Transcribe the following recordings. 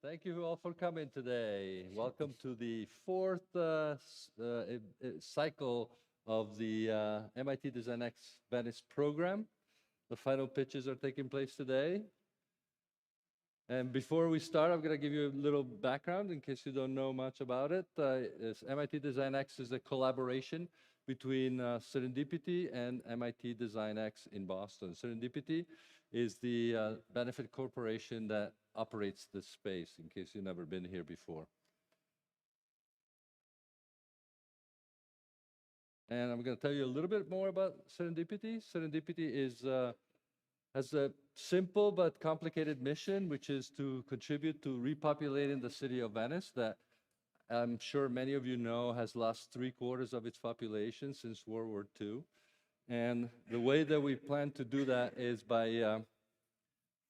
Thank you all for coming today. Welcome to the fourth cycle of the MITdesignX Venice program. The final pitches are taking place today. And before we start, I'm going to give you a little background in case you don't know much about it. MITdesignX is a collaboration between Serendipity and MITdesignX in Boston. Serendipity is the benefit corporation that operates this space, in case you've never been here before. And I'm going to tell you a little bit more about Serendipity. Serendipity has a simple but complicated mission, which is to contribute to repopulating the city of Venice that I'm sure many of you know has lost 3/4 of its population since World War II. And the way that we plan to do that is by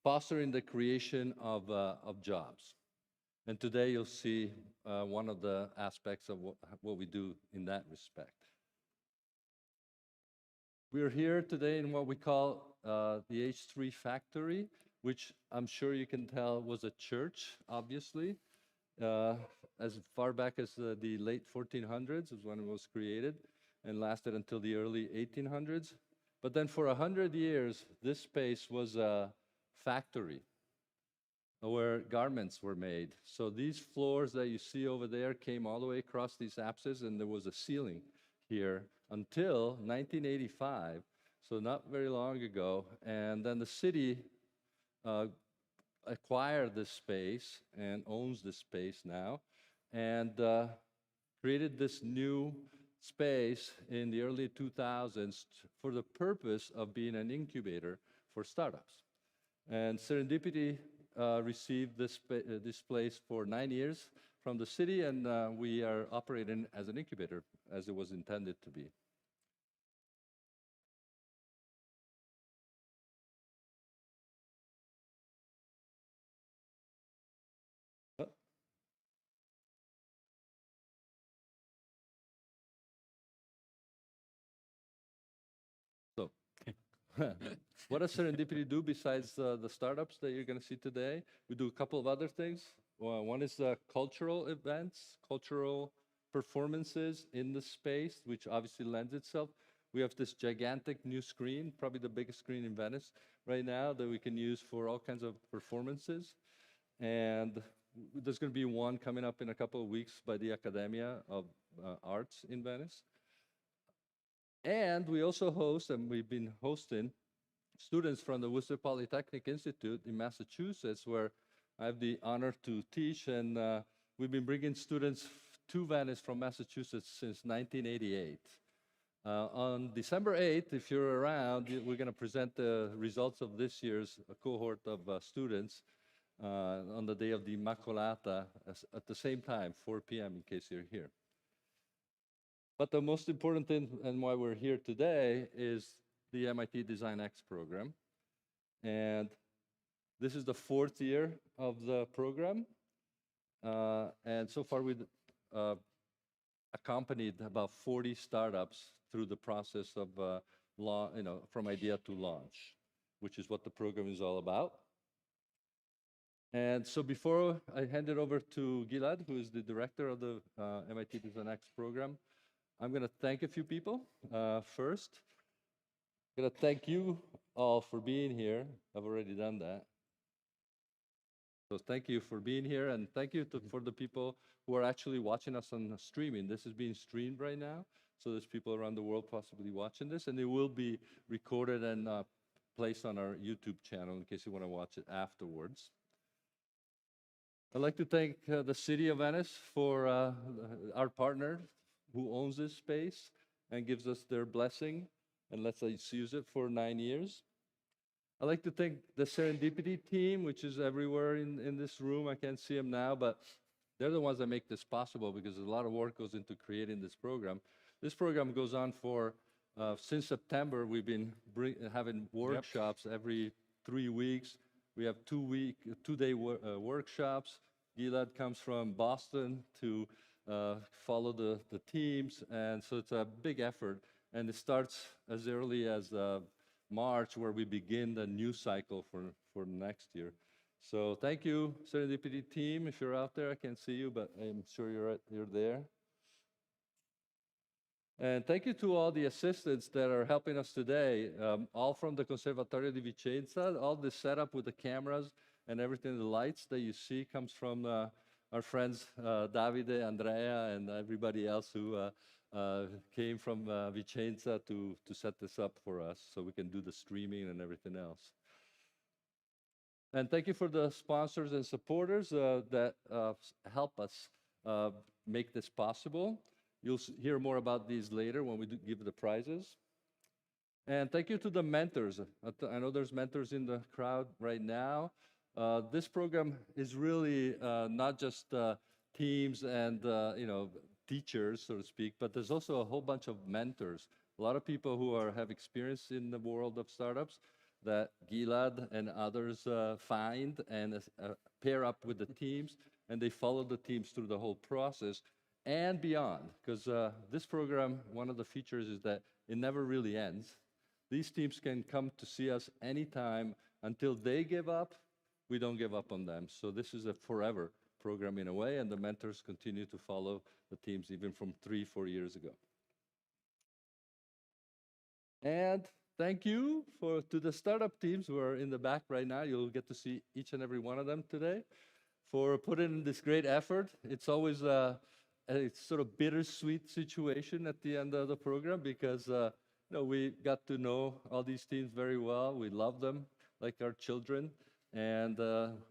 fostering the creation of jobs. And today you'll see one of the aspects of what we do in that respect. We're here today in what we call the H3 factory, which I'm sure you can tell was a church, obviously. As far back as the late 1400s is when it was created and lasted until the early 1800s. But then for 100 years, this space was a factory where garments were made. So these floors that you see over there came all the way across these apses, and there was a ceiling here until 1985, so not very long ago. And then the city acquired this space and owns this space now, and created this new space in the early 2000s for the purpose of being an incubator for startups. And Serendipity received this place for 9 years from the city, and we are operating as an incubator as it was intended to be. What does Serendipity do besides the startups that you're going to see today? We do a couple of other things. One is cultural events, cultural performances in the space, which obviously lends itself. We have this gigantic new screen, probably the biggest screen in Venice right now, that we can use for all kinds of performances. And there's going to be one coming up in a couple of weeks by the Academia of Arts in Venice. And we also host, and we've been hosting, students from the Worcester Polytechnic Institute in Massachusetts, where I have the honor to teach. And we've been bringing students to Venice from Massachusetts since 1988. On December 8th, if you're around, we're going to present the results of this year's cohort of students on the day of the Immacolata at the same time, 4 p.m., in case you're here. But the most important thing and why we're here today is the MITdesignX program. And this is the 4th year of the program. And so far we've accompanied about 40 startups through the process of from idea to launch, which is what the program is all about. And so before I hand it over to Gilad, who is the director of the MITdesignX program, I'm going to thank a few people. First, I'm going to thank you all for being here. I've already done that. So thank you for being here, and thank you for the people who are actually watching us on streaming. This is being streamed right now, so there's people around the world possibly watching this, and it will be recorded and placed on our YouTube channel in case you want to watch it afterwards. I'd like to thank the City of Venice for our partner, who owns this space and gives us their blessing and lets us use it for 9 years. I'd like to thank the Serendipity team, which is everywhere in this room. I can't see them now, but they're the ones that make this possible because a lot of work goes into creating this program. This program goes on for, since September, we've been having workshops every 3 weeks. We have 2-day workshops. Gilad comes from Boston to follow the teams, and so it's a big effort, and it starts as early as March, where we begin the new cycle for next year. So thank you, Serendipity team. If you're out there, I can't see you, but I'm sure you're there. And thank you to all the assistants that are helping us today, all from the Conservatorio di Vicenza. All the setup with the cameras and everything, the lights that you see comes from our friends Davide, Andrea, and everybody else who came from Vicenza to set this up for us so we can do the streaming and everything else. And thank you for the sponsors and supporters that help us make this possible. You'll hear more about these later when we give the prizes. And thank you to the mentors. I know there's mentors in the crowd right now. This program is really not just teams and teachers, so to speak, but there's also a whole bunch of mentors. A lot of people who have experience in the world of startups that Gilad and others find and pair up with the teams, and they follow the teams through the whole process and beyond, because this program, one of the features is that it never really ends. These teams can come to see us anytime until they give up. We don't give up on them. So this is a forever program in a way, and the mentors continue to follow the teams even from 3-4 years ago. And thank you to the startup teams who are in the back right now. You'll get to see each and every one of them today for putting in this great effort. It's always it's sort of bittersweet situation at the end of the program because we got to know all these teams very well. We love them like our children, and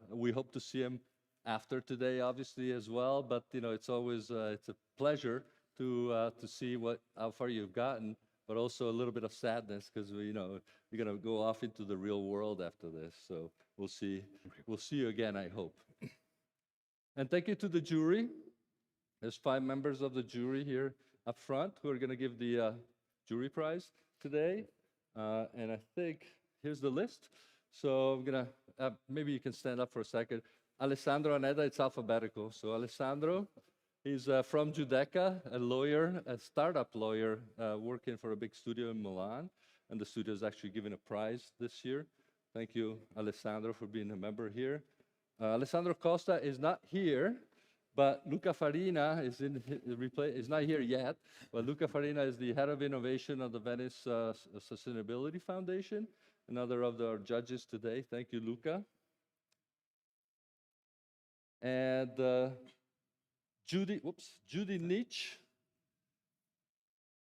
we hope to see them after today, obviously, as well. But it's always it's a pleasure to see how far you've gotten, but also a little bit of sadness because we're gonna go off into the real world after this. So we'll see you again, I hope. And thank you to the jury. There's 5 members of the jury here up front who are going to give the jury prize today. And I think, here's the list. So I'm going to, maybe you can stand up for a second. Alessandro Aneda, it's alphabetical. So Alessandro, he's from Giudecca, a lawyer, a startup lawyer, working for a big studio in Milan. And the studio is actually giving a prize this year. Thank you, Alessandro, for being a member here. Alessandro Costa is not here. But Luca Farina is not here yet, but Luca Farina is the head of innovation of the Venice Sustainability Foundation, another of our judges today. Thank you, Luca. And Judy Nietzsche,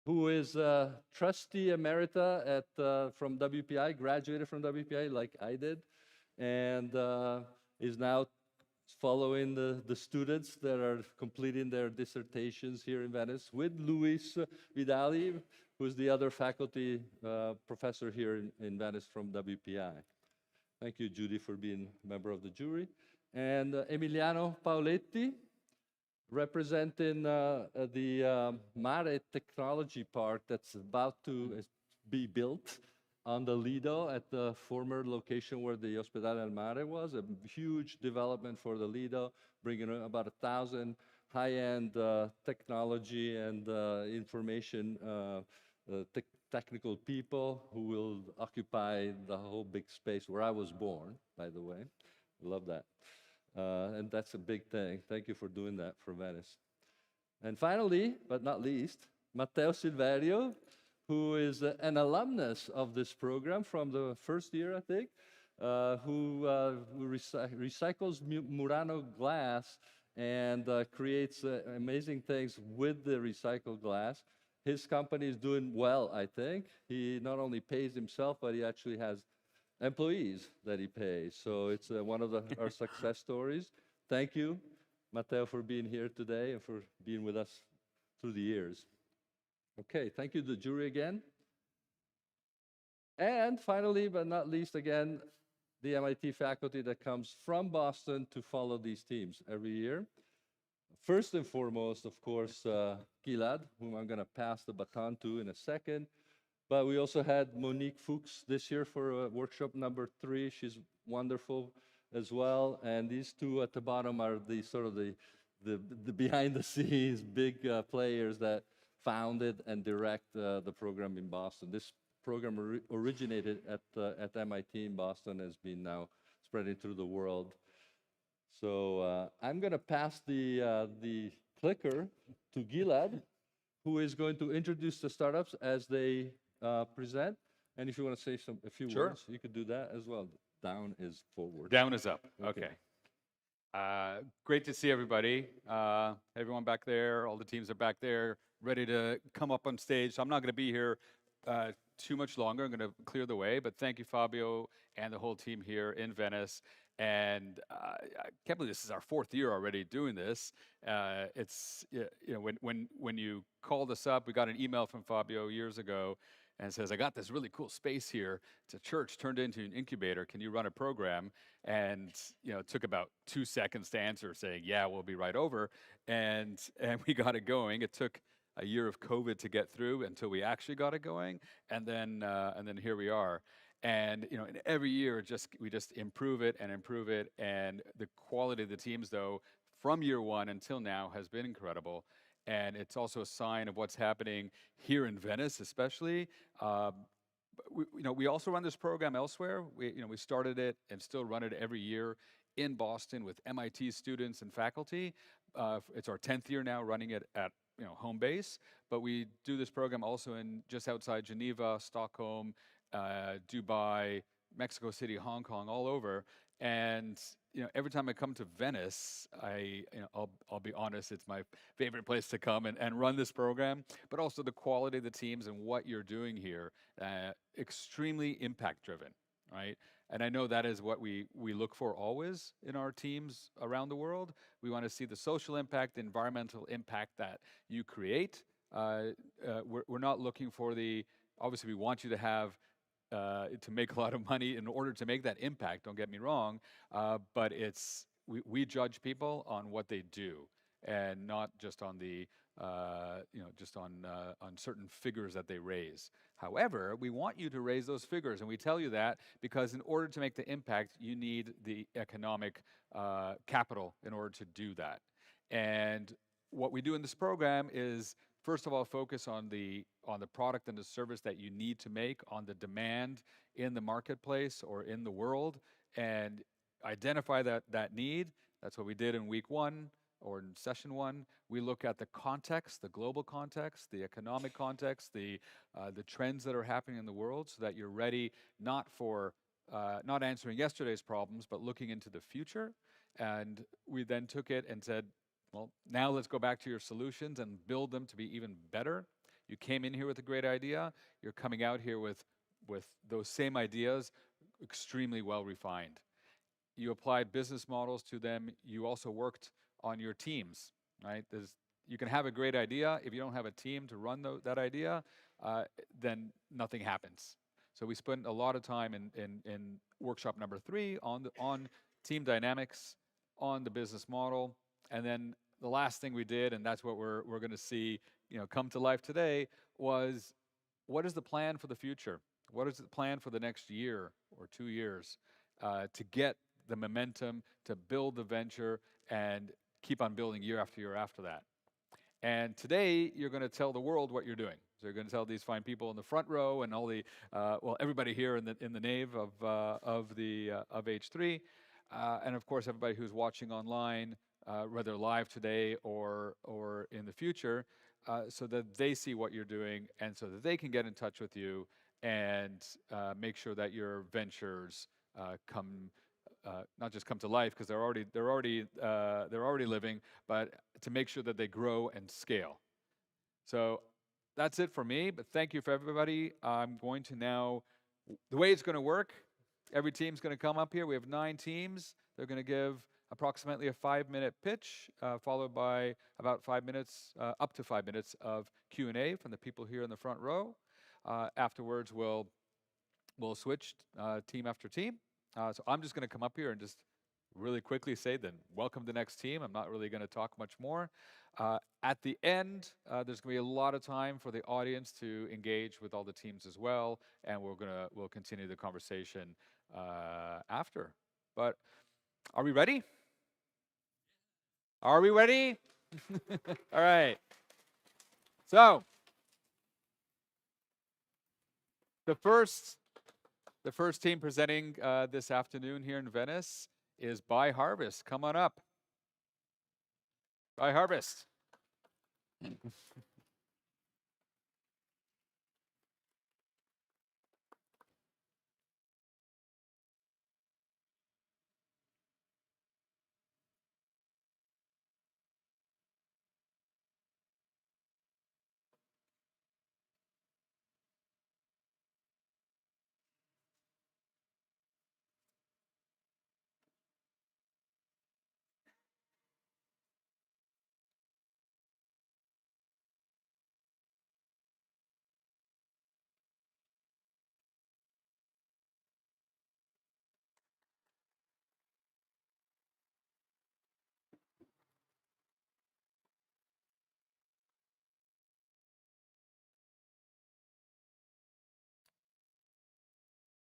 who is trustee emerita from WPI, graduated from WPI like I did, and is now following the students that are completing their dissertations here in Venice with Luis Vidali, who's the other faculty professor here in Venice from WPI. Thank you, Judy, for being a member of the jury. And Emiliano Paoletti, representing the Marea technology park that's about to be built on the Lido at the former location where the Ospedale al Mare was, a huge development for the Lido, bringing about 1,000 high-end technology and information technical people who will occupy the whole big space where I was born, by the way. I love that. And that's a big thing. Thank you for doing that for Venice. And finally, but not least, Matteo Silverio, who is an alumnus of this program from the first year, I think, who recycles Murano glass and creates amazing things with the recycled glass. His company is doing well, I think. He not only pays himself, but he actually has employees that he pays. So it's one of our success stories. Thank you, Matteo, for being here today and for being with us through the years. Okay, thank you to the jury again. And finally, but not least, again, the MIT faculty that comes from Boston to follow these teams every year. First and foremost, of course, Gilad, whom I'm going to pass the baton to in a second. But we also had Monique Fuchs this year for workshop number 3. She's wonderful as well. And these two at the bottom are the sort of the behind the scenes big players that founded and direct the program in Boston. This program originated at MIT in Boston, has been now spreading through the world. So I'm going to pass the clicker to Gilad, who is going to introduce the startups as they present. And if you want to say a few words, you could do that as well. Down is forward. Down is up. Okay. Great to see everybody. Everyone back there, all the teams are back there, ready to come up on stage. So I'm not going to be here too much longer. I'm going to clear the way. But thank you, Fabio, and the whole team here in Venice. And I can't believe this is our 4th year already doing this. It's, you know, when you called us up, we got an email from Fabio years ago, and it says, I got this really cool space here. It's a church turned into an incubator. Can you run a program? And you know, it took about 2 seconds to answer, saying, yeah, we'll be right over. And we got it going. It took a year of COVID to get through until we actually got it going. And then here we are. And you know, and every year we just improve it. And the quality of the teams, though, from year one until now has been incredible. And it's also a sign of what's happening here in Venice, especially. We also run this program elsewhere. We started it and still run it every year in Boston with MIT students and faculty. It's our 10th year now running it at home base. But we do this program also in just outside Geneva, Stockholm, Dubai, Mexico City, Hong Kong, all over. And every time I come to Venice, I'll be honest, it's my favorite place to come and run this program. But also the quality of the teams and what you're doing here, extremely impact driven, right? And I know that is what we look for always in our teams around the world. We want to see the social impact, the environmental impact that you create. We're not looking for obviously we want you to have to make a lot of money in order to make that impact, don't get me wrong, but we judge people on what they do and not just on on certain figures that they raise. However, we want you to raise those figures, and we tell you that because in order to make the impact, you need the economic capital in order to do that. And what we do in this program is, first of all, focus on the product and the service that you need to make, on the demand in the marketplace or in the world, and identify that need. That's what we did in week 1 or in session 1. We look at the context, the global context, the economic context, the trends that are happening in the world, so that you're ready not answering yesterday's problems, but looking into the future. And we then took it and said, well, now let's go back to your solutions and build them to be even better. You came in here with a great idea. You're coming out here with those same ideas, extremely well refined. You applied business models to them. You also worked on your teams, right? You can have a great idea. If you don't have a team to run that idea, then nothing happens. So we spent a lot of time in workshop number 3 on team dynamics, on the business model. And then the last thing we did, and that's what we're going to see come to life today, was what is the plan for the future? What is the plan for the next year or 2 years to get the momentum, to build the venture, and keep on building year after year after that? And today, you're going to tell the world what you're doing. So you're going to tell these fine people in the front row and all the, everybody here in the nave of H3, and of course everybody who's watching online, whether live today or in the future, so that they see what you're doing and so that they can get in touch with you and make sure that your ventures not just come to life, because they're already living, but to make sure that they grow and scale. So that's it for me, but thank you for everybody. I'm going to now, the way it's going to work, every team's going to come up here. We have 9 teams. They're going to give approximately a 5-minute pitch, followed by about 5 minutes, up to 5 minutes of Q&A from the people here in the front row. Afterwards, we'll switch team after team. So I'm just going to come up here and just really quickly say, then welcome to the next team. I'm not really going to talk much more. At the end, there's going to be a lot of time for the audience to engage with all the teams as well, and we'll continue the conversation after. But are we ready? Are we ready? All right. So the first The first team presenting this afternoon here in Venice is By Harvest. Come on up. By Harvest.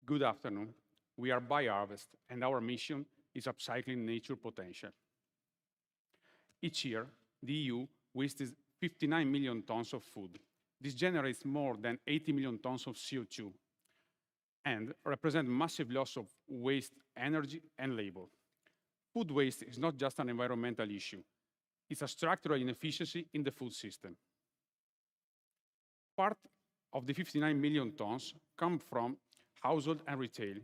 Good afternoon. We are By Harvest, and our mission is upcycling nature potential. Each year, the EU wastes 59 million tons of food. This generates more than 80 million tons of CO2 and represents massive loss of waste, energy, and labor. Food waste is not just an environmental issue. It's a structural inefficiency in the food system. Part of the 59 million tons come from household and retail,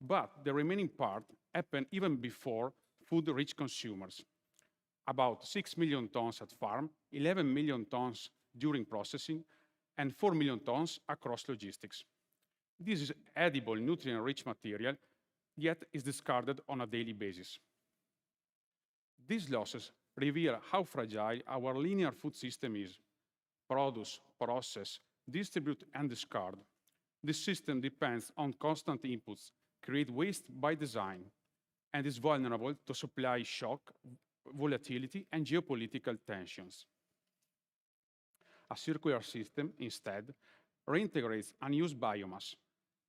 but the remaining part happened even before food reached consumers. About 6 million tons at farm, 11 million tons during processing, and 4 million tons across logistics. This is edible, nutrient-rich material, yet is discarded on a daily basis. These losses reveal how fragile our linear food system is. Produce, process, distribute, and discard. This system depends on constant inputs, create waste by design, and is vulnerable to supply shock, volatility, and geopolitical tensions. A circular system, instead, reintegrates unused biomass,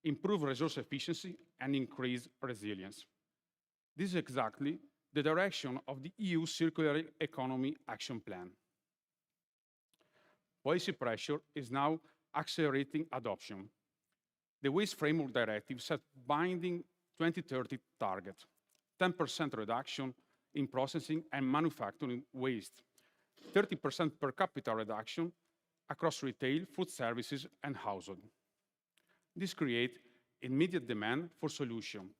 improve resource efficiency, and increase resilience. This is exactly the direction of the EU Circular Economy Action Plan. Policy pressure is now accelerating adoption. The Waste Framework Directive set binding 2030 target, 10% reduction in processing and manufacturing waste, 30% per capita reduction across retail, food services, and household. This creates immediate demand for solutions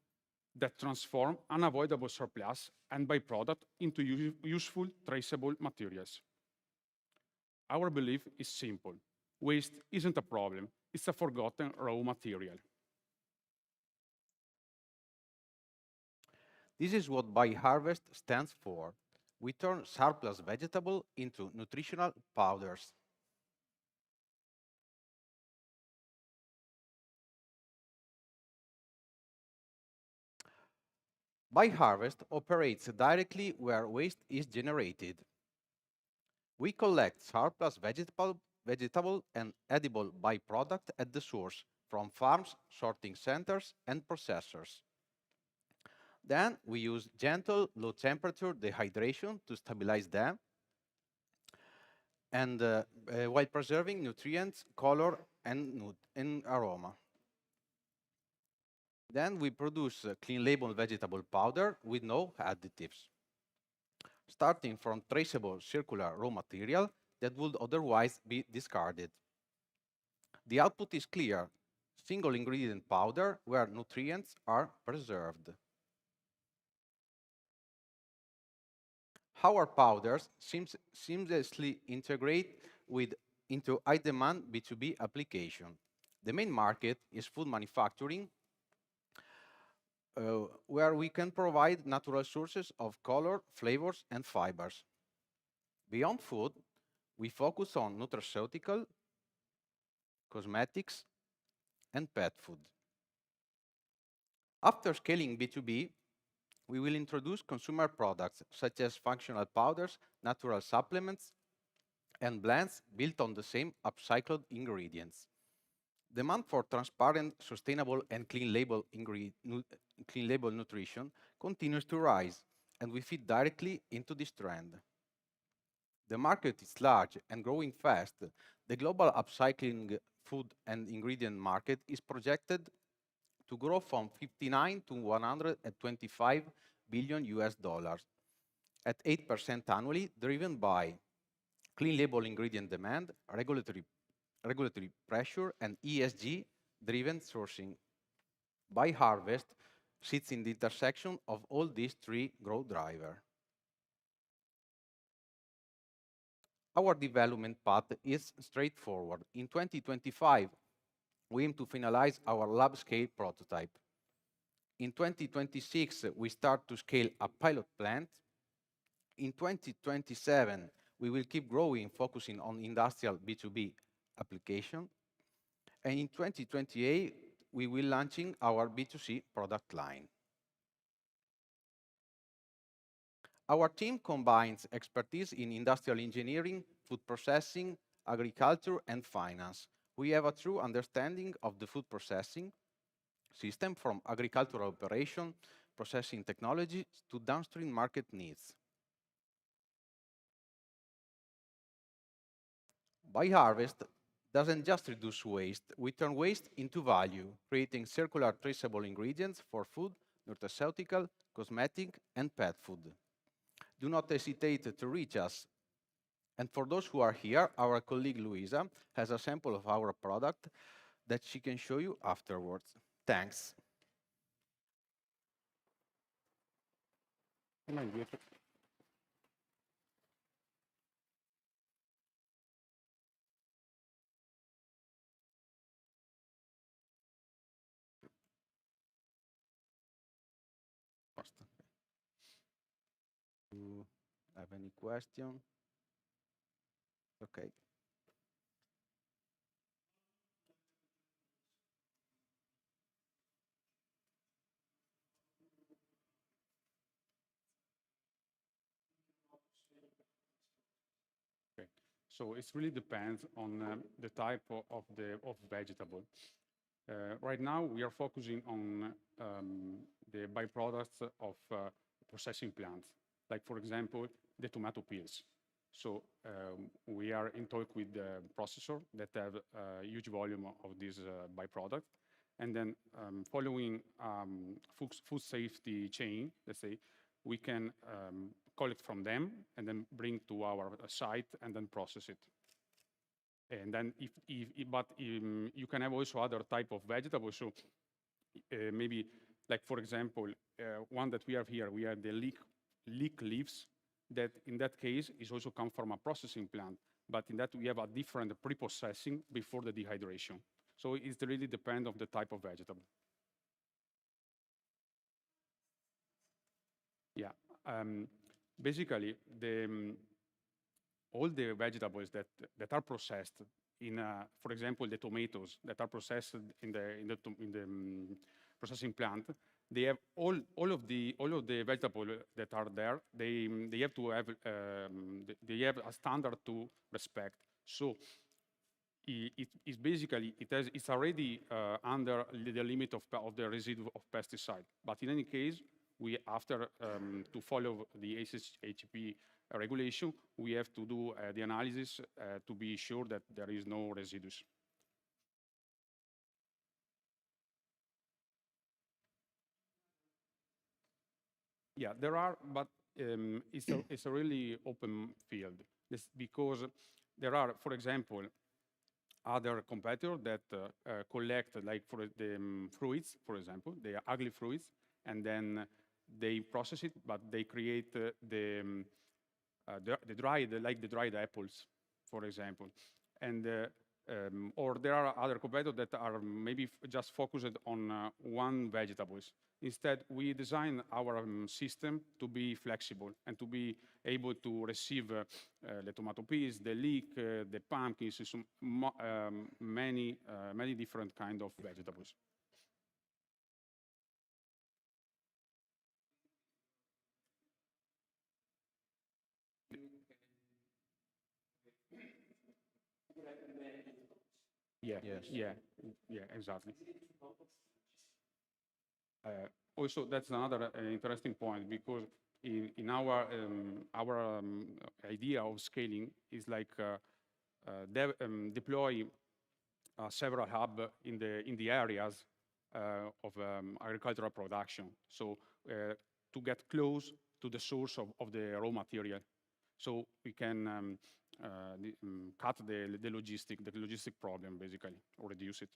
that transform unavoidable surplus and byproduct into useful, traceable materials. Our belief is simple. Waste isn't a problem, it's a forgotten raw material. This is what By Harvest stands for. We turn surplus vegetable into nutritional powders. By Harvest operates directly where waste is generated. We collect surplus vegetable and edible byproduct at the source from farms, sorting centers, and processors. Then we use gentle, low-temperature dehydration to stabilize them, and while preserving nutrients, color, and aroma. Then we produce clean label vegetable powder with no additives, starting from traceable circular raw material that would otherwise be discarded. The output is clear, single ingredient powder where nutrients are preserved. Our powders seamlessly integrate into high-demand B2B application. The main market is food manufacturing, where we can provide natural sources of color, flavors, and fibers. Beyond food, we focus on nutraceutical, cosmetics, and pet food. After scaling B2B, we will introduce consumer products such as functional powders, natural supplements, and blends built on the same upcycled ingredients. Demand for transparent, sustainable, and clean label nutrition continues to rise, and we fit directly into this trend. The market is large and growing fast. The global upcycling food and ingredient market is projected to grow from 59 to 125 billion US dollars at 8% annually, driven by clean label ingredient demand, regulatory pressure, and ESG-driven sourcing. By Harvest sits in the intersection of all these three growth drivers. Our development path is straightforward. In 2025, we aim to finalize our lab-scale prototype. In 2026, we start to scale a pilot plant. In 2027, we will keep growing, focusing on industrial B2B application. And in 2028, we will launching our B2C product line. Our team combines expertise in industrial engineering, food processing, agriculture, and finance. We have a true understanding of the food processing system, from agricultural operation, processing technology, to downstream market needs. By Harvest doesn't just reduce waste, we turn waste into value, creating circular traceable ingredients for food, nutraceutical, cosmetic, and pet food. Do not hesitate to reach us. And for those who are here, our colleague Luisa has a sample of our product that she can show you afterwards. Thanks. Do you have any question? Okay. So it really depends on the type of vegetable. Right now, we are focusing on the byproducts of processing plants, like, for example, the tomato peels. So we are in talk with the processor that have a huge volume of this byproduct. And then following food safety chain, let's say, we can collect from them and then bring to our site and then process it. And then you can have also other type of vegetables. So maybe, like, for example, one that we have here, we have the leek leaves, that in that case is also come from a processing plant. But in that we have a different pre-processing before the dehydration. So it really depends on the type of vegetable. Yeah. Basically, all the vegetables that are processed in, for example, the tomatoes that are processed in the processing plant, they have all of the vegetables that are there. They have to have they have a standard to respect. So it's basically it's already under the limit of the residue of pesticide. But in any case, we after to follow the HACCP regulation, we have to do the analysis to be sure that there is no residues. Yeah, there are, but it's a really open field. Because there are, for example, other competitors that collect, like, for the fruits, for example, they are ugly fruits, and then they process it, but they create the dried apples, for example, and or there are other competitors that are maybe just focused on one vegetables. Instead, we design our system to be flexible and to be able to receive the tomato peas, the leek, the pumpkins, many different kind of vegetables. Yeah, Yes. yeah, exactly. Also, that's another interesting point, because in our idea of scaling is like deploy several hubs in the areas agricultural production. So to get close to the source of the raw material, so we can cut the logistic problem basically, or reduce it.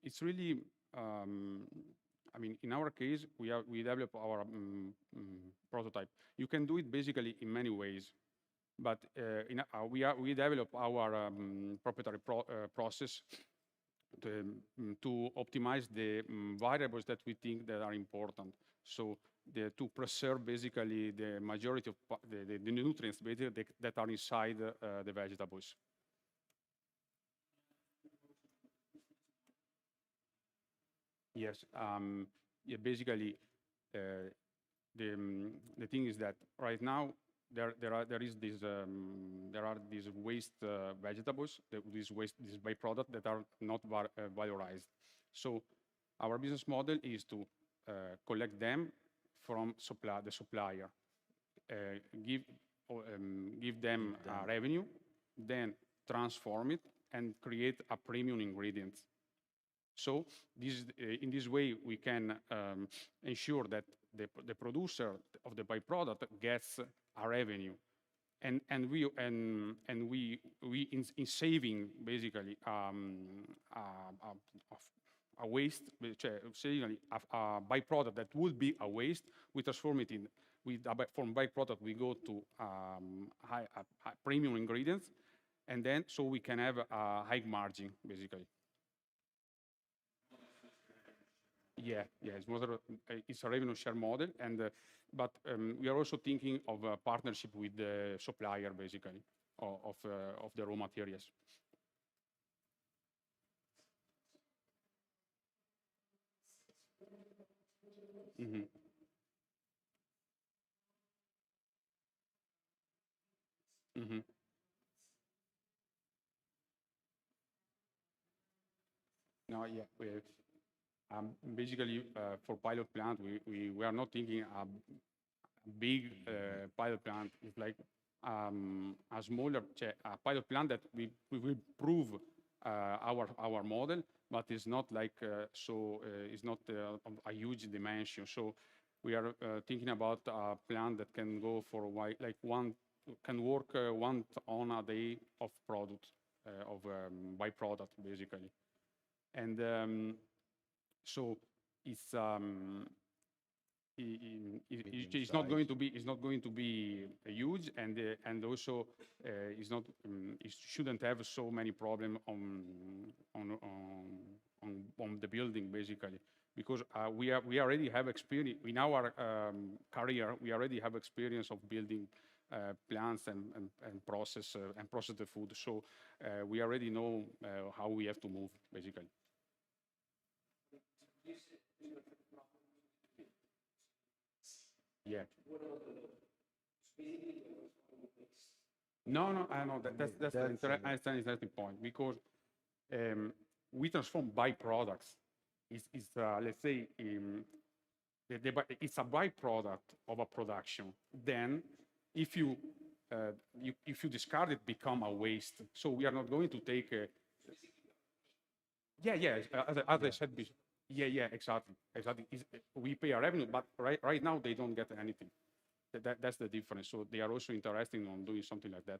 It's really, I mean, in our case, we develop our prototype. You can do it basically in many ways, but we develop our proprietary process to optimize the variables that we think that are important. So to preserve basically the majority of the nutrients basically that are inside the vegetables. Yes, yeah, basically, the thing is that right now there are these waste vegetables, these byproduct that are not valorized. So our business model is to collect them from the supplier, give them revenue, then transform it and create a premium ingredient. So in this way, we can ensure that the producer of the byproduct gets a revenue, and we in saving basically a waste, saving a byproduct that would be a waste, we transform it in from byproduct we go to high premium ingredients, and then so we can have a high margin basically. Yeah, it's a revenue share model, and but we are also thinking of a partnership with the supplier, basically, of the raw materials. Mm-hmm. Mm-hmm. No, yeah, basically for pilot plant, we are not thinking a big pilot plant. It's like a smaller a pilot plant that we will prove our model, but it's not like it's not a huge dimension. So we are thinking about a plant that can go for like can work 1 ton a day of product of byproduct basically, and so it's not going to be huge, and also it shouldn't have so many problems on the building basically, because we already have experience in our career. We already have experience of building plants and process the food, so we already know how we have to move basically. Yeah. No, I know that's an interesting point, because we transform byproducts. It's let's say it's a byproduct of a production. Then, if you discard it, become a waste. So we are not going to take. As I said before. Yeah, exactly. We pay a revenue, but right now they don't get anything. That's the difference. So they are also interested in doing something like that.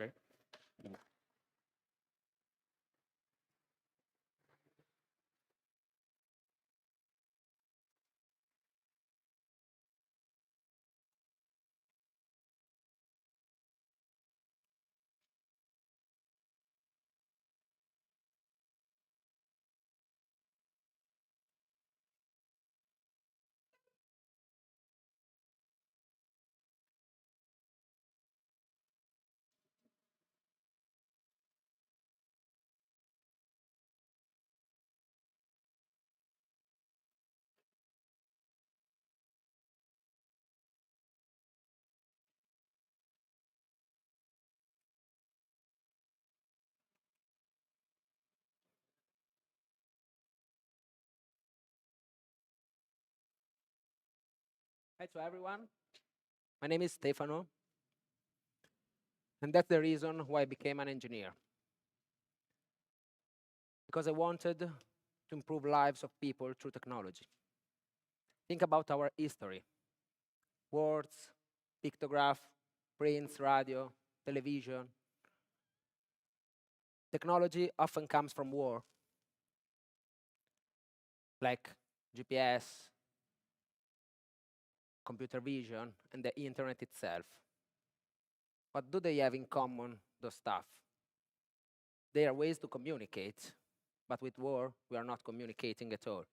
Okay. Yeah. Hi to everyone. My name is Stefano, and that's the reason why I became an engineer. Because I wanted to improve lives of people through technology. Think about our history. Words, pictograph, prints, radio, television. Technology often comes from war, like GPS, computer vision, and the internet itself. What do they have in common, those stuff? They are ways to communicate, but with war, we are not communicating at all.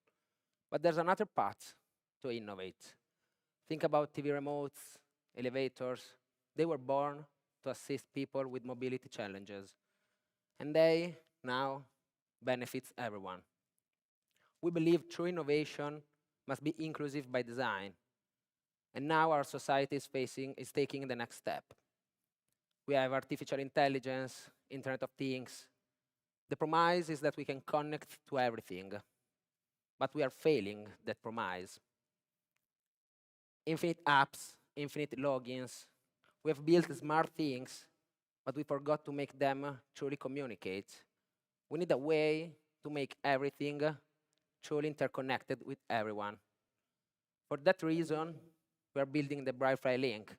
But there's another path to innovate. Think about TV remotes, elevators. They were born to assist people with mobility challenges. And they now benefits everyone. We believe true innovation must be inclusive by design. And now our society is taking the next step. We have artificial intelligence, Internet of Things. The promise is that we can connect to everything, but we are failing that promise. Infinite apps, infinite logins. We have built smart things, but we forgot to make them truly communicate. We need a way to make everything truly interconnected with everyone. For that reason, we are building the BrailleFly Link,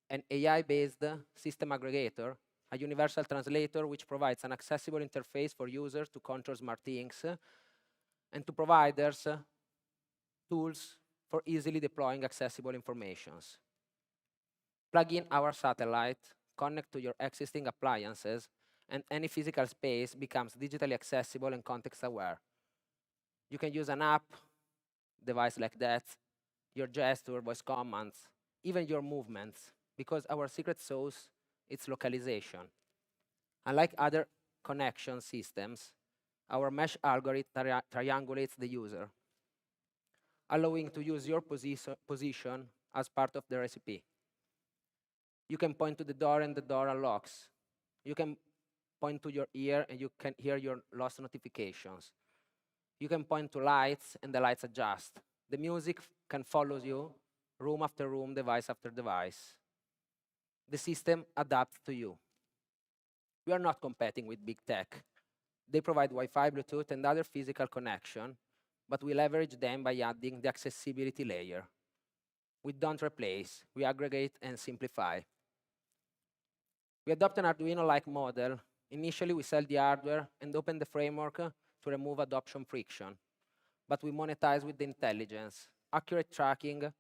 an AI-based system aggregator, a universal translator which provides an accessible interface for users to control smart things, and to providers tools for easily deploying accessible informations. Plug in our satellite, connect to your existing appliances, and any physical space becomes digitally accessible and context-aware. You can use an app, device like that, your gesture, voice commands, even your movements, because our secret sauce is localization. Unlike other connection systems, our mesh algorithm triangulates the user, allowing to use your position as part of the recipe. You can point to the door and the door unlocks. You can point to your ear and you can hear your lost notifications. You can point to lights and the lights adjust. The music can follow you room after room, device after device. The system adapts to you. We are not competing with big tech. They provide Wi-Fi, Bluetooth, and other physical connection, but we leverage them by adding the accessibility layer. We don't replace, we aggregate and simplify. We adopt an Arduino-like model. Initially, we sell the hardware and open the framework to remove adoption friction. But we monetize with the intelligence, accurate tracking,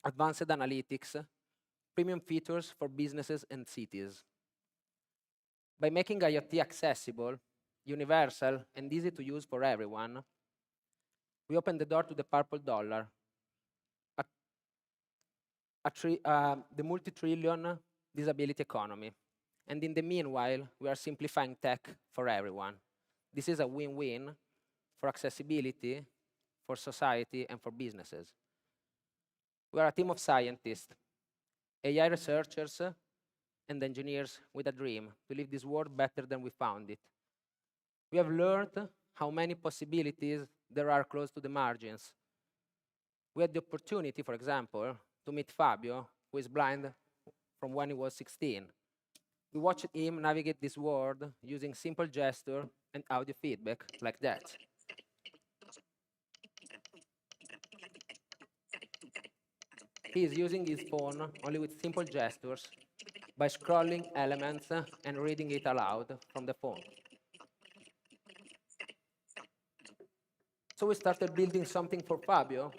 advanced analytics, premium features for businesses and cities. By making IoT accessible, universal, and easy to use for everyone, we open the door to the purple dollar, the multi-trillion disability economy. And in the meanwhile, we are simplifying tech for everyone. This is a win-win for accessibility, for society, and for businesses. We are a team of scientists, AI researchers, and engineers with a dream to leave this world better than we found it. We have learned how many possibilities there are close to the margins. We had the opportunity, for example, to meet Fabio, who is blind from when he was 16. We watched him navigate this world using simple gesture and audio feedback like that. He is using his phone only with simple gestures by scrolling elements and reading it aloud from the phone. So we started building something for Fabio,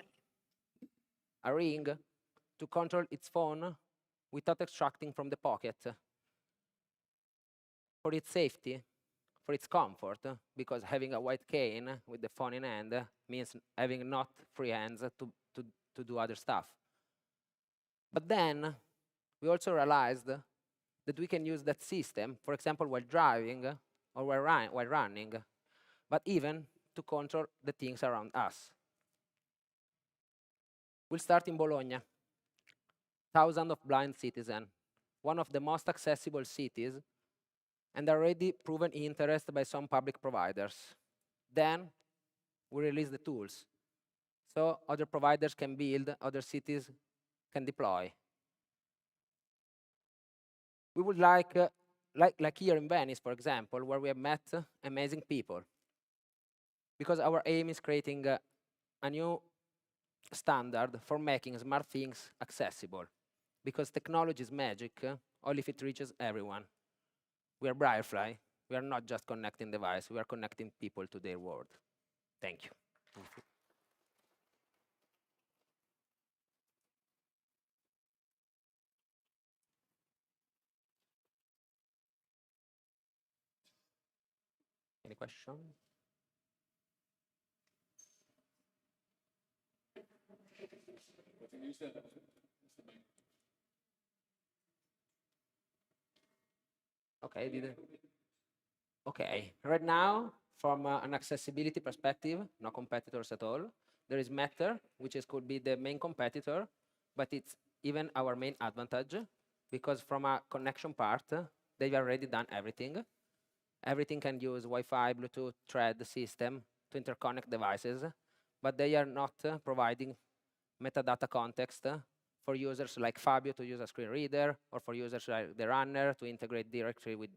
a ring, to control its phone without extracting from the pocket. For its safety, for its comfort, because having a white cane with the phone in hand means having not free hands to do other stuff. But then we also realized that we can use that system, for example, while driving or while running, but even to control the things around us. We'll start in Bologna, thousands of blind citizens, one of the most accessible cities, and already proven interest by some public providers. Then we release the tools, so other providers can build, other cities can deploy. We would like here in Venice, for example, where we have met amazing people. Because our aim is creating a new standard for making smart things accessible. Because technology is magic, only if it reaches everyone. We are BrailleFly. We are not just connecting devices, we are connecting people to their world. Thank you. Any question? Okay, Okay, right now, from an accessibility perspective, no competitors at all. There is Matter, which could be the main competitor, but it's even our main advantage, because from a connection part, they've already done everything. Everything can use Wi-Fi, Bluetooth, thread system to interconnect devices, but they are not providing metadata context for users like Fabio to use a screen reader, or for users like the runner to integrate directly with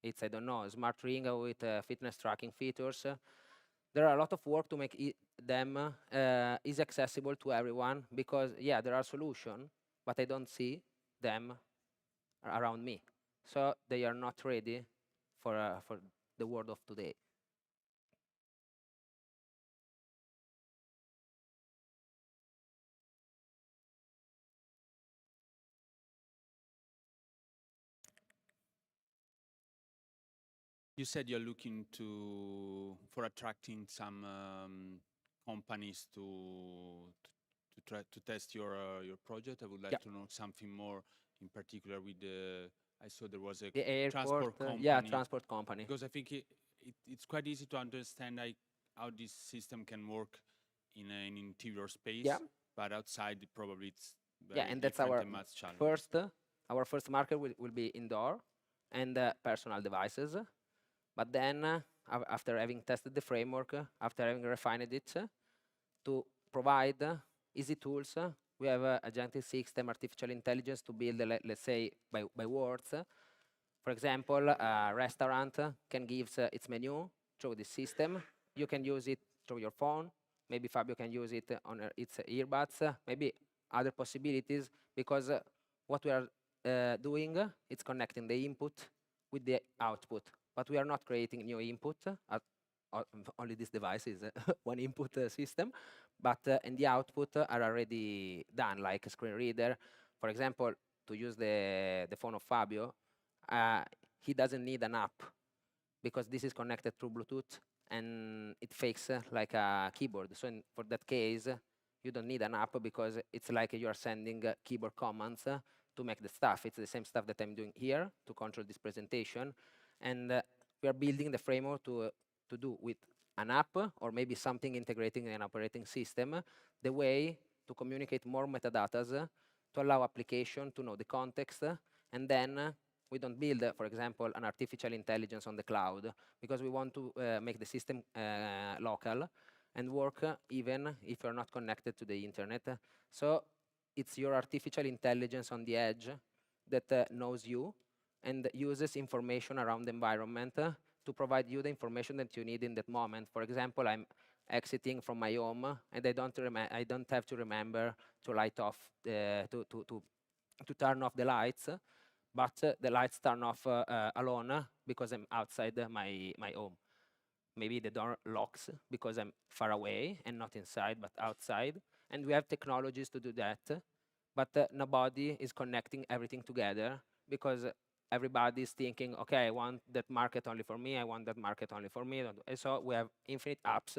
its, I don't know, smart ring with fitness tracking features. There are a lot of work to make them easy accessible to everyone, because, yeah, there are solutions, but I don't see them around me. So they are not ready for the world of today. You said you're looking for attracting some companies to try to test your project. I would like to know something more in particular with the. I saw there was a The airport, transport company. yeah, transport company. Because I think it's quite easy to understand how this system can work in an interior space. Yeah. But outside, probably it's very and that's different our and much challenging. our first market will be indoor and personal devices. But then, after having tested the framework, after having refined it, to provide easy tools, we have a agentic system, artificial intelligence to build, let's say, by words. For example, a restaurant can give its menu through the system. You can use it through your phone. Maybe Fabio can use it on its earbuds. Maybe other possibilities, because what we are doing, it's connecting the input with the output. But we are not creating new input. Only this device is one input system. But and the output are already done, like a screen reader. For example, to use the phone of Fabio, he doesn't need an app, because this is connected through Bluetooth, and it fakes like a keyboard. So for that case, you don't need an app, because it's like you are sending keyboard commands to make the stuff. It's the same stuff that I'm doing here to control this presentation. And we are building the framework to do with an app, or maybe something integrating an operating system, the way to communicate more metadatas, to allow application to know the context, and then we don't build, for example, an artificial intelligence on the cloud, because we want to make the system local and work even if you're not connected to the internet. So it's your artificial intelligence on the edge that knows you and uses information around the environment to provide you the information that you need in that moment. For example, I'm exiting from my home, and I don't have to remember to light off to turn off the lights, but the lights turn off alone because I'm outside my home. Maybe the door locks because I'm far away and not inside, but outside. And we have technologies to do that, but nobody is connecting everything together, because everybody is thinking, okay, I want that market only for me, I want that market only for me. And so we have infinite apps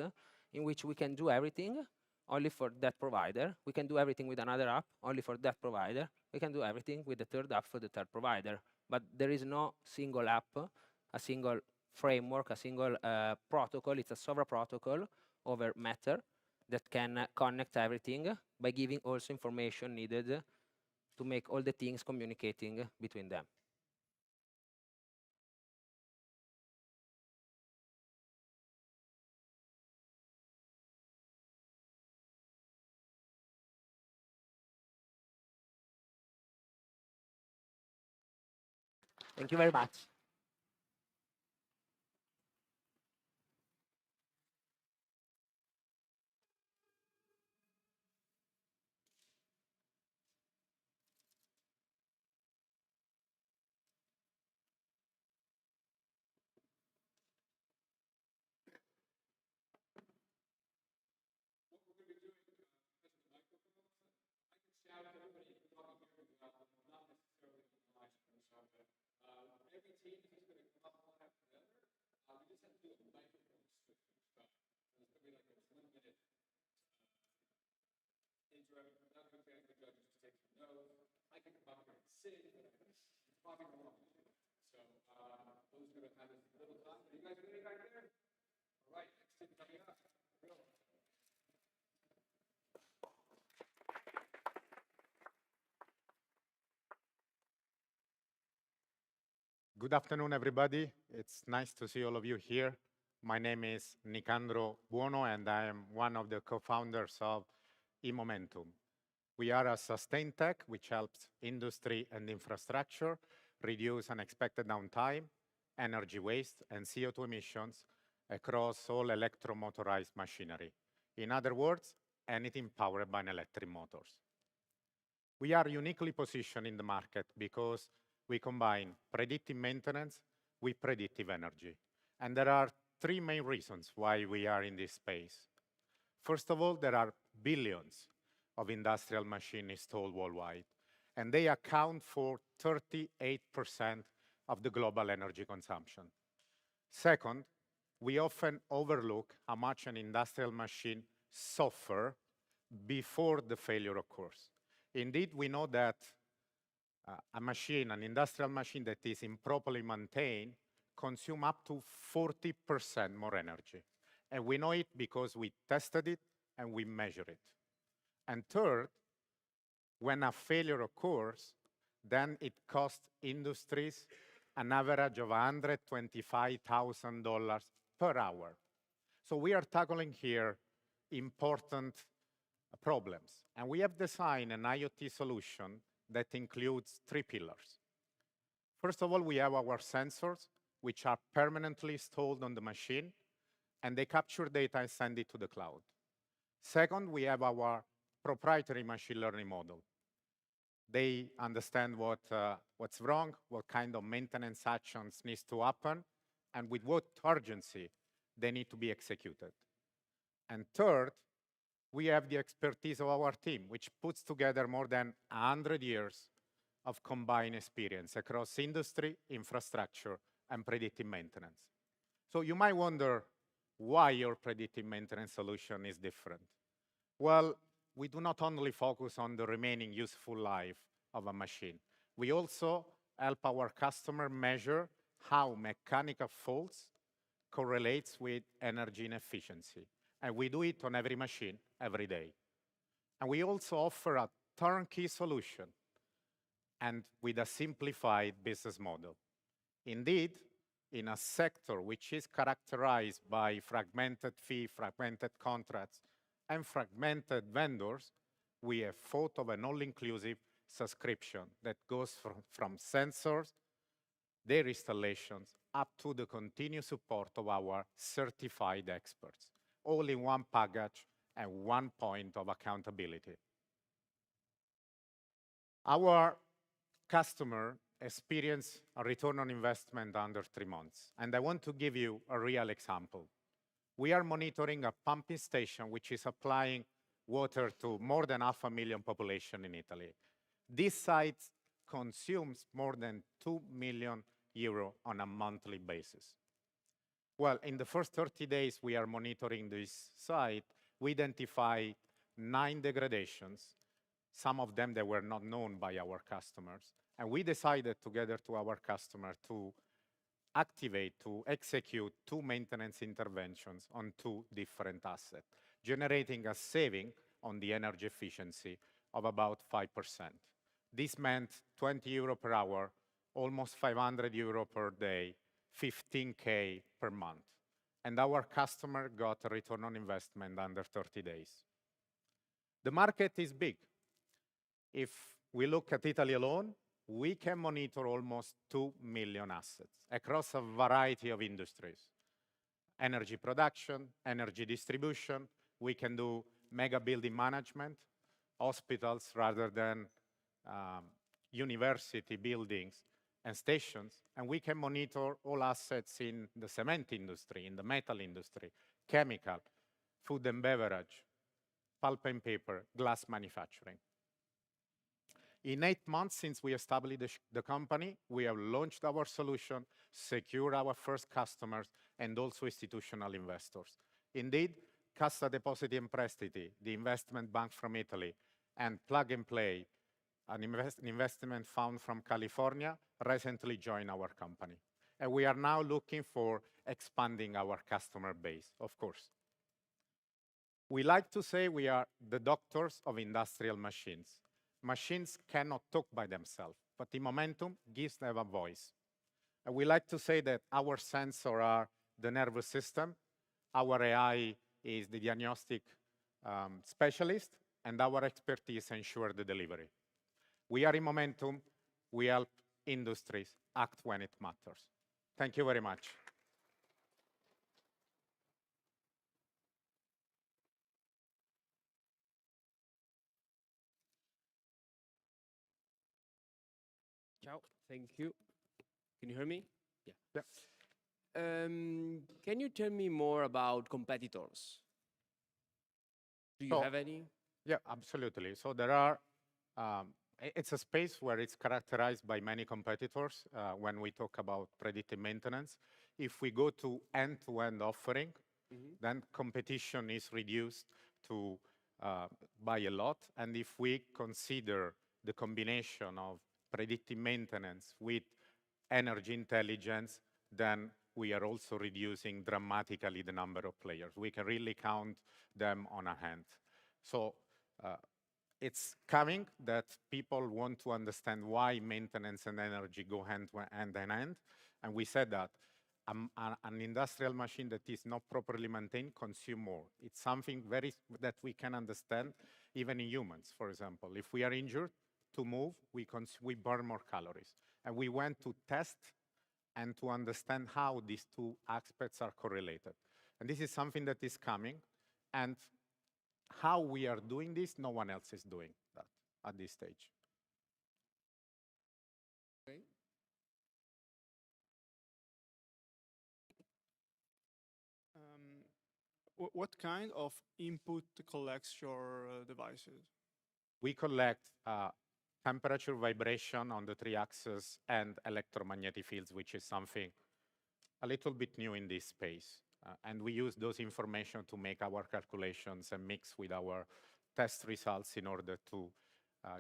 in which we can do everything only for that provider. We can do everything with another app only for that provider. We can do everything with the third app for the third provider. But there is no single app, a single framework, a single protocol. It's a sovereign protocol over Matter that can connect everything by giving also information needed to make all the things communicating between them. Thank you very much. Good afternoon, everybody. It's nice to see all of you here. My name is Nicandro Buono, and I am one of the co-founders of eMomentum. We are a sustain tech which helps industry and infrastructure reduce unexpected downtime, energy waste, and CO2 emissions across all electromotorized machinery. In other words, anything powered by electric motors. We are uniquely positioned in the market because we combine predictive maintenance with predictive energy. And there are three main reasons why we are in this space. First of all, there are billions of industrial machines installed worldwide, and they account for 38% of the global energy consumption. Second, we often overlook how much an industrial machine suffers before the failure occurs. Indeed, we know that an industrial machine that is improperly maintained consumes up to 40% more energy. And we know it because we tested it and we measured it. And third, when a failure occurs, then it costs industries an average of $125,000 per hour. So we are tackling here important problems. And we have designed an IoT solution that includes three pillars. First of all, we have our sensors, which are permanently installed on the machine, and they capture data and send it to the cloud. Second, we have our proprietary machine learning model. They understand what's wrong, what kind of maintenance actions needs to happen, and with what urgency they need to be executed. And third, we have the expertise of our team, which puts together more than 100 years of combined experience across industry, infrastructure, and predictive maintenance. So you might wonder why your predictive maintenance solution is different. Well, we do not only focus on the remaining useful life of a machine. We also help our customer measure how mechanical faults correlates with energy inefficiency. And we do it on every machine, every day. And we also offer a turnkey solution and with a simplified business model. Indeed, in a sector which is characterized by fragmented fee, fragmented contracts, and fragmented vendors, we have thought of an all-inclusive subscription that goes from sensors, their installations, up to the continuous support of our certified experts, all in one package and one point of accountability. Our customer experience a return on investment under 3 months. And I want to give you a real example. We are monitoring a pumping station which is supplying water to more than 500,000 population in Italy. This site consumes more than 2 million euro on a monthly basis. Well, in the first 30 days we are monitoring this site, we identify 9 degradations, some of them that were not known by our customers. And we decided together to our customer to execute 2 maintenance interventions on 2 different assets, generating a saving on the energy efficiency of about 5%. This meant 20 euro per hour, almost 500 euro per day, 15K per month. And our customer got a return on investment under 30 days. The market is big. If we look at Italy alone, we can monitor almost 2 million assets across a variety of industries. Energy production, energy distribution, we can do mega building management, hospitals rather than university buildings and stations, and we can monitor all assets in the cement industry, in the metal industry, chemical, food and beverage, pulp and paper, glass manufacturing. In 8 months since we established the company, we have launched our solution, secured our first customers, and also institutional investors. Indeed, Cassa Depositi e Prestiti, the investment bank from Italy, and Plug and Play, an investment fund from California, recently joined our company. And we are now looking for expanding our customer base, of course. We like to say we are the doctors of industrial machines. Machines cannot talk by themselves, but eMomentum gives them a voice. And we like to say that our sensors are the nervous system, our AI is the diagnostic specialist, and our expertise ensure the delivery. We are eMomentum, we help industries act when it matters. Thank you very much. Ciao, thank you. Can you hear me? Yeah. Can you tell me more about competitors? Do you have any? Yeah, absolutely. So there are, it's a space where it's characterized by many competitors when we talk about predictive maintenance. If we go to end-to-end offering, then competition is reduced to by a lot. And if we consider the combination of predictive maintenance with energy intelligence, then we are also reducing dramatically the number of players. We can really count them on a hand. So it's coming that people want to understand why maintenance and energy go hand in hand. And we said that an industrial machine that is not properly maintained consumes more. It's something that we can understand even in humans, for example. If we are injured, to move, we burn more calories. And we went to test and to understand how these two aspects are correlated. And this is something that is coming. And how we are doing this, no one else is doing that at this stage. Okay. What kind of input collects your devices? We collect temperature, vibration on the 3-axis, and electromagnetic fields, which is something a little bit new in this space. And we use those information to make our calculations and mix with our test results in order to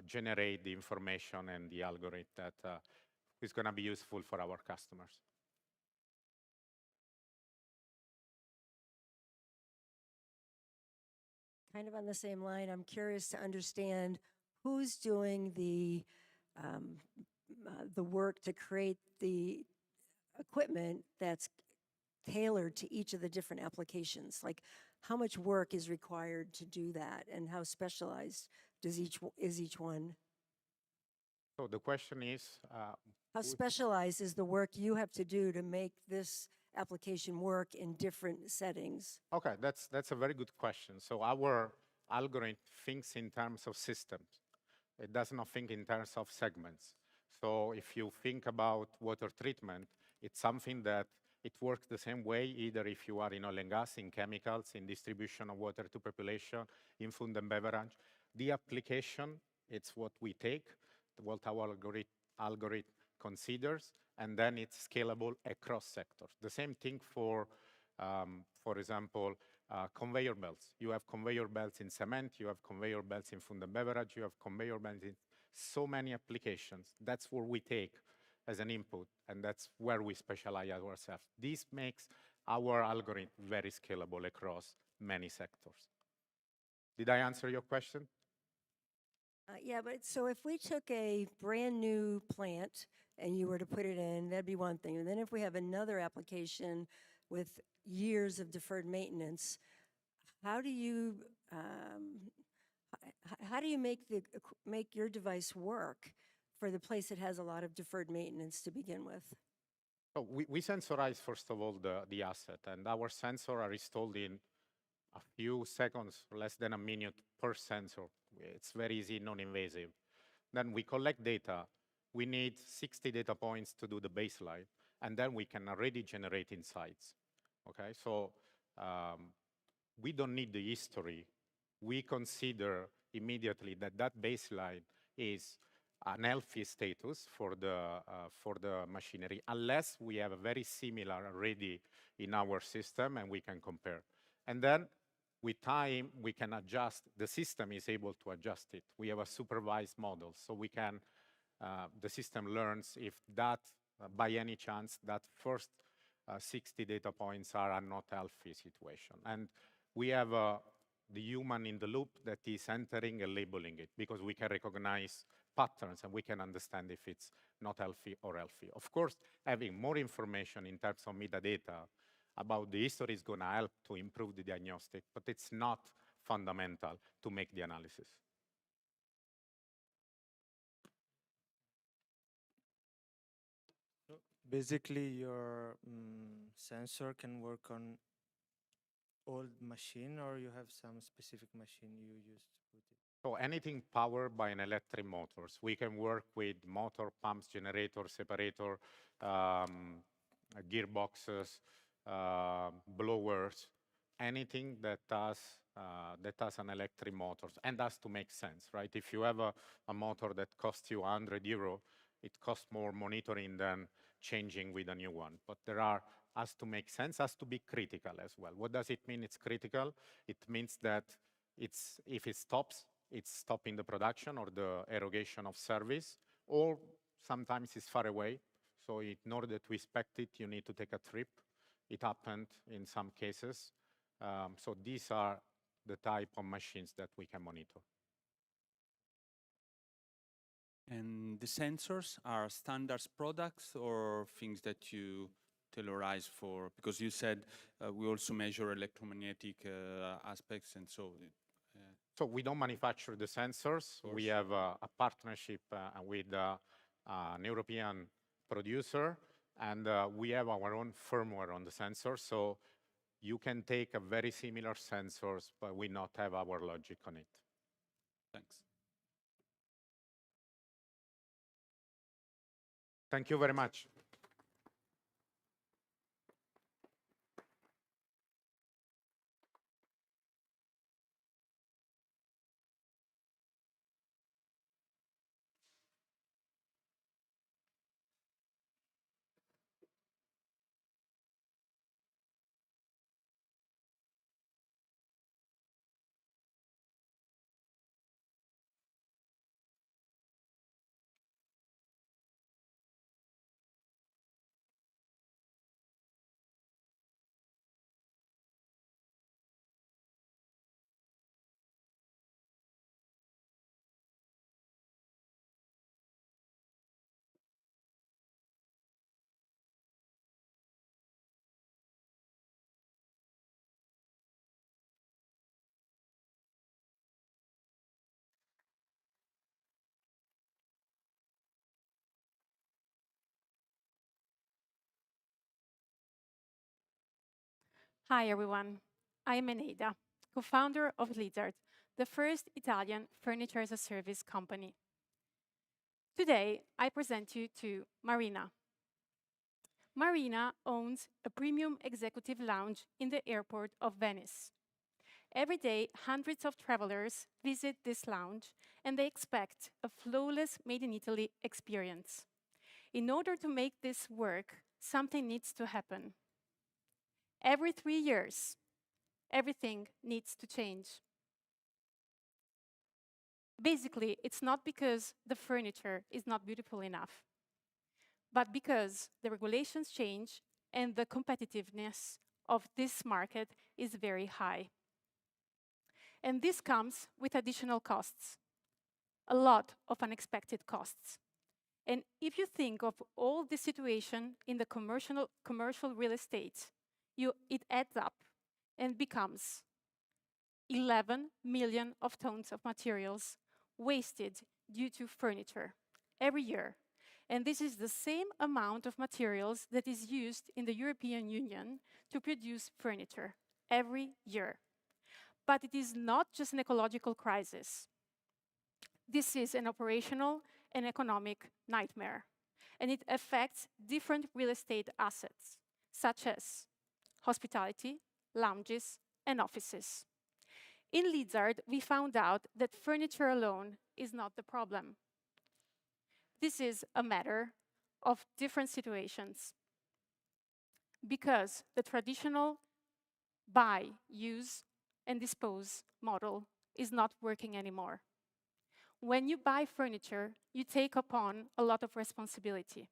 generate the information and the algorithm that is going to be useful for our customers. Kind of on the same line, I'm curious to understand who's doing the work to create the equipment that's tailored to each of the different applications. Like, how much work is required to do that, and how specialized is each one? So the question is, how specialized is the work you have to do to make this application work in different settings? Okay, that's a very good question. So our algorithm thinks in terms of systems. It does not think in terms of segments. So if you think about water treatment, it's something that it works the same way, either if you are in oil and gas, in chemicals, in distribution of water to population, in food and beverage. The application, it's what we take, what our algorithm considers, and then it's scalable across sectors. The same thing for example, conveyor belts. You have conveyor belts in cement, you have conveyor belts in food and beverage, you have conveyor belts in so many applications. That's what we take as an input, and that's where we specialize ourselves. This makes our algorithm very scalable across many sectors. Did I answer your question? Yeah, but so if we took a brand new plant and you were to put it in, that'd be one thing. And then if we have another application with years of deferred maintenance, how do you make your device work for the place that has a lot of deferred maintenance to begin with? So we sensorize, first of all, the asset, and our sensor are installed in a few seconds, less than a minute per sensor. It's very easy, non-invasive. Then we collect data. We need 60 data points to do the baseline, and then we can already generate insights. Okay, so we don't need the history. We consider immediately that that baseline is an healthy status for the machinery, unless we have a very similar already in our system and we can compare. And then with time, we can adjust. The system is able to adjust it. We have a supervised model, so we can, the system learns if that, by any chance, that first 60 data points are a not healthy situation. And we have the human in the loop that is entering and labeling it, because we can recognize patterns and we can understand if it's not healthy or healthy. Of course, having more information in terms of metadata about the history is going to help to improve the diagnostic, but it's not fundamental to make the analysis. So basically, your sensor can work on old machine, or you have some specific machine you use to put it? So anything powered by an electric motors. We can work with motor, pumps, generator, separator, gearboxes, blowers, anything that has an electric motor, and has to make sense, right? If you have a motor that costs you €100, it costs more monitoring than changing with a new one. But has to make sense, has to be critical as well. What does it mean it's critical? It means that if it stops, it's stopping the production or the erogation of service, or sometimes it's far away. So in order to inspect it, you need to take a trip. It happened in some cases. So these are the type of machines that we can monitor. And the sensors are standards products or things that you tailorize for? Because you said we also measure electromagnetic aspects, and so. So we don't manufacture the sensors. We have a partnership with an European producer, and we have our own firmware on the sensor. So you can take a very similar sensors, but we not have our logic on it. Thanks. Thank you very much. Hi, everyone. I'm Eneida, co-founder of Lizard, the first Italian furniture-as-a-service company. Today, I present you to Marina. Marina owns a premium executive lounge in the airport of Venice. Every day, hundreds of travelers visit this lounge, and they expect a flawless made-in-Italy experience. In order to make this work, something needs to happen. Every 3 years, everything needs to change. Basically, it's not because the furniture is not beautiful enough, but because the regulations change and the competitiveness of this market is very high. And this comes with additional costs, a lot of unexpected costs. And if you think of all the situation in the commercial real estate, it adds up and becomes 11 million of tons of materials wasted due to furniture every year. And this is the same amount of materials that is used in the European Union to produce furniture every year. But it is not just an ecological crisis. This is an operational and economic nightmare. And it affects different real estate assets, such as hospitality, lounges, and offices. In Lizard, we found out that furniture alone is not the problem. This is a matter of different situations, because the traditional buy, use, and dispose model is not working anymore. When you buy furniture, you take upon a lot of responsibility.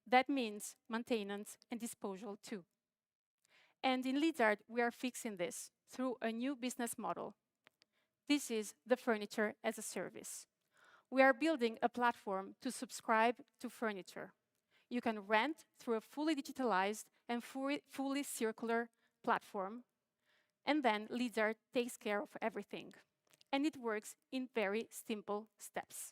That means maintenance and disposal too. And in Lizard, we are fixing this through a new business model. This is the furniture as a service. We are building a platform to subscribe to furniture. You can rent through a fully digitalized and fully circular platform, and then Lizard takes care of everything. And it works in very simple steps.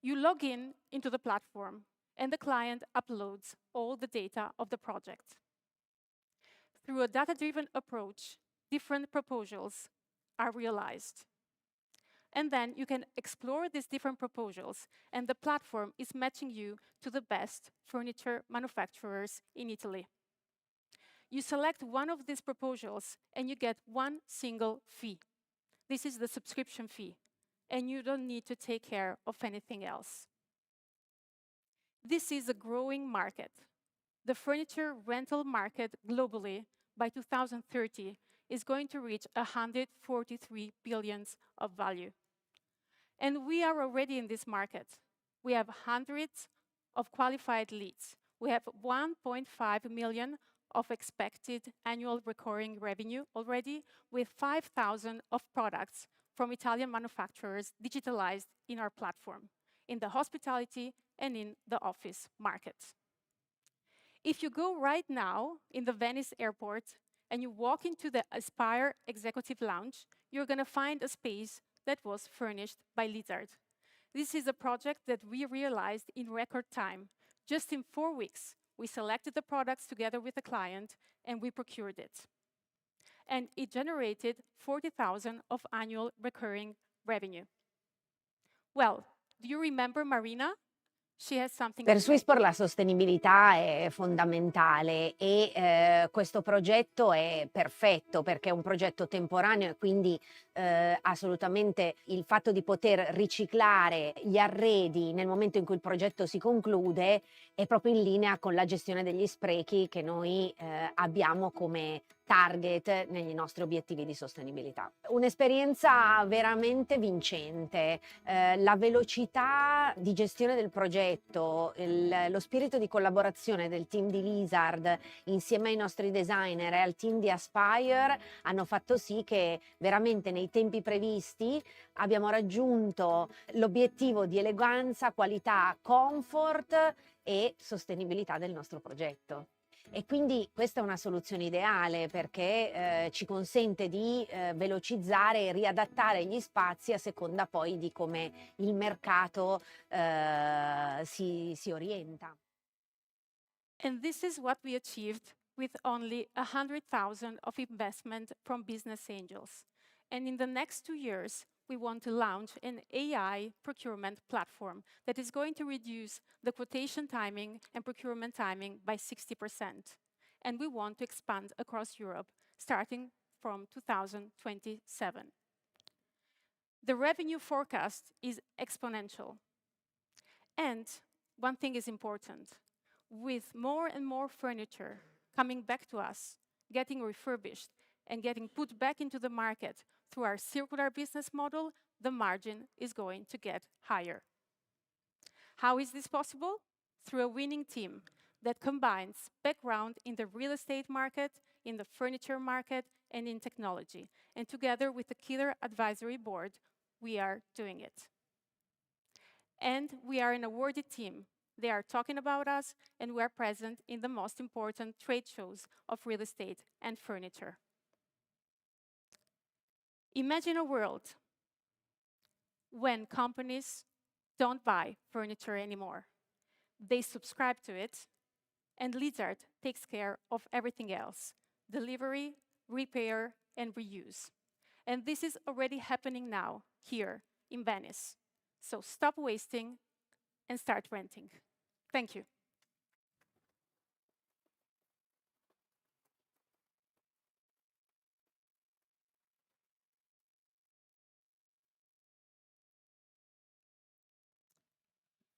You log in into the platform, and the client uploads all the data of the project. Through a data-driven approach, different proposals are realized. And then you can explore these different proposals, and the platform is matching you to the best furniture manufacturers in Italy. You select one of these proposals, and you get one single fee. This is the subscription fee, and you don't need to take care of anything else. This is a growing market. The furniture rental market globally by 2030 is going to reach 143 billion of value. And we are already in this market. We have hundreds of qualified leads. We have 1.5 million of expected annual recurring revenue already, with 5,000 of products from Italian manufacturers digitalized in our platform, in the hospitality and in the office market. If you go right now in the Venice airport and you walk into the Aspire Executive Lounge, you're going to find a space that was furnished by Lizard. This is a project that we realized in record time. Just in 4 weeks, we selected the products together with the client and we procured it. And it generated 40,000 of annual recurring revenue. Well, do you remember Marina? She has something Per to say. Swissport la sostenibilità è fondamentale e questo progetto è perfetto perché è un progetto temporaneo e quindi assolutamente il fatto di poter riciclare gli arredi nel momento in cui il progetto si conclude è proprio in linea con la gestione degli sprechi che noi abbiamo come target negli nostri obiettivi di sostenibilità. Un'esperienza veramente vincente, la velocità di gestione del progetto, lo spirito di collaborazione del team di Lizard insieme ai nostri designer e al team di Aspire hanno fatto sì che veramente nei tempi previsti abbiamo raggiunto l'obiettivo di eleganza, qualità, comfort e sostenibilità del nostro progetto. E quindi questa è una soluzione ideale perché ci consente di velocizzare e riadattare gli spazi a seconda poi di come il mercato si orienta. And this is what we achieved with only 100,000 of investment from business angels. And in the next 2 years, we want to launch an AI procurement platform that is going to reduce the quotation timing and procurement timing by 60%. And we want to expand across Europe, starting from 2027. The revenue forecast is exponential. And one thing is important. With more and more furniture coming back to us, getting refurbished, and getting put back into the market through our circular business model, the margin is going to get higher. How is this possible? Through a winning team that combines background in the real estate market, in the furniture market, and in technology. And together with the Killer Advisory Board, we are doing it. And we are an awarded team. They are talking about us, and we are present in the most important trade shows of real estate and furniture. Imagine a world when companies don't buy furniture anymore. They subscribe to it, and Lizard takes care of everything else: delivery, repair, and reuse. And this is already happening now here in Venice. So stop wasting and start renting. Thank you.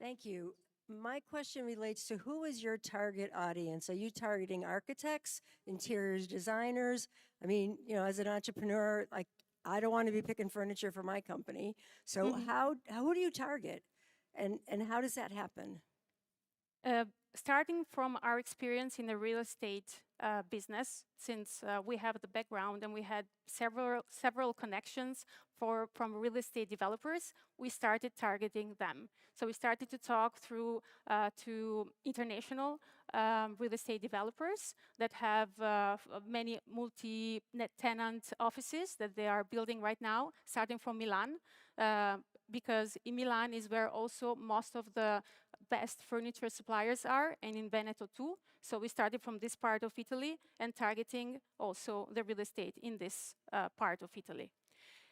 Thank you. My question relates to who is your target audience? Are you targeting architects, interiors designers? I mean, you know, as an entrepreneur, like, I don't want to be picking furniture for my company. So who do you target? And how does that happen? Starting from our experience in the real estate business, since we have the background and we had several connections from real estate developers, we started targeting them. So we started to talk through to international real estate developers that have many multi-tenant offices that they are building right now, starting from Milan, because in Milan is where also most of the best furniture suppliers are, and in Veneto too. So we started from this part of Italy and targeting also the real estate in this part of Italy.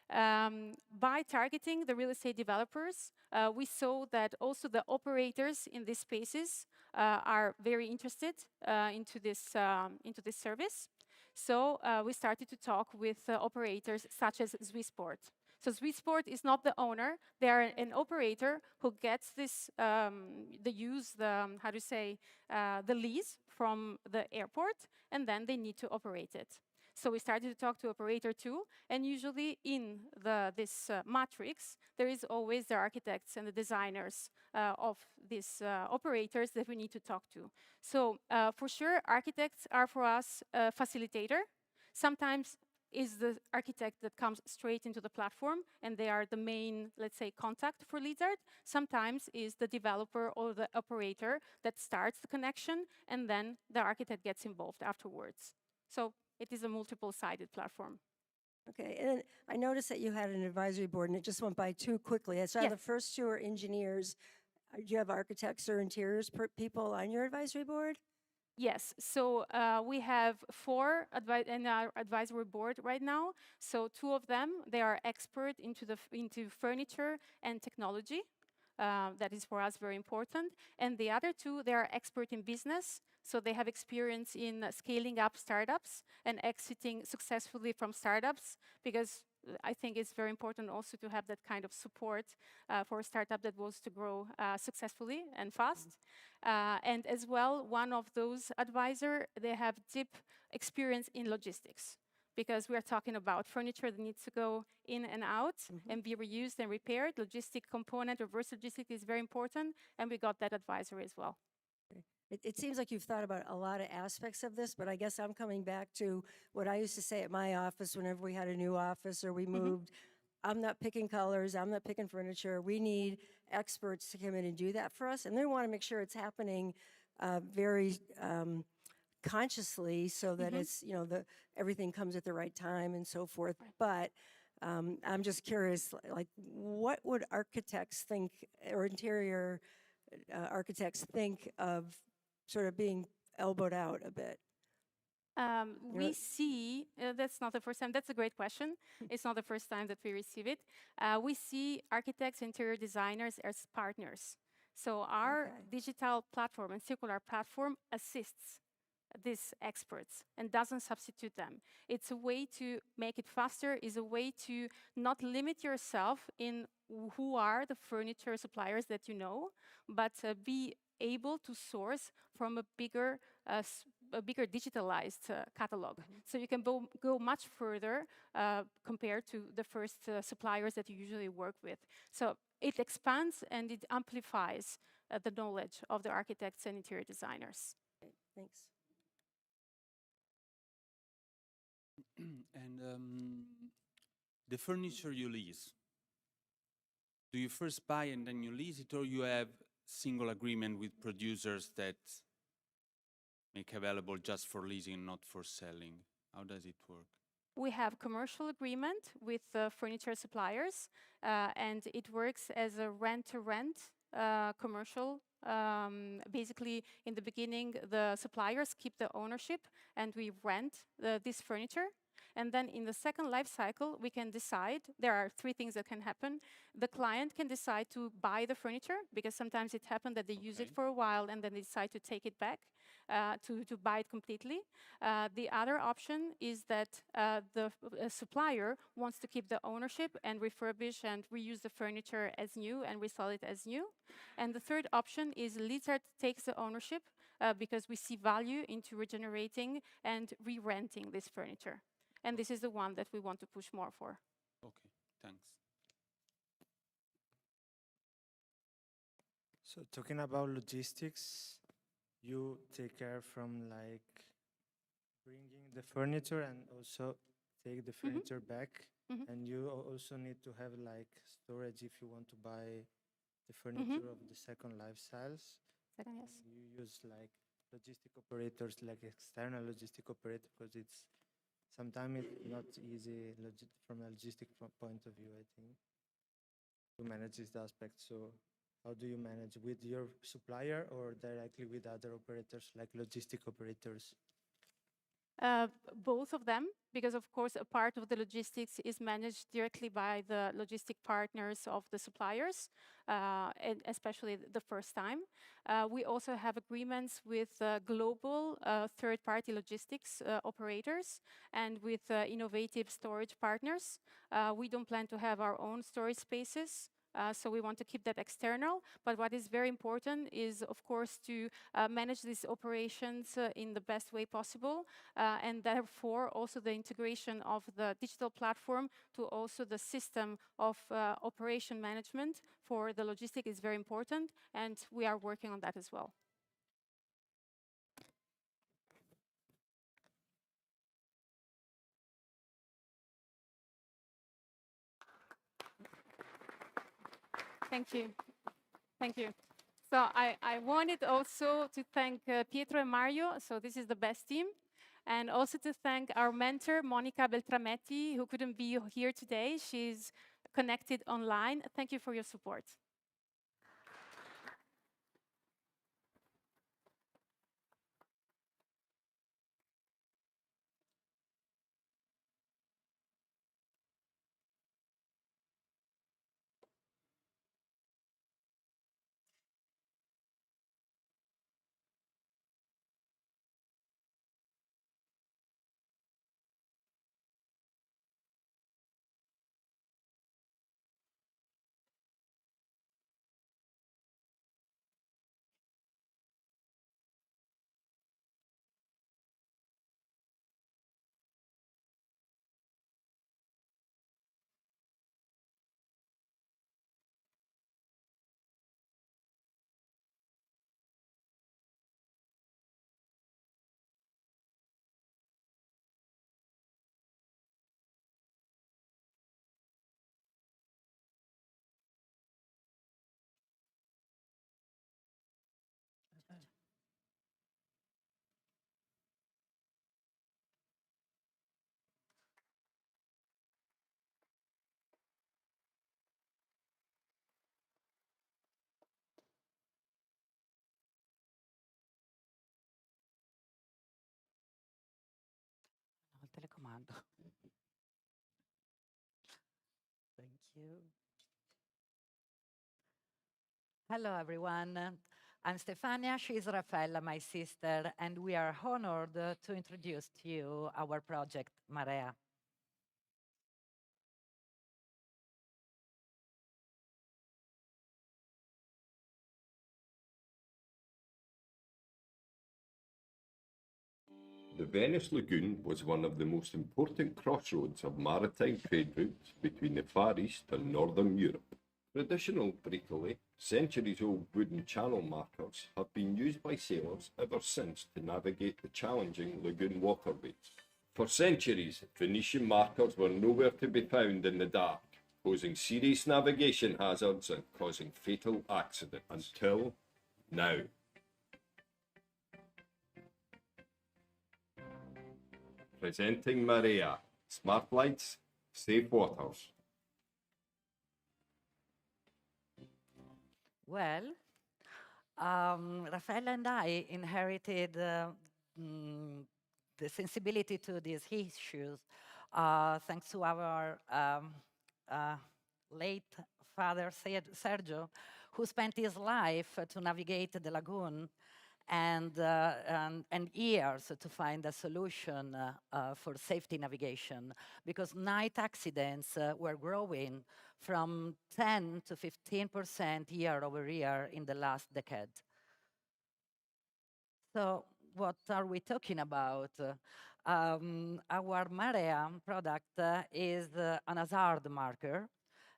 By targeting the real estate developers, we saw that also the operators in these spaces are very interested into this service. So we started to talk with operators such as Swissport. So Swissport is not the owner; they are an operator who gets this the lease from the airport, and then they need to operate it. So we started to talk to operator too, and usually in this matrix, there is always the architects and the designers of these operators that we need to talk to. So for sure, architects are for us a facilitator. Sometimes is the architect that comes straight into the platform, and they are the main, let's say, contact for Lizard. Sometimes is the developer or the operator that starts the connection, and then the architect gets involved afterwards. So it is a multiple-sided platform. Okay, and I noticed that you had an advisory board, and it just went by too quickly. I saw the first two are engineers. Do you have architects or interiors people on your advisory board? Yes, so we have 4 in our advisory board right now. So 2 of them, they are expert into furniture and technology. That is for us very important. And the other 2, they are expert in business. So they have experience in scaling up startups and exiting successfully from startups, because I think it's very important also to have that kind of support for a startup that wants to grow successfully and fast. And as well, one of those advisors, they have deep experience in logistics, because we are talking about furniture that needs to go in and out and be reused and repaired. Logistic component, reverse logistics is very important, and we got that advisor as well. It seems like you've thought about a lot of aspects of this, but I guess I'm coming back to what I used to say at my office whenever we had a new office or we moved. I'm not picking colors, I'm not picking furniture. We need experts to come in and do that for us, and they want to make sure it's happening very consciously, so that it's, you know, everything comes at the right time and so forth. But I'm just curious, like, what would architects think, or interior architects think of sort of being elbowed out a bit? We see, that's not the first time, that's a great question. It's not the first time that we receive it. We see architects, interior designers as partners. So our digital platform and circular platform assists these experts and doesn't substitute them. It's a way to make it faster, is a way to not limit yourself in who are the furniture suppliers that you know, but be able to source from a bigger digitalized catalog. So you can go much further compared to the first suppliers that you usually work with. So it expands and it amplifies the knowledge of the architects and interior designers. Okay, thanks. And the furniture you lease, do you first buy and then you lease it, or you have single agreement with producers that make available just for leasing, not for selling? How does it work? we have commercial agreement with furniture suppliers, and it works as a rent-to-rent commercial. Basically, in the beginning, the suppliers keep the ownership, and we rent this furniture. And then in the second life cycle, we can decide, there are 3 things that can happen. The client can decide to buy the furniture, because sometimes it happens that they use it for a while and then they decide to take it back, to buy it completely. The other option is that the supplier wants to keep the ownership and refurbish and reuse the furniture as new and resell it as new. And the third option is Lizard takes the ownership because we see value into regenerating and re-renting this furniture. And this is the one that we want to push more for. Okay, thanks. So talking about logistics, you take care from like bringing the furniture and also take the furniture back. And you also need to have like storage if you want to buy the furniture of the second lifestyles. Yes. You use like logistic operators, like external logistic operator, because it's sometimes it's not easy from a logistic point of view, I think, to manage this aspect. So how do you manage with your supplier or directly with other operators like logistic operators? Both of them, because of course a part of the logistics is managed directly by the logistic partners of the suppliers, and especially the first time. We also have agreements with global third-party logistics operators and with innovative storage partners. We don't plan to have our own storage spaces. So we want to keep that external. But what is very important is, of course, to manage these operations in the best way possible. And therefore, also the integration of the digital platform to also the system of operation management for the logistic is very important. And we are working on that as well. Thank you. Thank you. So I wanted also to thank Pietro and Mario. So this is the best team. And also to thank our mentor, Monica Beltrametti, who couldn't be here today. She's connected online. Thank you for your support. Il telecomando. Thank you. Hello, everyone. I'm Stefania, she's Raffaella, my sister, and we are honored to introduce to you our project, Marea. The Venice Lagoon was one of the most important crossroads of maritime trade routes between the Far East and Northern Europe. Traditional bricolage, centuries-old wooden channel markers have been used by sailors ever since to navigate the challenging lagoon waterways. For centuries, Venetian markers were nowhere to be found in the dark, posing serious navigation hazards and causing fatal accidents, until now. Presenting Marea, Smart lights, safe waters. Well, Raffaella and I inherited the sensibility to these issues thanks to our late father, Sergio, who spent his life to navigate the lagoon and years to find a solution for safety navigation, because night accidents were growing from 10 to 15% year over year in the last decade. So what are we talking about? Our Marea product is an hazard marker,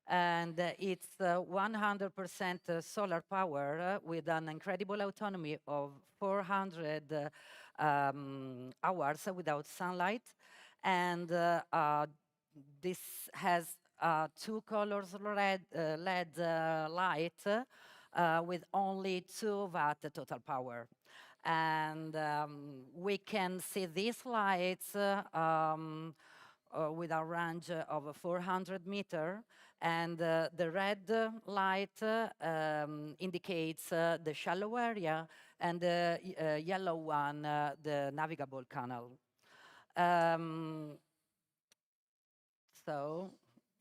and it's 100% solar power with an incredible autonomy of 400 hours without sunlight. And this has 2 colors LED light with only 2 watt total power. And we can see these lights with a range of 400 meters. And the red light indicates the shallow area, and the yellow one, the navigable canal. So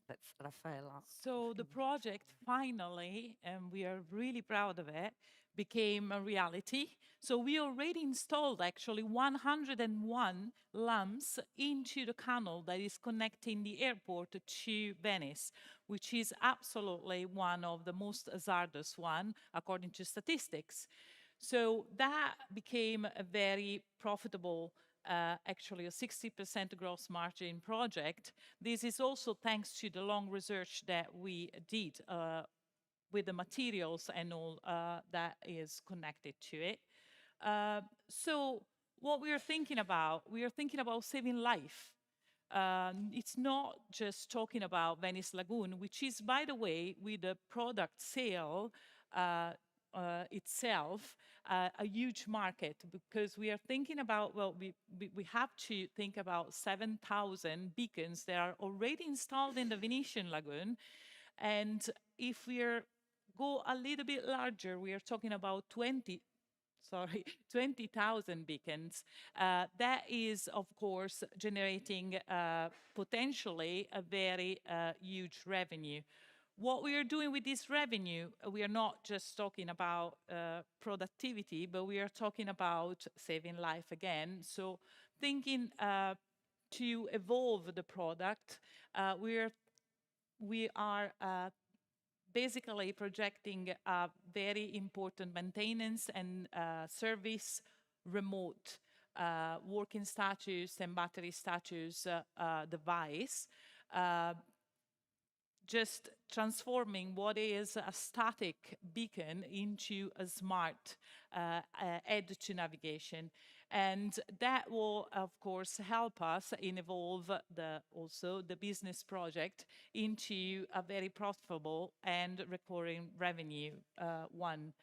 that's Raffaella. So the project finally, and we are really proud of it, became a reality. So we already installed actually 101 lamps into the canal that is connecting the airport to Venice, which is absolutely one of the most hazardous one according to statistics. So that became a very profitable, actually a 60% gross margin project. This is also thanks to the long research that we did with the materials and all that is connected to it. So what we are thinking about saving life. It's not just talking about Venice Lagoon, which is, by the way, with the product sale itself, a huge market, because we are thinking about, well, we have to think about 7,000 beacons that are already installed in the Venetian Lagoon. And if we go a little bit larger, we are talking about 20,000 beacons. That is, of course, generating potentially a very huge revenue. What we are doing with this revenue, we are not just talking about productivity, but we are talking about saving life again. So thinking to evolve the product, we are basically projecting a very important maintenance and service remote working status and battery status device, just transforming what is a static beacon into a smart aid to navigation. And that will, of course, help us in evolve also the business project into a very profitable and recurring revenue one.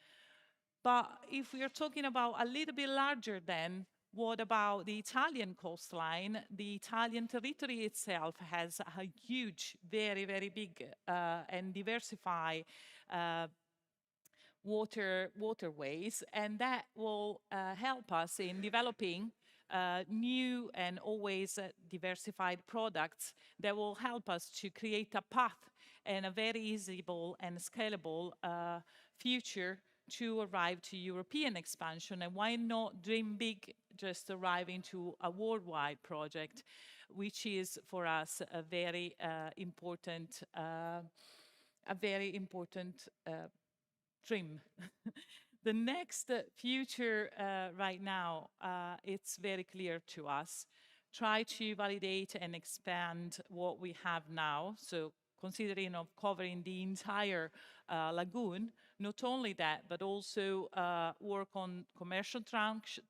But if we are talking about a little bit larger then, what about the Italian coastline? The Italian territory itself has a huge, very, very big and diversified waterways, and that will help us in developing new and always diversified products that will help us to create a path and a very easyable and scalable future to arrive to European expansion. And why not dream big, just arriving to a worldwide project, which is for us a very important dream. The next future right now, it's very clear to us. Try to validate and expand what we have now. So considering of covering the entire lagoon, not only that, but also work on commercial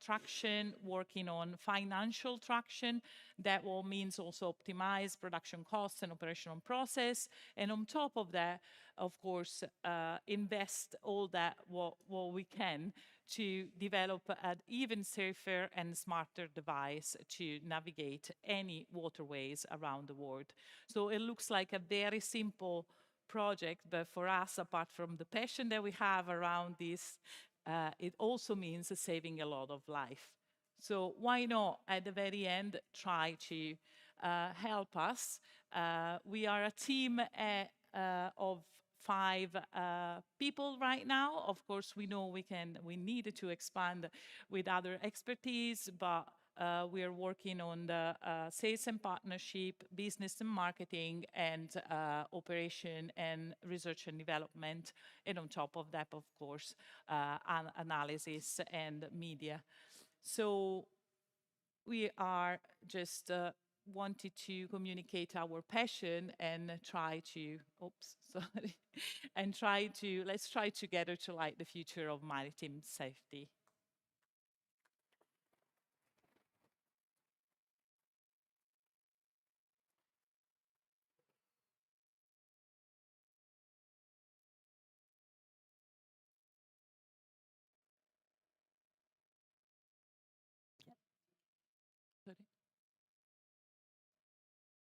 traction, working on financial traction. That will means also optimize production costs and operational process. And on top of that, of course, invest all that what we can to develop an even safer and smarter device to navigate any waterways around the world. So it looks like a very simple project, but for us, apart from the passion that we have around this, it also means saving a lot of life. So why not, at the very end, try to help us? We are a team of 5 people right now. Of course, we know we need to expand with other expertise, but we are working on the sales and partnership, business and marketing, and operation and research and development. And on top of that, of course, analysis and media. So we are just wanted to communicate our passion and try to, and let's try together to light the future of maritime safety. Sorry.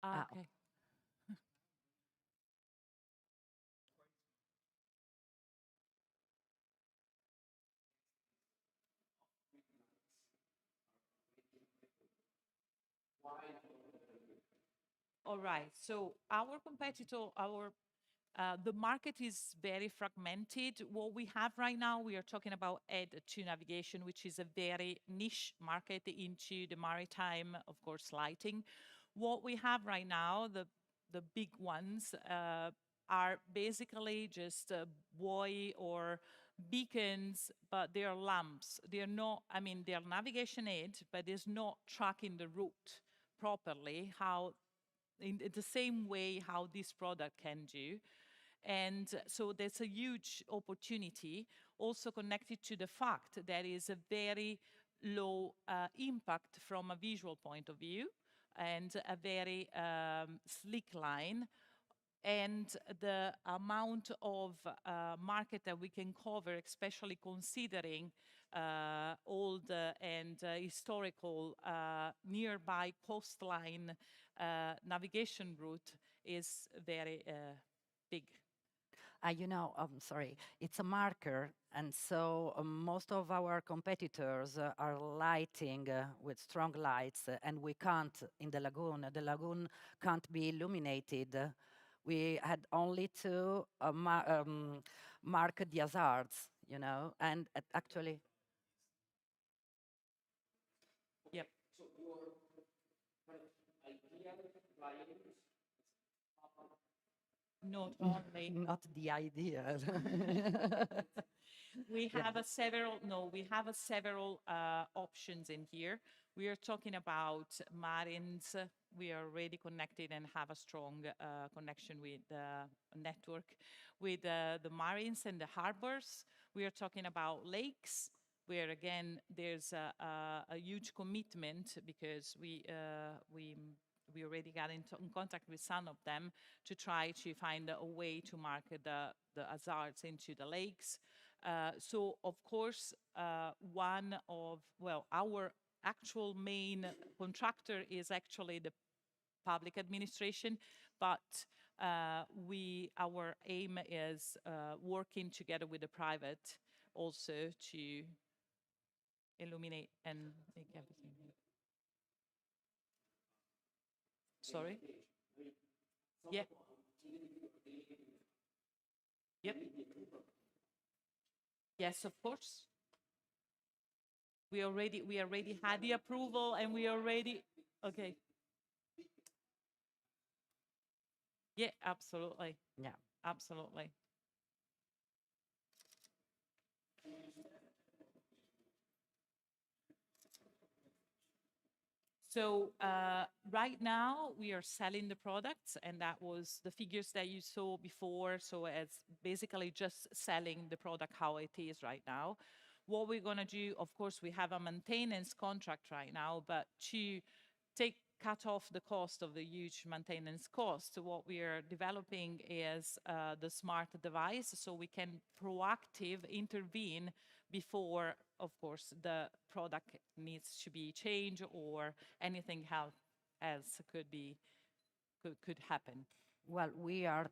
Okay. All right. So our competitor, the market is very fragmented. What we have right now, we are talking about Add-to navigation, which is a very niche market into the maritime, of course, lighting. What we have right now, the big ones, are basically just buoy or beacons, but they are lamps. They are not, I mean, they are navigation aid, but it's not tracking the route properly, how in the same way how this product can do. And so there's a huge opportunity also connected to the fact that is a very low impact from a visual point of view and a very slick line. And the amount of market that we can cover, especially considering old and historical nearby coastline navigation route, is very big. You know, I'm sorry, it's a marker, and so most of our competitors are lighting with strong lights, and we can't in the lagoon can't be illuminated. We had only to mark the hazards, you know, and actually. Yep. Not only. Not the idea. We have several options in here. We are talking about marines. We are already connected and have a strong connection with the network with the marines and the harbors. We are talking about lakes, where again there's a huge commitment because we already got in contact with some of them to try to find a way to market the hazards into the lakes. So of course, our actual main contractor is actually the public administration, but our aim is working together with the private also to illuminate and make everything. Sorry? Yeah. Yep. Yes, of course. We already had the approval, and we already, okay. Yeah, absolutely. Yeah. Absolutely. So right now we are selling the products, and that was the figures that you saw before. So it's basically just selling the product how it is right now. What we're going to do, of course, we have a maintenance contract right now, but to cut off the cost of the huge maintenance cost, what we are developing is the smart device, so we can proactive intervene before, of course, the product needs to be changed or anything else could happen. Well, we are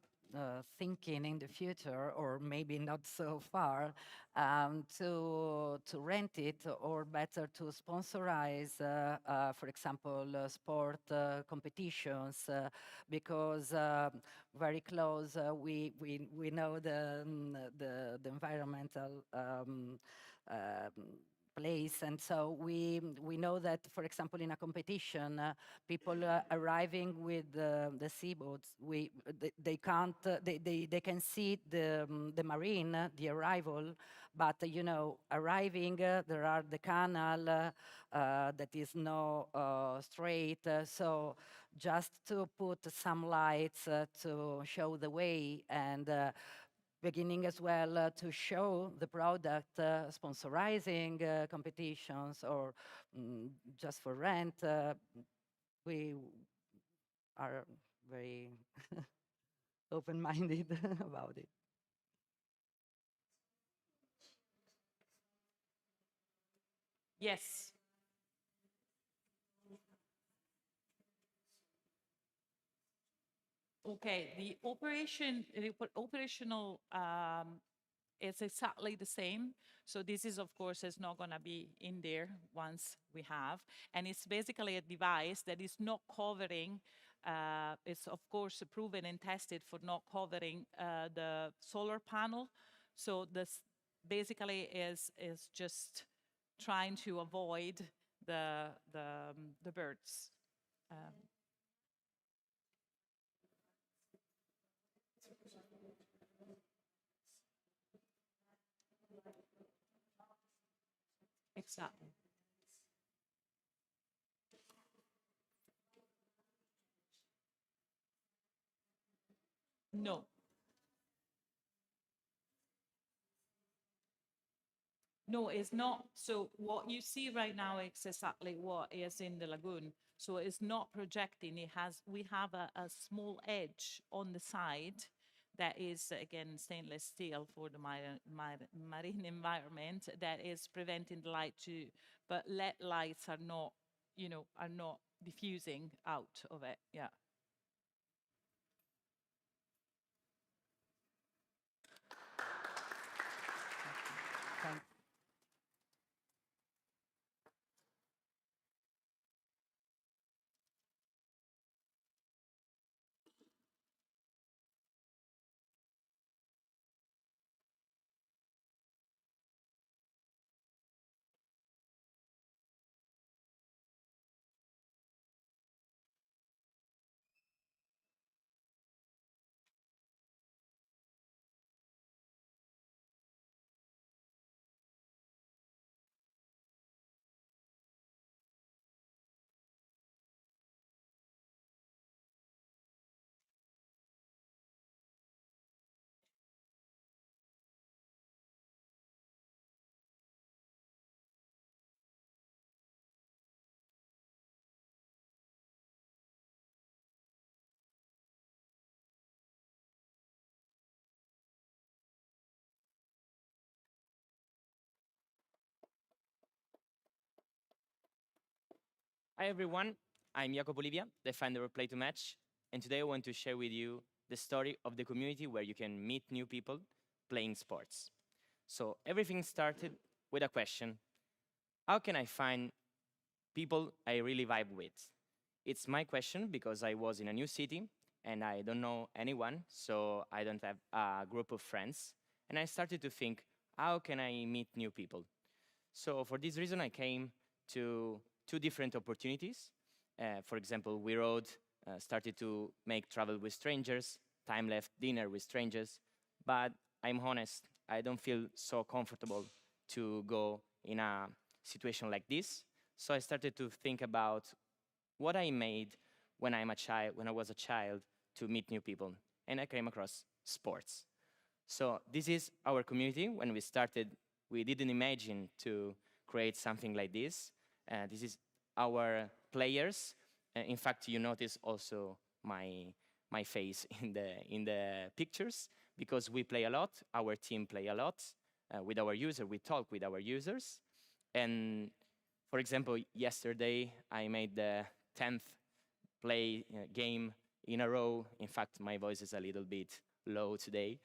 thinking in the future, or maybe not so far, to rent it, or better to sponsorize, for example, sport competitions, because very close we know the environmental place, and so we know that, for example, in a competition, people arriving with the seaboats, they can't they can see the marine, the arrival, but arriving there are the canal that is no straight, so just to put some lights to show the way, and beginning as well to show the product, sponsorizing competitions, or just for rent. We are very open-minded about it. Yes. Okay, the operational is exactly the same. So this is, of course, is not going to be in there once we have. And it's basically a device that is not covering, it's, of course, proven and tested for not covering the solar panel. So this basically is just trying to avoid the birds. Exactly. No. No, it's not. So what you see right now is exactly what is in the lagoon. So it's not projecting. We have a small edge on the side that is, again, stainless steel for the marine environment that is preventing the light to, but LED lights are not, are not diffusing out of it. Yeah. Thank Hi everyone, I'm Jacob Olivia, the founder of Play to Match, and today I want to share with you the story of the community where you can meet new people playing sports. So everything started with a question: how can I find people I really vibe with? It's my question because I was in a new city and I don't know anyone, so I don't have a group of friends. And I started to think, how can I meet new people? So for this reason, I came to two different opportunities. For example, We Road started to make travel with strangers, Time Left dinner with strangers, but I'm honest, I don't feel so comfortable to go in a situation like this. So I started to think about what I made when I was a child to meet new people, and I came across sports. So this is our community. When we started, we didn't imagine to create something like this. This is our players. In fact, you notice also my face in the pictures because we play a lot. Our team play a lot. with our user, we talk with our users. And for example, yesterday I made the 10th game in a row. In fact, my voice is a little bit low today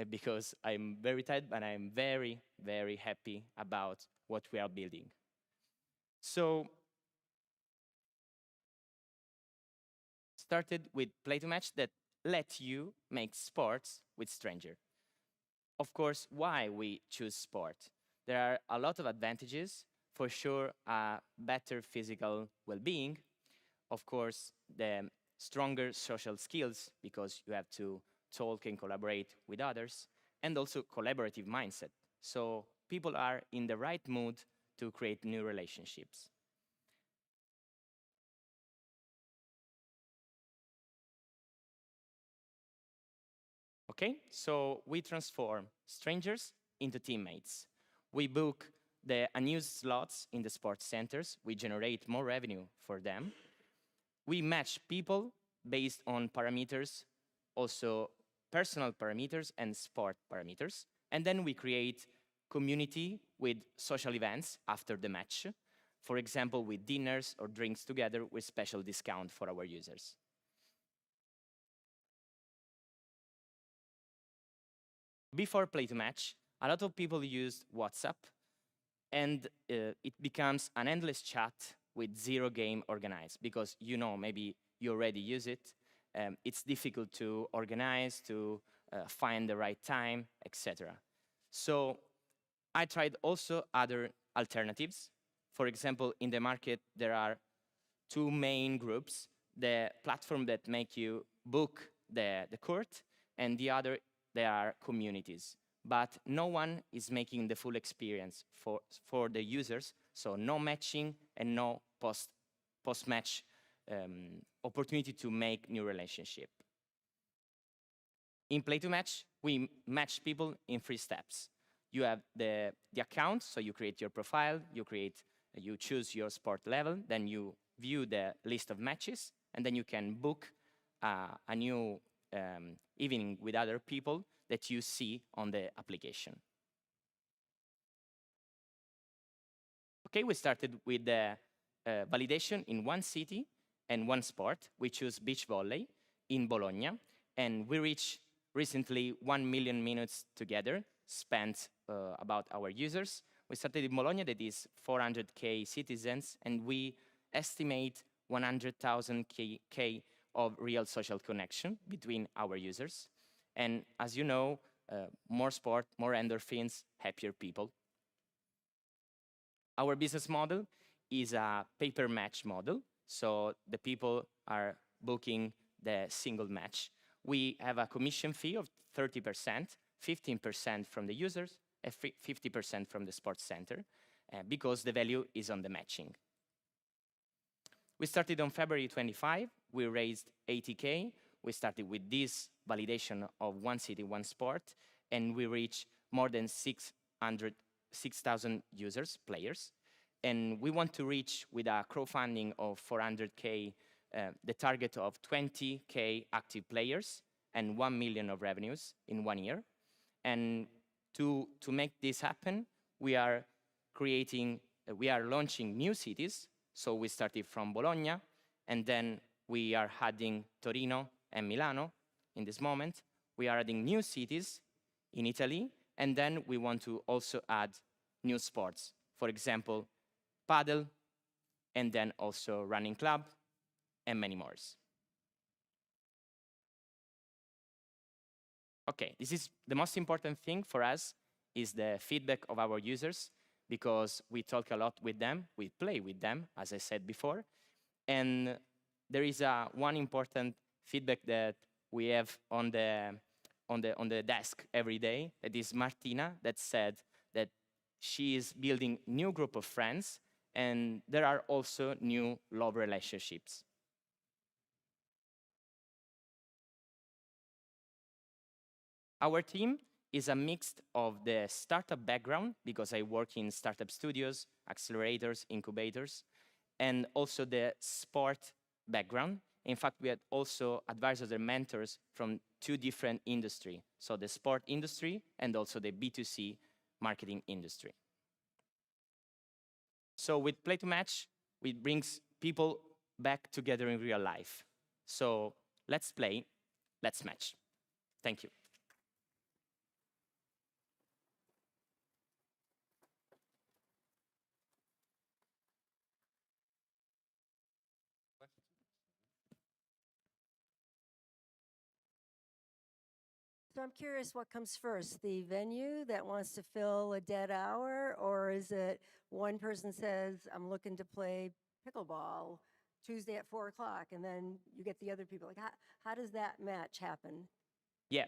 because I'm very tired, but I'm very, very happy about what we are building. So, started with Play to Match that let you make sports with stranger. Of course, why we choose sport? There are a lot of advantages. For sure, better physical well-being. Of course, the stronger social skills because you have to talk and collaborate with others, and also collaborative mindset. So people are in the right mood to create new relationships. Okay, so we transform strangers into teammates. We book the unused slots in the sports centers. We generate more revenue for them. We match people based on parameters, also personal parameters and sport parameters. And then we create community with social events after the match. For example, with dinners or drinks together with special discount for our users. Before Play to Match, a lot of people used WhatsApp, and it becomes an endless chat with zero game organized, because maybe you already use it. It's difficult to organize, to find the right time, etc. So I tried also other alternatives. For example, in the market, there are two main groups: the platform that make you book the court, and the other, there are communities. But no one is making the full experience for the users, so no matching and no post-match opportunity to make new relationship. In Play to Match, we match people in 3 steps. You have the account, so you create your profile, you choose your sport level, then you view the list of matches, and then you can book a new evening with other people that you see on the application. Okay, we started with the validation in one city and one sport. We choose beach volley in Bologna, and we reached recently 1 million minutes together spent about our users. We started in Bologna, that is 400K citizens, and we estimate 100,000 K of real social connection between our users. And as you know, more sport, more endorphins, happier people. Our business model is a paper match model, so the people are booking the single match. We have a commission fee of 30%, 15% from the users, and 50% from the sports center, because the value is on the matching. We started on February 25. We raised 80K. We started with this validation of one city, one sport, and we reached more than 6,000 users, players. And we want to reach, with a crowdfunding of 400K, the target of 20K active players and 1 million of revenues in 1 year. And to make this happen, we are launching new cities. So we started from Bologna, and then we are adding Torino and Milano in this moment. We are adding new cities in Italy, and then we want to also add new sports. For example, paddle, and then also running club, and many more. Okay, this is the most important thing for us, is the feedback of our users, because we talk a lot with them, we play with them, as I said before. And there is one important feedback that we have on the desk every day. That is Martina, that said that she is building new group of friends, and there are also new love relationships. Our team is a mix of the startup background, because I work in startup studios, accelerators, incubators, and also the sport background. In fact, we had also advisors and mentors from 2 different industries, so the sport industry and also the B2C marketing industry. So with Play to Match, it brings people back together in real life. So let's play, let's match. Thank you. So I'm curious what comes first, the venue that wants to fill a dead hour, or is it one person says, I'm looking to play pickleball Tuesday at 4 o'clock, and then you get the other people? Like, how does that match happen? Yeah,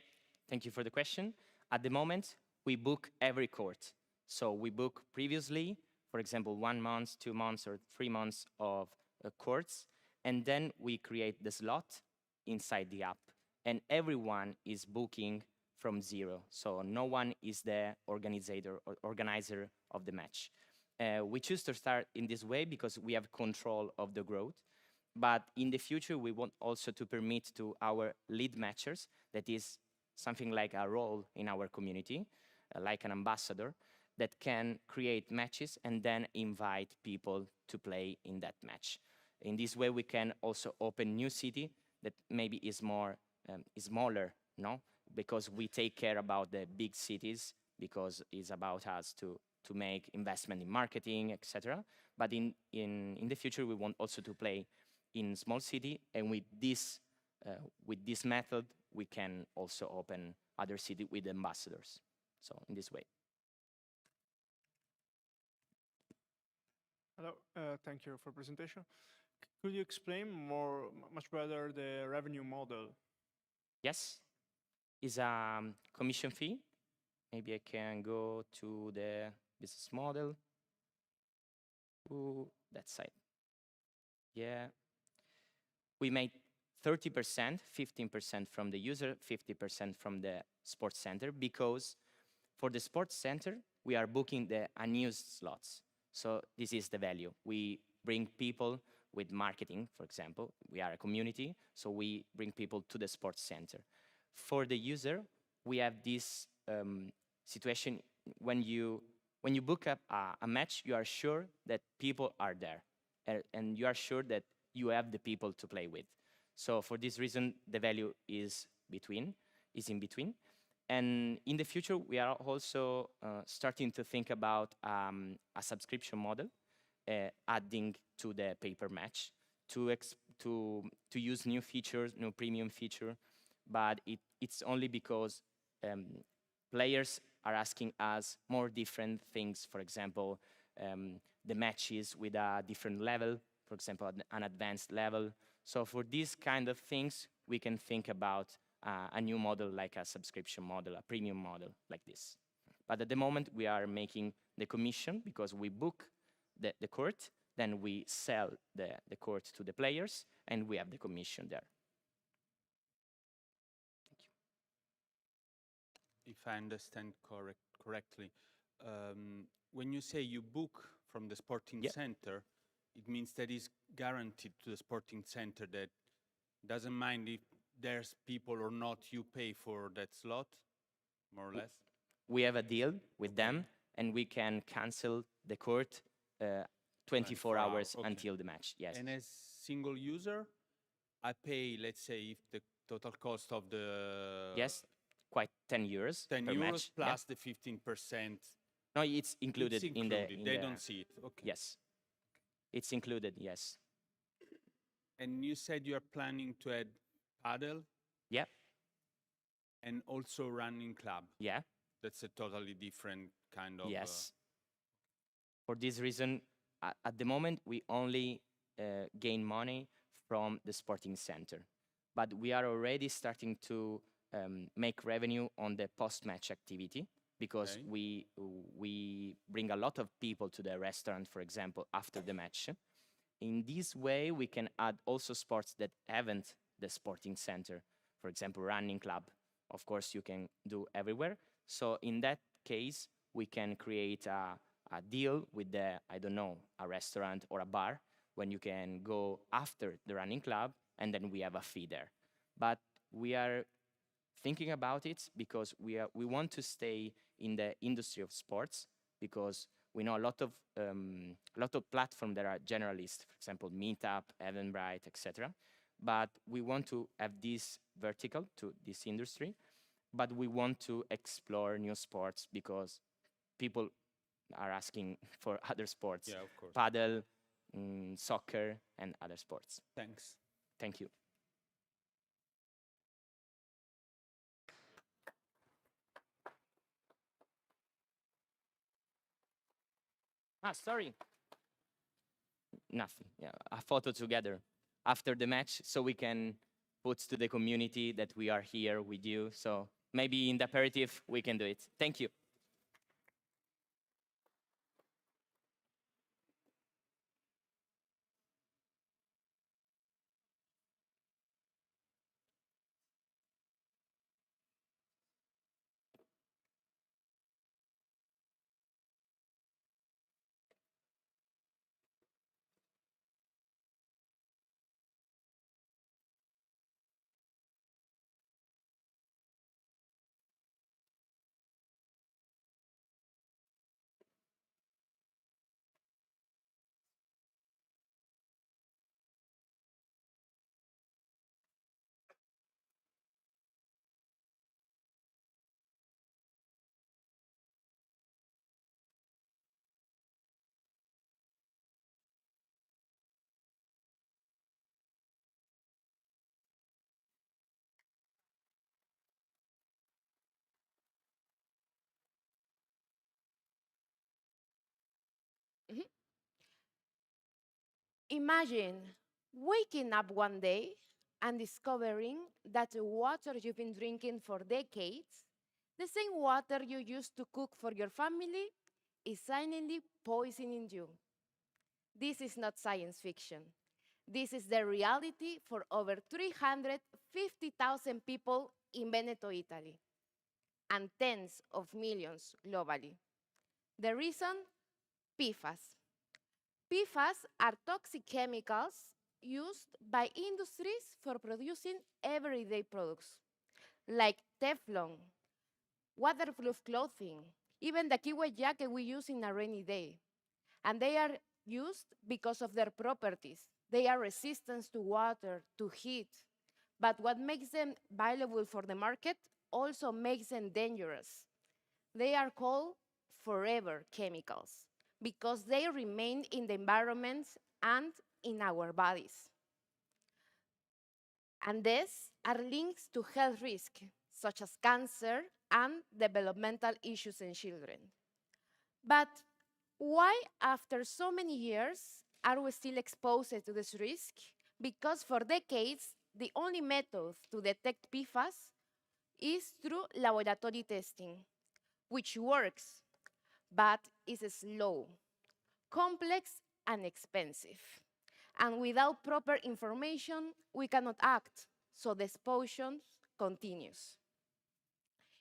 thank you for the question. At the moment, we book every court. So we book previously, for example, 1 month, 2 months, or 3 months of courts, and then we create the slot inside the app. And everyone is booking from zero. So no one is the organizer of the match. We choose to start in this way because we have control of the growth. But in the future, we want also to permit to our lead matchers, that is something like a role in our community, like an ambassador, that can create matches and then invite people to play in that match. In this way, we can also open new city that maybe is more smaller, no? Because we take care about the big cities, because it's about us to make investment in marketing, etc. But in the future, we want also to play in small city, and with this method, we can also open other city with ambassadors. So in this way. Hello, thank you for presentation. Could you explain much better the revenue model? Yes, it's a commission fee. Maybe I can go to the business model. Ooh, that side. Yeah. We made 30%, 15% from the user, 50% from the sports center, because for the sports center, we are booking the unused slots. So this is the value. We bring people with marketing, for example. We are a community, so we bring people to the sports center. For the user, we have this situation when you book up a match, you are sure that people are there, and you are sure that you have the people to play with. So for this reason, the value is in between. And in the future, we are also starting to think about a subscription model, adding to the paper match to use new features, new premium feature, but it's only because players are asking us more different things. For example, the matches with a different level, for example, an advanced level. So for these kind of things, we can think about a new model like a subscription model, a premium model like this. But at the moment, we are making the commission because we book the court, then we sell the court to the players, and we have the commission there. Thank you. If I understand correctly, when you say you book from the sporting center, it means that is guaranteed to the sporting center that doesn't mind if there's people or not, you pay for that slot, more or less? We have a deal with them, and we can cancel the court 24 hours until the match, yes. And as single user, I pay, let's say, if the total cost of the... Yes, quite 10 euros 10 per euros match. plus the 15%. No, it's included, in the... don't see it, okay. Yes, it's included, yes. And you said you are planning to add paddle? Yeah. And also running club? Yeah. That's a totally different kind of... Yes. For this reason, at the moment, we only gain money from the sporting center. But we are already starting to make revenue on the post-match activity, because we bring a lot of people to the restaurant, for example, after the match. In this way, we can add also sports that haven't the sporting center. For example, running club. Of course, you can do everywhere. So in that case, we can create a deal with the, I don't know, a restaurant or a bar, when you can go after the running club, and then we have a fee there. But we are thinking about it because we want to stay in the industry of sports, because we know a lot of platforms that are generalist, for example, Meetup, Eventbrite, etc. But we want to have this vertical to this industry, but we want to explore new sports because people are asking for other sports, Yeah, of course. paddle, soccer, and other sports. Thanks. Thank you. Sorry. Nothing. Yeah, a photo together after the match, so we can put to the community that we are here with you. So maybe in the aperitif we can do it. Thank you. Mhm. Imagine waking up one day and discovering that the water you've been drinking for decades, the same water you used to cook for your family, is silently poisoning you. This is not science fiction. This is the reality for over 350,000 people in Veneto, Italy, and tens of millions globally. The reason? PFAS. PFAS are toxic chemicals used by industries for producing everyday products, like Teflon, waterproof clothing, even the kiwi jacket we use in a rainy day. And they are used because of their properties. They are resistant to water, to heat. But what makes them valuable for the market also makes them dangerous. They are called forever chemicals because they remain in the environment and in our bodies. And these are links to health risks, such as cancer and developmental issues in children. But why, after so many years, are we still exposed to this risk? Because for decades, the only method to detect PFAS is through laboratory testing, which works, but is slow, complex, and expensive. And without proper information, we cannot act, so the exposure continues.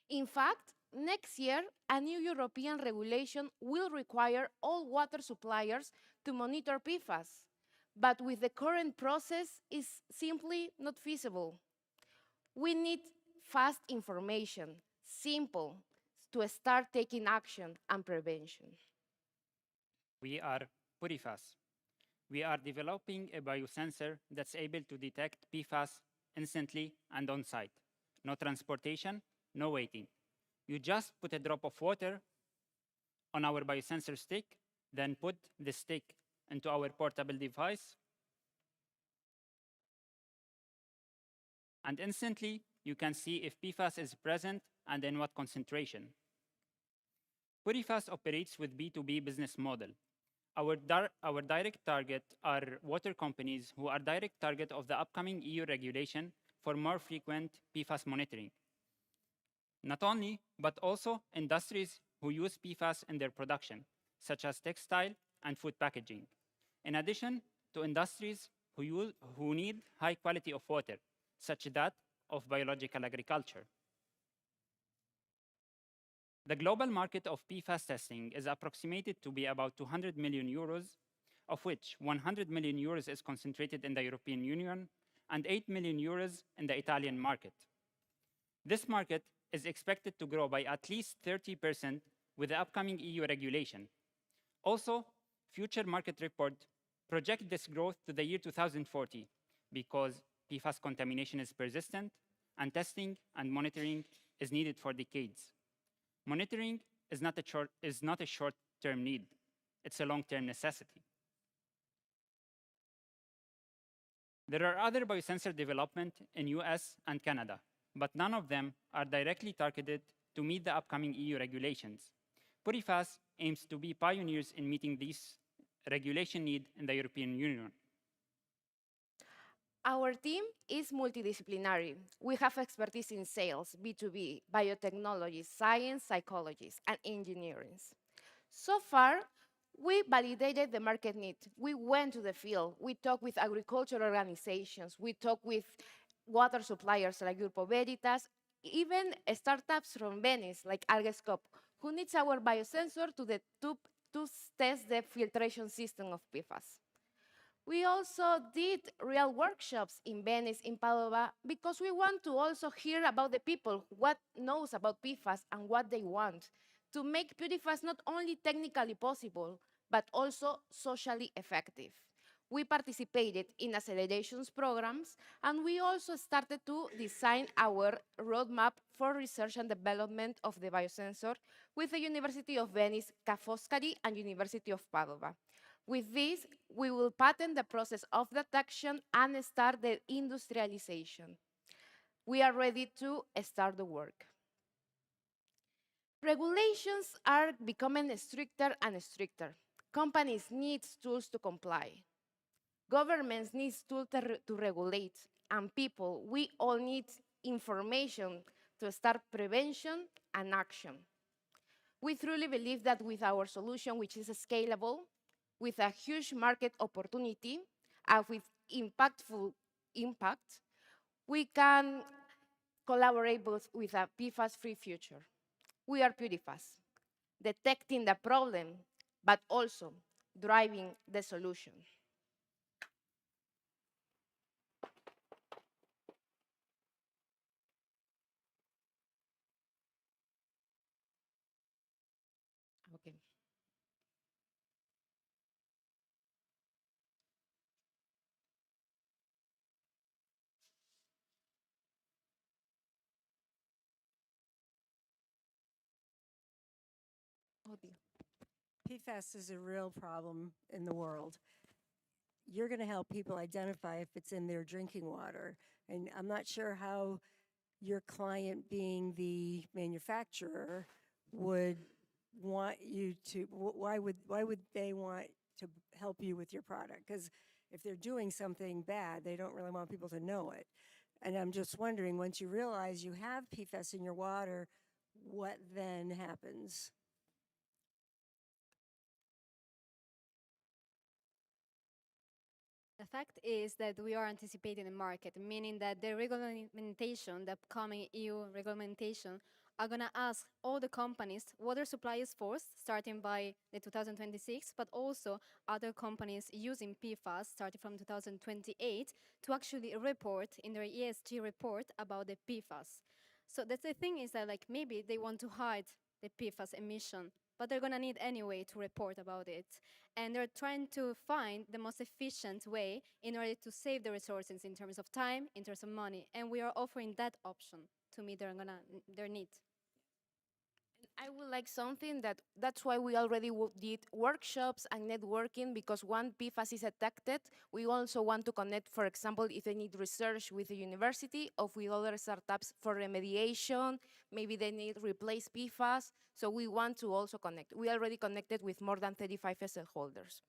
In fact, next year, a new European regulation will require all water suppliers to monitor PFAS, but with the current process, it's simply not feasible. We need fast information, simple, to start taking action and prevention. We are Purifas. We are developing a biosensor that's able to detect PFAS instantly and on-site. No transportation, no waiting. You just put a drop of water on our biosensor stick, then put the stick into our portable device, and instantly you can see if PFAS is present and in what concentration. Purifas operates with B2B business model. Our direct target are water companies who are direct target of the upcoming EU regulation for more frequent PFAS monitoring. Not only, but also industries who use PFAS in their production, such as textile and food packaging. In addition to industries who need high quality of water, such as that of biological agriculture. The global market of PFAS testing is approximated to be about 200 million euros, of which 100 million euros is concentrated in the European Union and 8 million euros in the Italian market. This market is expected to grow by at least 30% with the upcoming EU regulation. Also, future market reports project this growth to the year 2040 because PFAS contamination is persistent and testing and monitoring is needed for decades. Monitoring is not a short-term need. It's a long-term necessity. There are other biosensor development in US and Canada, but none of them are directly targeted to meet the upcoming EU regulations. Purifas aims to be pioneers in meeting this regulation need in the European Union. Our team is multidisciplinary. We have expertise in sales, B2B, biotechnology, science, psychology, and engineering. So far, we validated the market need. We went to the field. We talked with agricultural organizations. We talked with water suppliers like Grupo Veritas, even startups from Venice like Algescope, who needs our biosensor to test the filtration system of PFAS. We also did real workshops in Venice, in Padova, because we want to also hear about the people, what knows about PFAS and what they want, to make Purifas not only technically possible, but also socially effective. We participated in accelerations programs, and we also started to design our roadmap for research and development of the biosensor with the University of Venice, Ca' Foscari, and University of Padova. With this, we will patent the process of detection and start the industrialization. We are ready to start the work. Regulations are becoming stricter and stricter. Companies need tools to comply. Governments need tools to regulate. And people, we all need information to start prevention and action. We truly believe that with our solution, which is scalable, with a huge market opportunity, and with impactful impact, we can collaborate both with a PFAS-free future. We are Purifas, detecting the problem, but also driving the solution. Okay. Oh dear. PFAS is a real problem in the world. You're going to help people identify if it's in their drinking water. And I'm not sure how your client, being the manufacturer, would want you to, why would they want to help you with your product? Because if they're doing something bad, they don't really want people to know it. And I'm just wondering, once you realize you have PFAS in your water, what then happens? The fact is that we are anticipating the market, meaning that the regulation, the upcoming EU regulation, are going to ask all the companies, water suppliers first, starting by the 2026, but also other companies using PFAS, starting from 2028, to actually report in their ESG report about the PFAS. So that's the thing, is that like maybe they want to hide the PFAS emission, but they're going to need anyway to report about it. And they're trying to find the most efficient way in order to save the resources in terms of time, in terms of money. And we are offering that option to meet their need. I would like something that's why we already did workshops and networking, because when PFAS is detected, we also want to connect, for example, if they need research with the university or with other startups for remediation, maybe they need replace PFAS. So we want to also connect. We already connected with more than 35 stakeholders.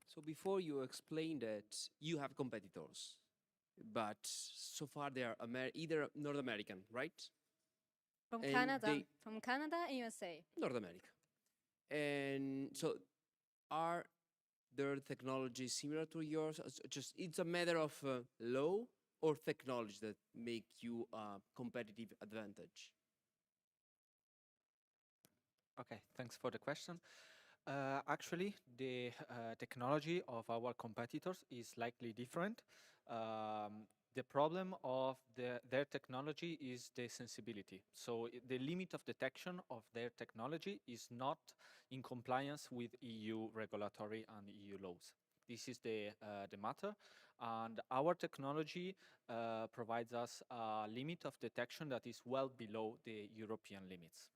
So before you explained that you have competitors, but so far they are either North American, right? From And Canada and USA. North America. And so are their technologies similar to yours? Just it's a matter of law or technology that make you a competitive advantage? Okay, thanks for the question. Actually, the technology of our competitors is slightly different. The problem of their technology is the sensibility. So the limit of detection of their technology is not in compliance with EU regulatory and EU laws. This is the matter. And our technology provides us a limit of detection that is well below the European limits.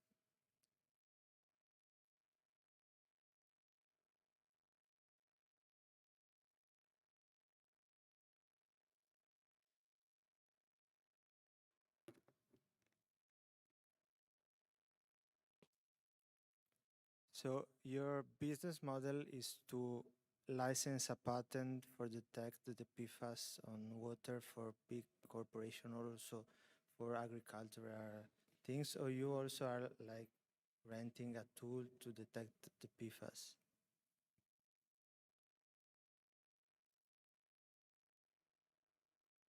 So your business model is to license a patent for detect the PFAS on water for big corporation or also for agricultural things, or you also are like renting a tool to detect the PFAS?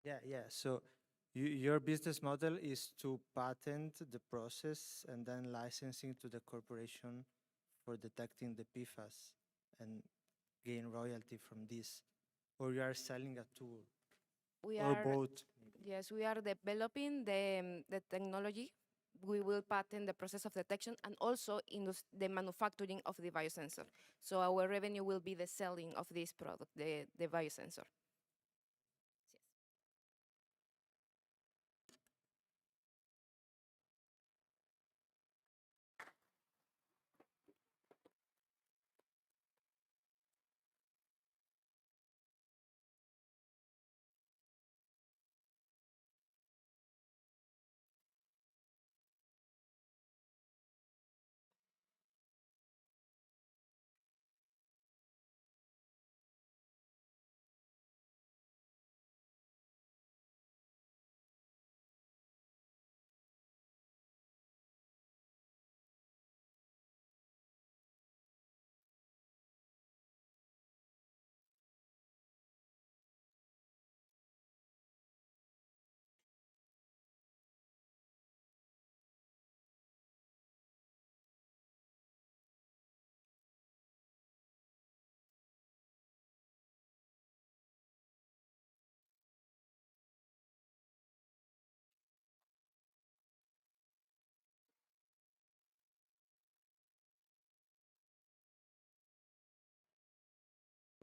Yeah. So your business model is to patent the process and then licensing to the corporation for detecting the PFAS and gain royalty from this, or you are selling a tool, We or are, both. yes, we are developing the technology. We will patent the process of detection and also in the manufacturing of the biosensor. So our revenue will be the selling of this product, the biosensor.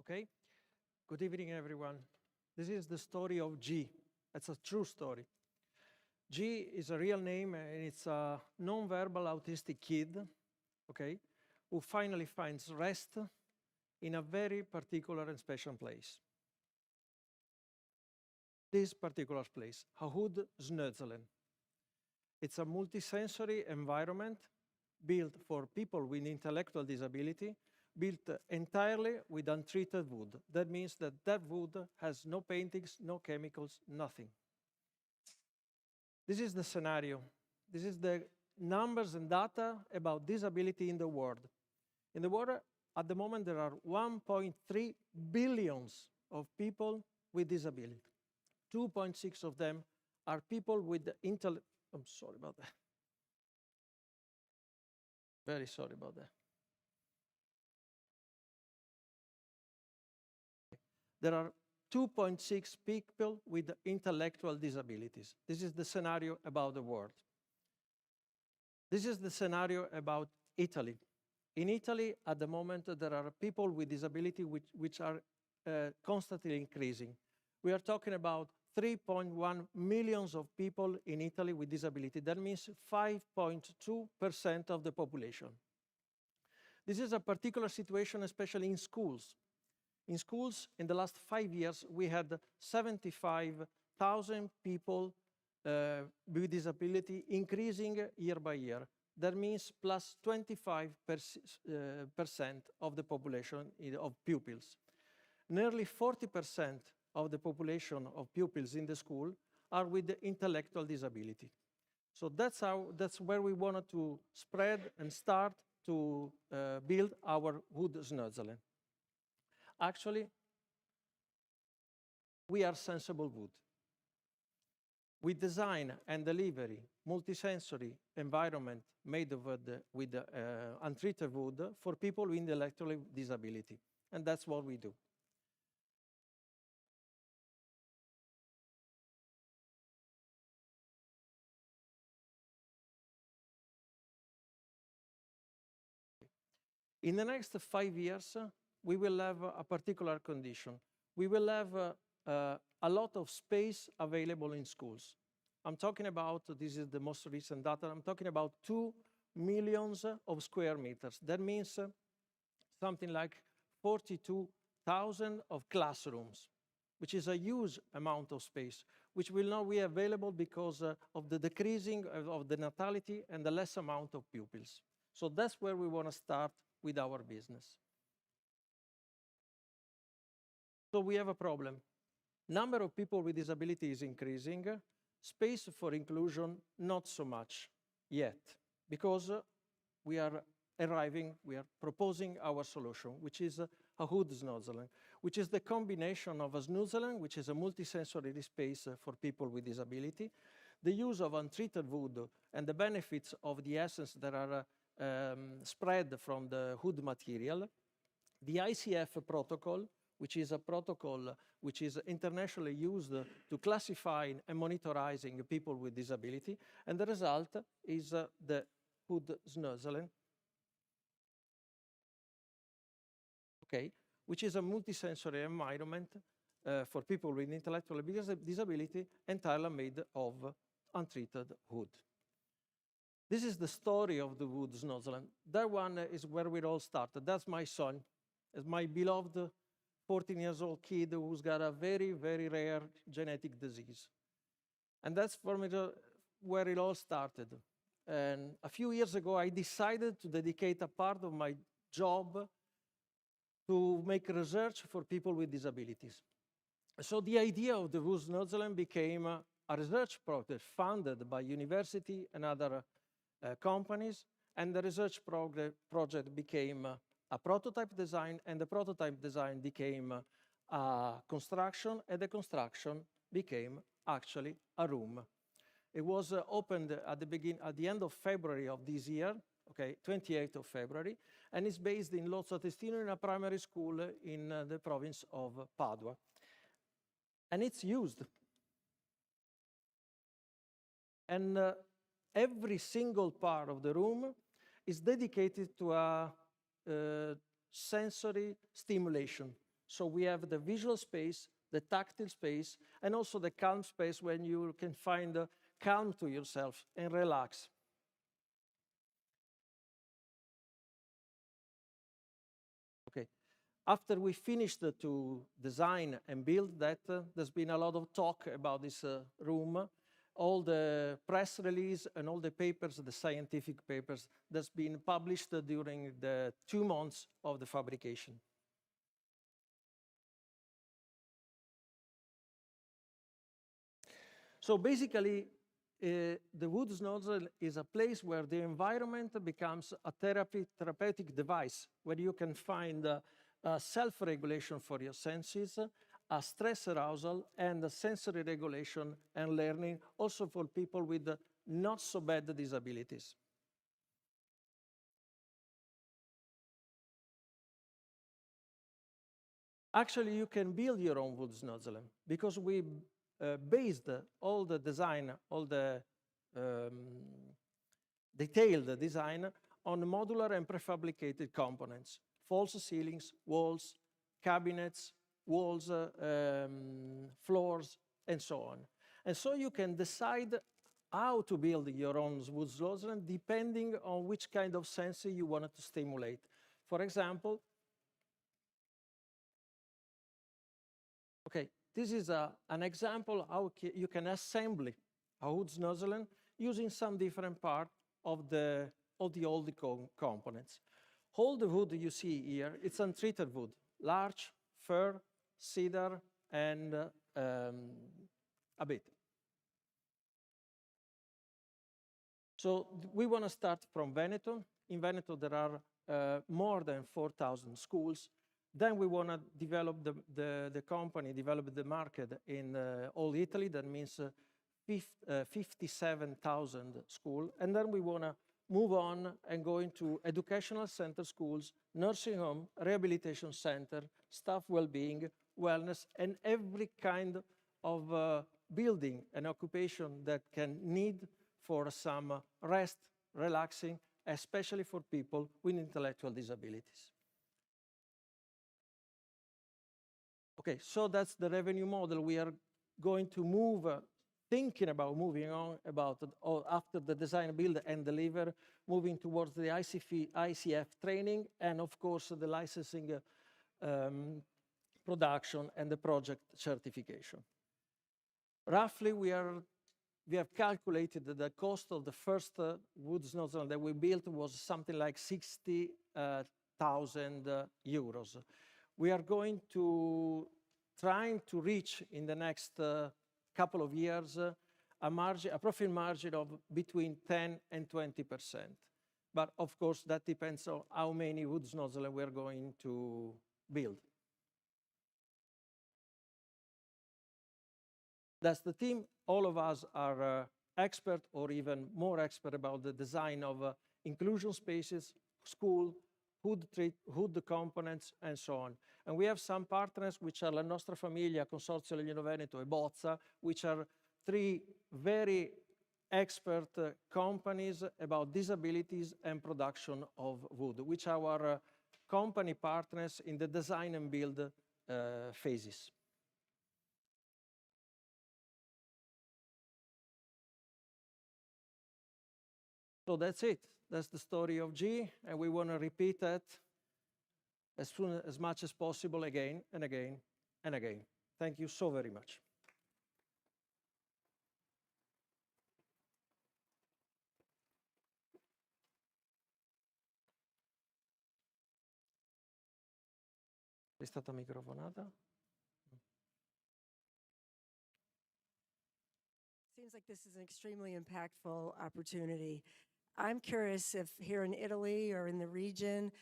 Okay, good evening, everyone. This is the story of G. It's a true story. G is a real name, and it's a non-verbal autistic kid, okay, who finally finds rest in a very particular and special place. This particular place, Hood Snödzelen. It's a multisensory environment built for people with intellectual disability, built entirely with untreated wood. That means that that wood has no paintings, no chemicals, nothing. This is the scenario. This is the numbers and data about disability in the world. In the world, at the moment, there are 1.3 billions of people with disability. 2.6 of them are people with intellect. I'm sorry about that. Very sorry about that. There are 2.6 people with intellectual disabilities. This is the scenario about the world. This is the scenario about Italy. In Italy, at the moment, there are people with disability which are constantly increasing. We are talking about 3.1 millions of people in Italy with disability. That means 5.2% of the population. This is a particular situation, especially in schools. In schools, in the last 5 years, we had 75,000 people with disability increasing year by year. That means plus 25% of the population of pupils. Nearly 40% of the population of pupils in the school are with intellectual disability. So that's where we wanted to spread and start to build our Wood Snödzelen. Actually, we are SenseAble Wood. We design and delivery multisensory environment made with untreated wood for people with intellectual disability. And that's what we do. In the next 5 years, we will have a particular condition. We will have a lot of space available in schools. I'm talking about, this is the most recent data, I'm talking about 2 million of square meters. That means something like 42,000 of classrooms, which is a huge amount of space, which will now be available because of the decreasing of the natality and the less amount of pupils. So that's where we want to start with our business. So we have a problem. Number of people with disability is increasing. Space for inclusion, not so much yet, because we are proposing our solution, which is a hood snozzling, which is the combination of a snozzling, which is a multisensory space for people with disability, the use of untreated wood and the benefits of the essence that are spread from the hood material, the ICF protocol, which is a protocol which is internationally used to classify and monitorizing people with disability, and the result is the hood snozzling, okay, which is a multisensory environment for people with intellectual disability entirely made of untreated wood. This is the story of the wood snozzling. That one is where we all started. That's my son. It's my beloved 14-year-old kid who's got a very, very rare genetic disease. And that's for me where it all started. And a few years ago, I decided to dedicate a part of my job to make research for people with disabilities. So the idea of the wood snozzling became a research project funded by university and other companies, and the research project became a prototype design, and the prototype design became a construction, and the construction became actually a room. It was opened at the end of February of this year, okay, 28th of February, and it's based in Lozzo Testino in a primary school in the province of Padua. And it's used. And every single part of the room is dedicated to a sensory stimulation. So we have the visual space, the tactile space, and also the calm space when you can find calm to yourself and relax. Okay. After we finished to design and build that, there's been a lot of talk about this room. All the press release and all the papers, the scientific papers, that's been published during the 2 months of the fabrication. So basically, the wood snozzle is a place where the environment becomes a therapeutic device, where you can find self-regulation for your senses, a stress arousal, and a sensory regulation and learning, also for people with not so bad disabilities. Actually, you can build your own wood snozzle because we based all the design, all the detailed design on modular and prefabricated components, false ceilings, walls, cabinets, walls, floors, and so on. And so you can decide how to build your own wood snozzle depending on which kind of sense you want to stimulate. For example, okay, this is an example how you can assemble a wood snozzle using some different part of the old components. All the wood you see here, it's untreated wood, larch, fir, cedar, and a bit. So we want to start from Veneto. In Veneto, there are more than 4,000 schools. Then we want to develop the company, develop the market in all Italy. That means 57,000 schools, and then we want to move on and go into educational center schools, nursing home, rehabilitation center, staff well-being, wellness, and every kind of building and occupation that can need for some rest, relaxing, especially for people with intellectual disabilities. Okay, so that's the revenue model. We are going to move, thinking about moving on about after the design, build, and deliver, moving towards the ICF training, and of course the licensing, production, and the project certification. Roughly, we have calculated that the cost of the first wood nozzle that we built was something like 60,000 euros. We are going to trying to reach in the next couple of years a profit margin of between 10 and 20%. But of course, that depends on how many wood nozzles we're going to build. That's the team. All of us are expert or even more expert about the design of inclusion spaces, school, hood components, and so on. And we have some partners which are La Nostra Famiglia, Consorzio Legnano Veneto, and Bozza, which are three very expert companies about disabilities and production of wood, which are our company partners in the design and build phases. So that's it. That's the story of G, and we want to repeat that as much as possible again and again and again. Thank you so very much. È stata microfonata? Seems like this is an extremely impactful opportunity. I'm curious if here in Italy or in the region,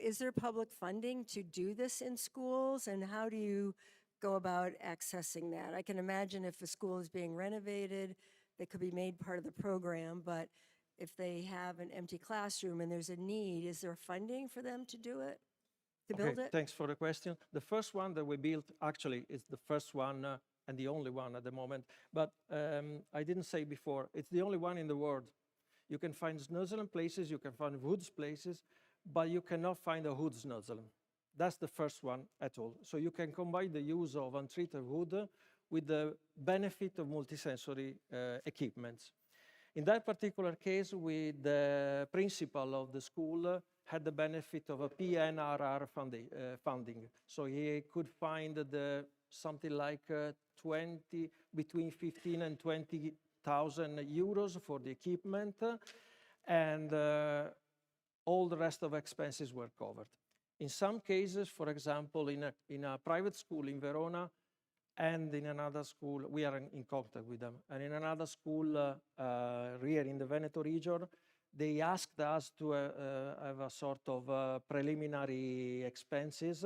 is there public funding to do this in schools, and how do you go about accessing that? I can imagine if a school is being renovated, they could be made part of the program, but if they have an empty classroom and there's a need, is there funding for them to do it, to build it? Thanks for the question. The first one that we built actually is the first one and the only one at the moment, but I didn't say before, it's the only one in the world. You can find snozzle places, you can find woods places, but you cannot find a wood snozzle. That's the first one at all. So you can combine the use of untreated wood with the benefit of multisensory equipments. In that particular case, the principal of the school had the benefit of a PNRR funding. So he could find something like between 15 and 20,000 euros for the equipment, and all the rest of expenses were covered. In some cases, for example, in a private school in Verona, and in another school, we are in contact with them, and in another school here in the Veneto region, they asked us to have a sort of preliminary expenses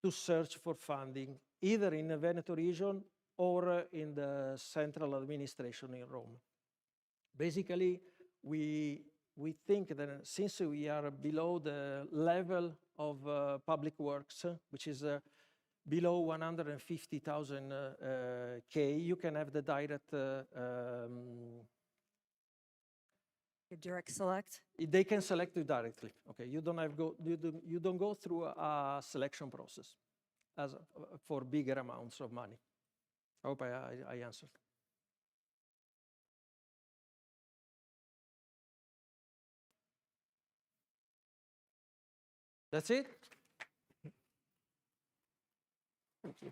to search for funding, either in the Veneto region or in the central administration in Rome. Basically, we think that since we are below the level of public works, which is below 150,000 K, you can have the direct direct select? They can select you directly. Okay, you don't go through a selection process for bigger amounts of money. I hope I answered. That's it. Thank you.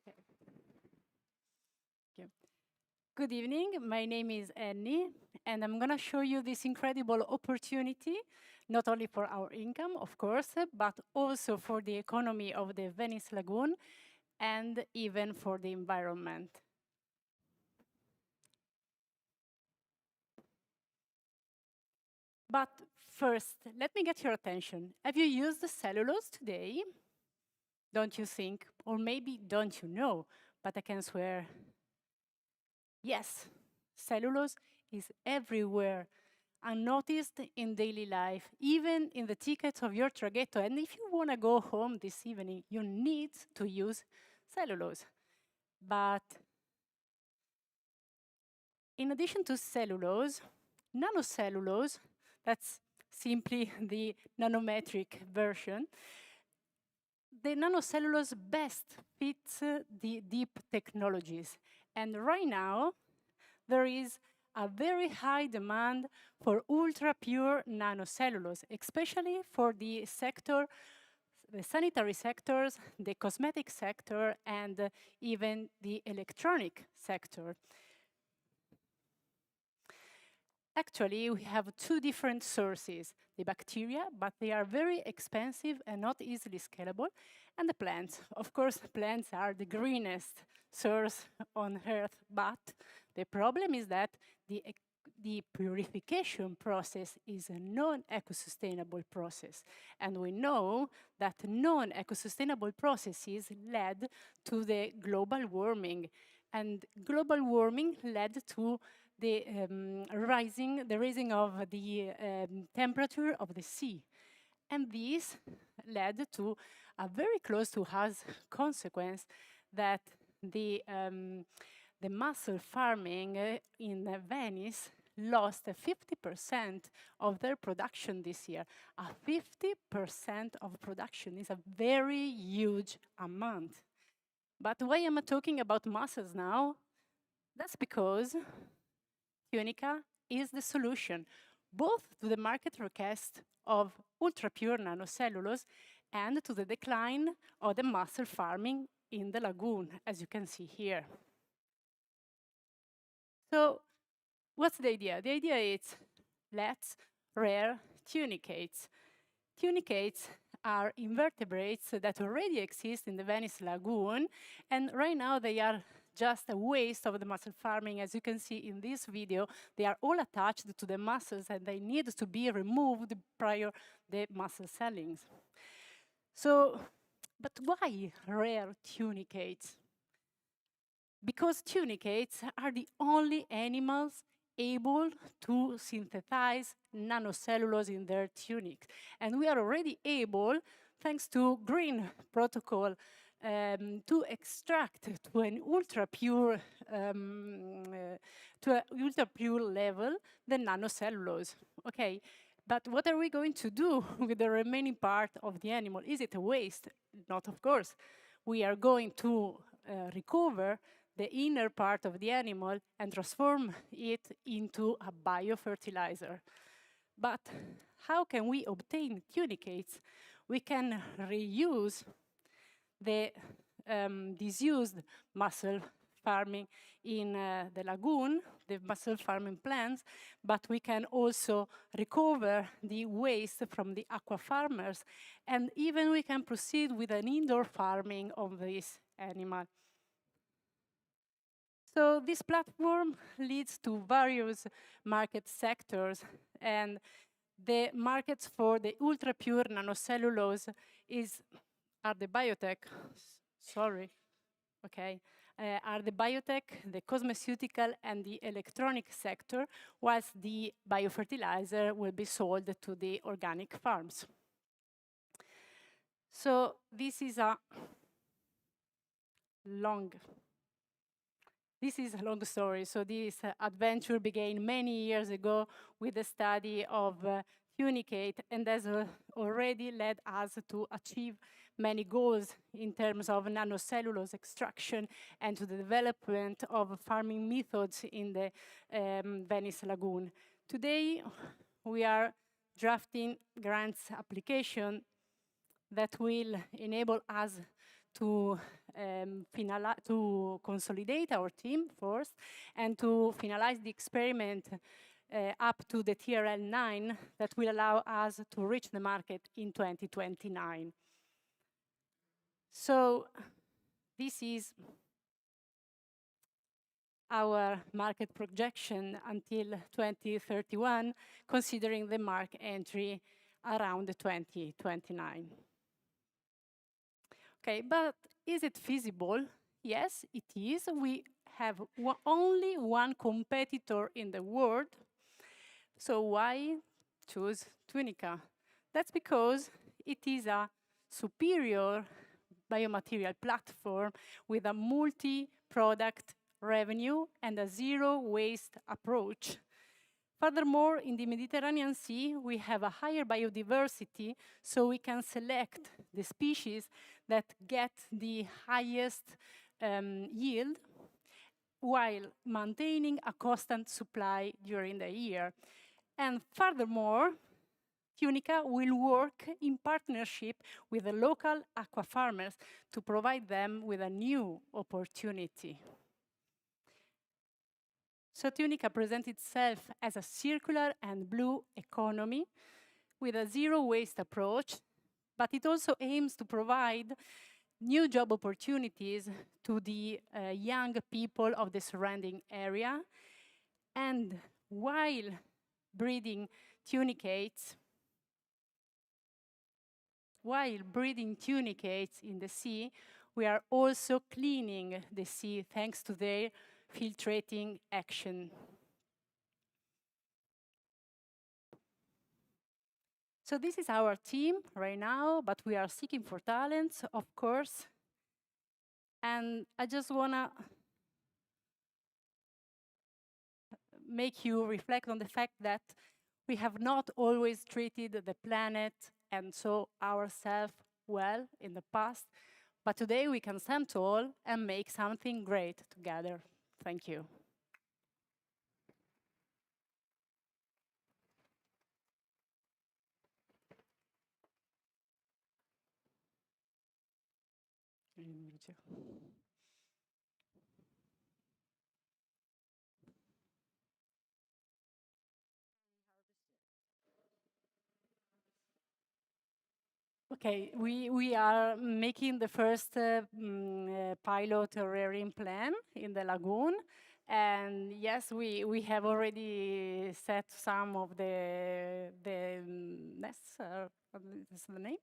Okay. Thank you. Good evening. My name is Annie, and I'm going to show you this incredible opportunity, not only for our income, of course, but also for the economy of the Venice Lagoon and even for the environment. But first, let me get your attention. Have you used the cellulose today? Don't you think? Or maybe don't you know? But I can swear, yes, cellulose is everywhere, unnoticed in daily life, even in the tickets of your traghetto. And if you want to go home this evening, you need to use cellulose. But in addition to cellulose, nanocellulose, that's simply the nanometric version, the nanocellulose best fits the deep technologies. And right now, there is a very high demand for ultra-pure nanocellulose, especially for the sector, the sanitary sectors, the cosmetic sector, and even the electronic sector. Actually, we have two different sources, the bacteria, but they are very expensive and not easily scalable, and the plants. Of course, plants are the greenest source on Earth, but the problem is that the purification process is a non-eco-sustainable process. And we know that non-eco-sustainable processes led to the global warming, and global warming led to the raising of the temperature of the sea. And this led to a very close to us consequence that the mussel farming in Venice lost 50% of their production this year. 50% of production is a very huge amount. But why am I talking about mussels now? That's because Tunica is the solution, both to the market request of ultra-pure nanocellulose and to the decline of the mussel farming in the lagoon, as you can see here. So what's the idea? The idea is let's rear tunicates. Tunicates are invertebrates that already exist in the Venice Lagoon, and right now they are just a waste of the mussel farming. As you can see in this video, they are all attached to the mussels and they need to be removed prior the mussel sellings. So, but why rare tunicates? Because tunicates are the only animals able to synthesize nanocellulose in their tunics. And we are already able, thanks to green protocol, to extract to an ultra-pure level the nanocellulose. Okay, but what are we going to do with the remaining part of the animal? Is it a waste? Not, of course. We are going to recover the inner part of the animal and transform it into a biofertilizer. But how can we obtain tunicates? We can reuse the disused mussel farming in the lagoon, the mussel farming plants, but we can also recover the waste from the aqua farmers, and even we can proceed with an indoor farming of this animal. So this platform leads to various market sectors, and the markets for the ultra-pure nanocellulose are the biotech, are the biotech, the cosmeceutical, and the electronic sector, whilst the biofertilizer will be sold to the organic farms. So this is a long story. So this adventure began many years ago with the study of tunicate, and has already led us to achieve many goals in terms of nanocellulose extraction and to the development of farming methods in the Venice Lagoon. Today, we are drafting grants application that will enable us to consolidate our team first and to finalize the experiment up to the TRL 9 that will allow us to reach the market in 2029. So this is our market projection until 2031, considering the market entry around 2029. Okay, but is it feasible? Yes, it is. We have only one competitor in the world. So why choose Tunica? That's because it is a superior biomaterial platform with a multi-product revenue and a zero-waste approach. Furthermore, in the Mediterranean Sea, we have a higher biodiversity, so we can select the species that get the highest yield while maintaining a constant supply during the year. And furthermore, Tunica will work in partnership with the local aqua farmers to provide them with a new opportunity. So Tunica presents itself as a circular and blue economy with a zero-waste approach, but it also aims to provide new job opportunities to the young people of the surrounding area. And while breeding tunicates in the sea, we are also cleaning the sea thanks to their filtrating action. So this is our team right now, but we are seeking for talents, of course. And I just wanna make you reflect on the fact that we have not always treated the planet and so ourselves well in the past, but today we can stand tall and make something great together. Thank you. Okay, we are making the first pilot rearing plan in the lagoon. And yes, we have already set some of the nests, that's the name.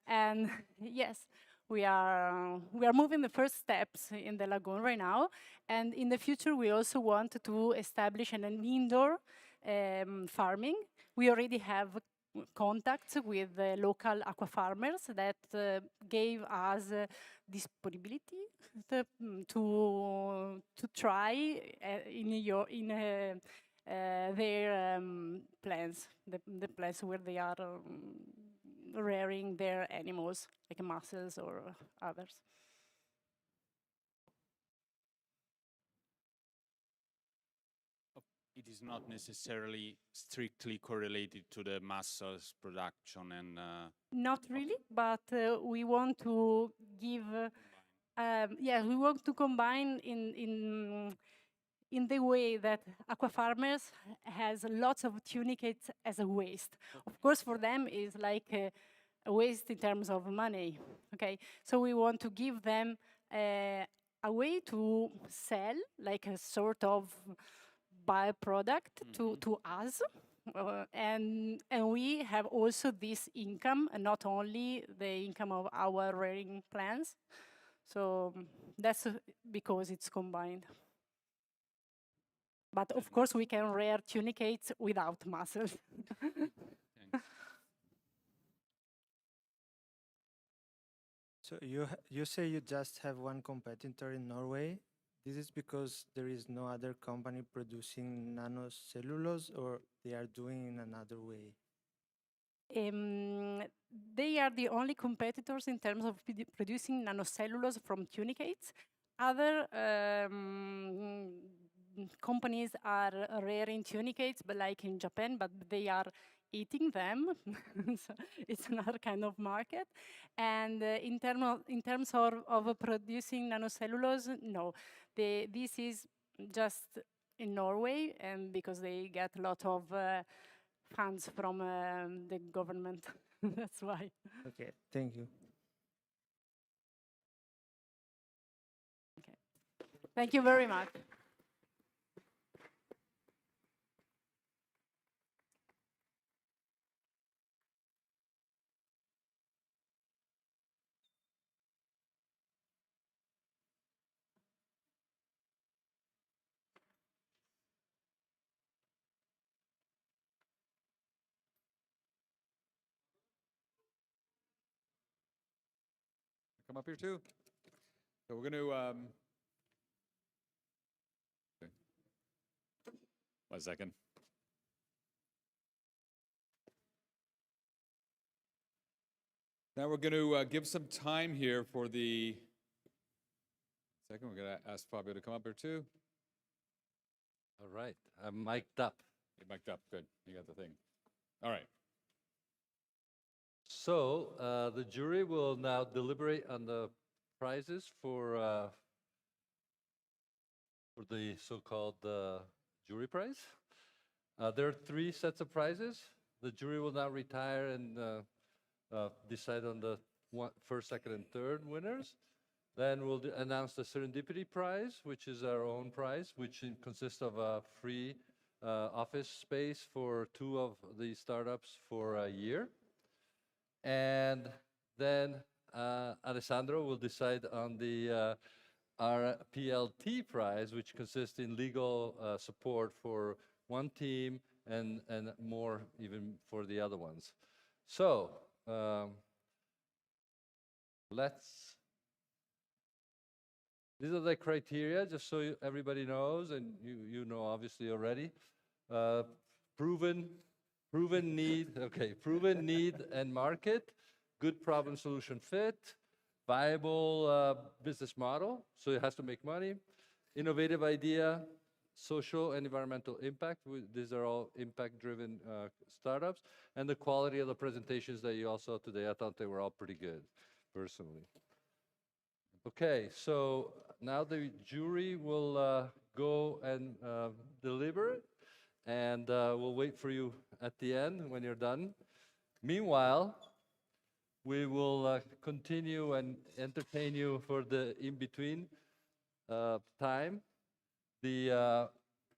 And yes, we are moving the first steps in the lagoon right now. And in the future, we also want to establish an indoor farming. We already have contacts with the local aqua farmers that gave us disponibility to try in their plants, the place where they are rearing their animals, like mussels or others. It is not necessarily strictly correlated to the mussels production and... Not really, but we want to give... we want to combine in the way that aqua farmers has lots of tunicates as a waste. Of course, for them, it's like a waste in terms of money, okay? So we want to give them a way to sell, like a sort of byproduct to us, and we have also this income, and not only the income of our rearing plants. So that's because it's combined. But of course, we can rear tunicates without mussels. So you say you just have one competitor in Norway. This is because there is no other company producing nanocellulose, or they are doing in another way? They are the only competitors in terms of producing nanocellulose from tunicates. Other companies are rearing tunicates, but like in Japan, but they are eating them. So it's another kind of market. And in terms of producing nanocellulose, no. This is just in Norway, and because they get a lot of funds from the government. That's why. Okay, thank you. Thank you very much. Come up here too. So we're going to. Okay. 1 second. Now we're going to give some time here for the. Second, we're going to ask Fabio to come up here too. All right, I'm mic'd up. You're mic'd up. Good. You got the thing. All right. So the jury will now deliberate on the prizes for the so-called jury prize. There are 3 sets of prizes. The jury will now retire and decide on the first, second, and third winners. Then we'll announce the Serendipity Prize, which is our own prize, which consists of a free office space for 2 of the startups for a year. And then Alessandro will decide on the RPLT prize, which consists in legal support for one team and more even for the other ones. So these are the criteria, just so everybody knows, and you know obviously already. Proven need, okay, proven need and market, good problem solution fit, viable business model, so it has to make money, innovative idea, social and environmental impact. These are all impact-driven startups, and the quality of the presentations that you all saw today, I thought they were all pretty good, personally. Okay, so now the jury will go and deliberate, and we'll wait for you at the end when you're done. Meanwhile, we will continue and entertain you for the in-between time. The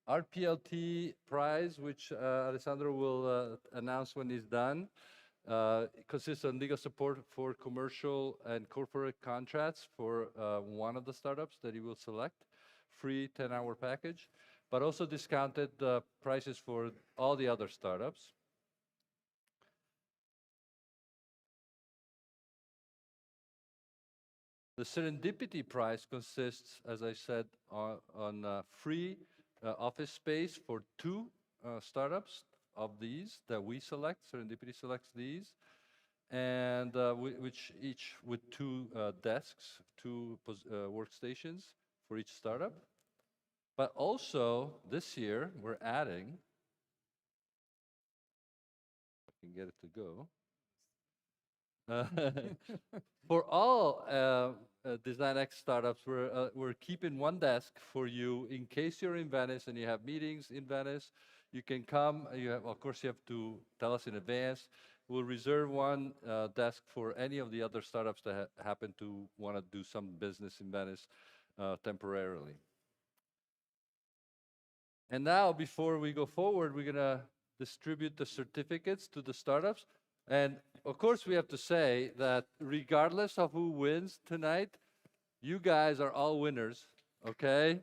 RPLT prize, which Alessandro will announce when he's done, consists of legal support for commercial and corporate contracts for one of the startups that he will select, free 10-hour package, but also discounted prices for all the other startups. The Serendipity Prize consists, as I said, on free office space for 2 startups of these that we select. Serendipity selects these, and which each with 2 desks, 2 workstations for each startup. But also, this year, we're adding, if I can get it to go, for all DesignX startups, we're keeping 1 desk for you in case you're in Venice and you have meetings in Venice. You can come. Of course, you have to tell us in advance. We'll reserve 1 desk for any of the other startups that happen to want to do some business in Venice temporarily. And now, before we go forward, we're going to distribute the certificates to the startups. And of course, we have to say that regardless of who wins tonight, you guys are all winners, okay?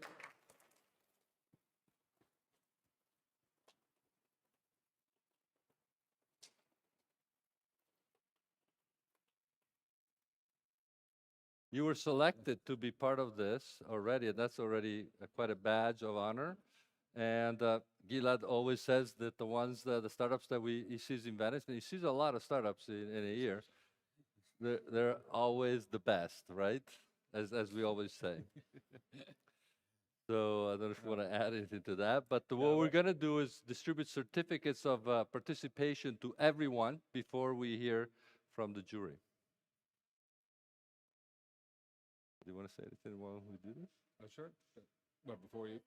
You were selected to be part of this already, and that's already quite a badge of honor. And Gilad always says that the startups that he sees in Venice, and he sees a lot of startups in a year, they're always the best, right? As we always say. So I don't know if you want to add anything to that, but what we're going to do is distribute certificates of participation to everyone before we hear from the jury. Do you want to say anything while we do this? Oh, sure. Well, before you,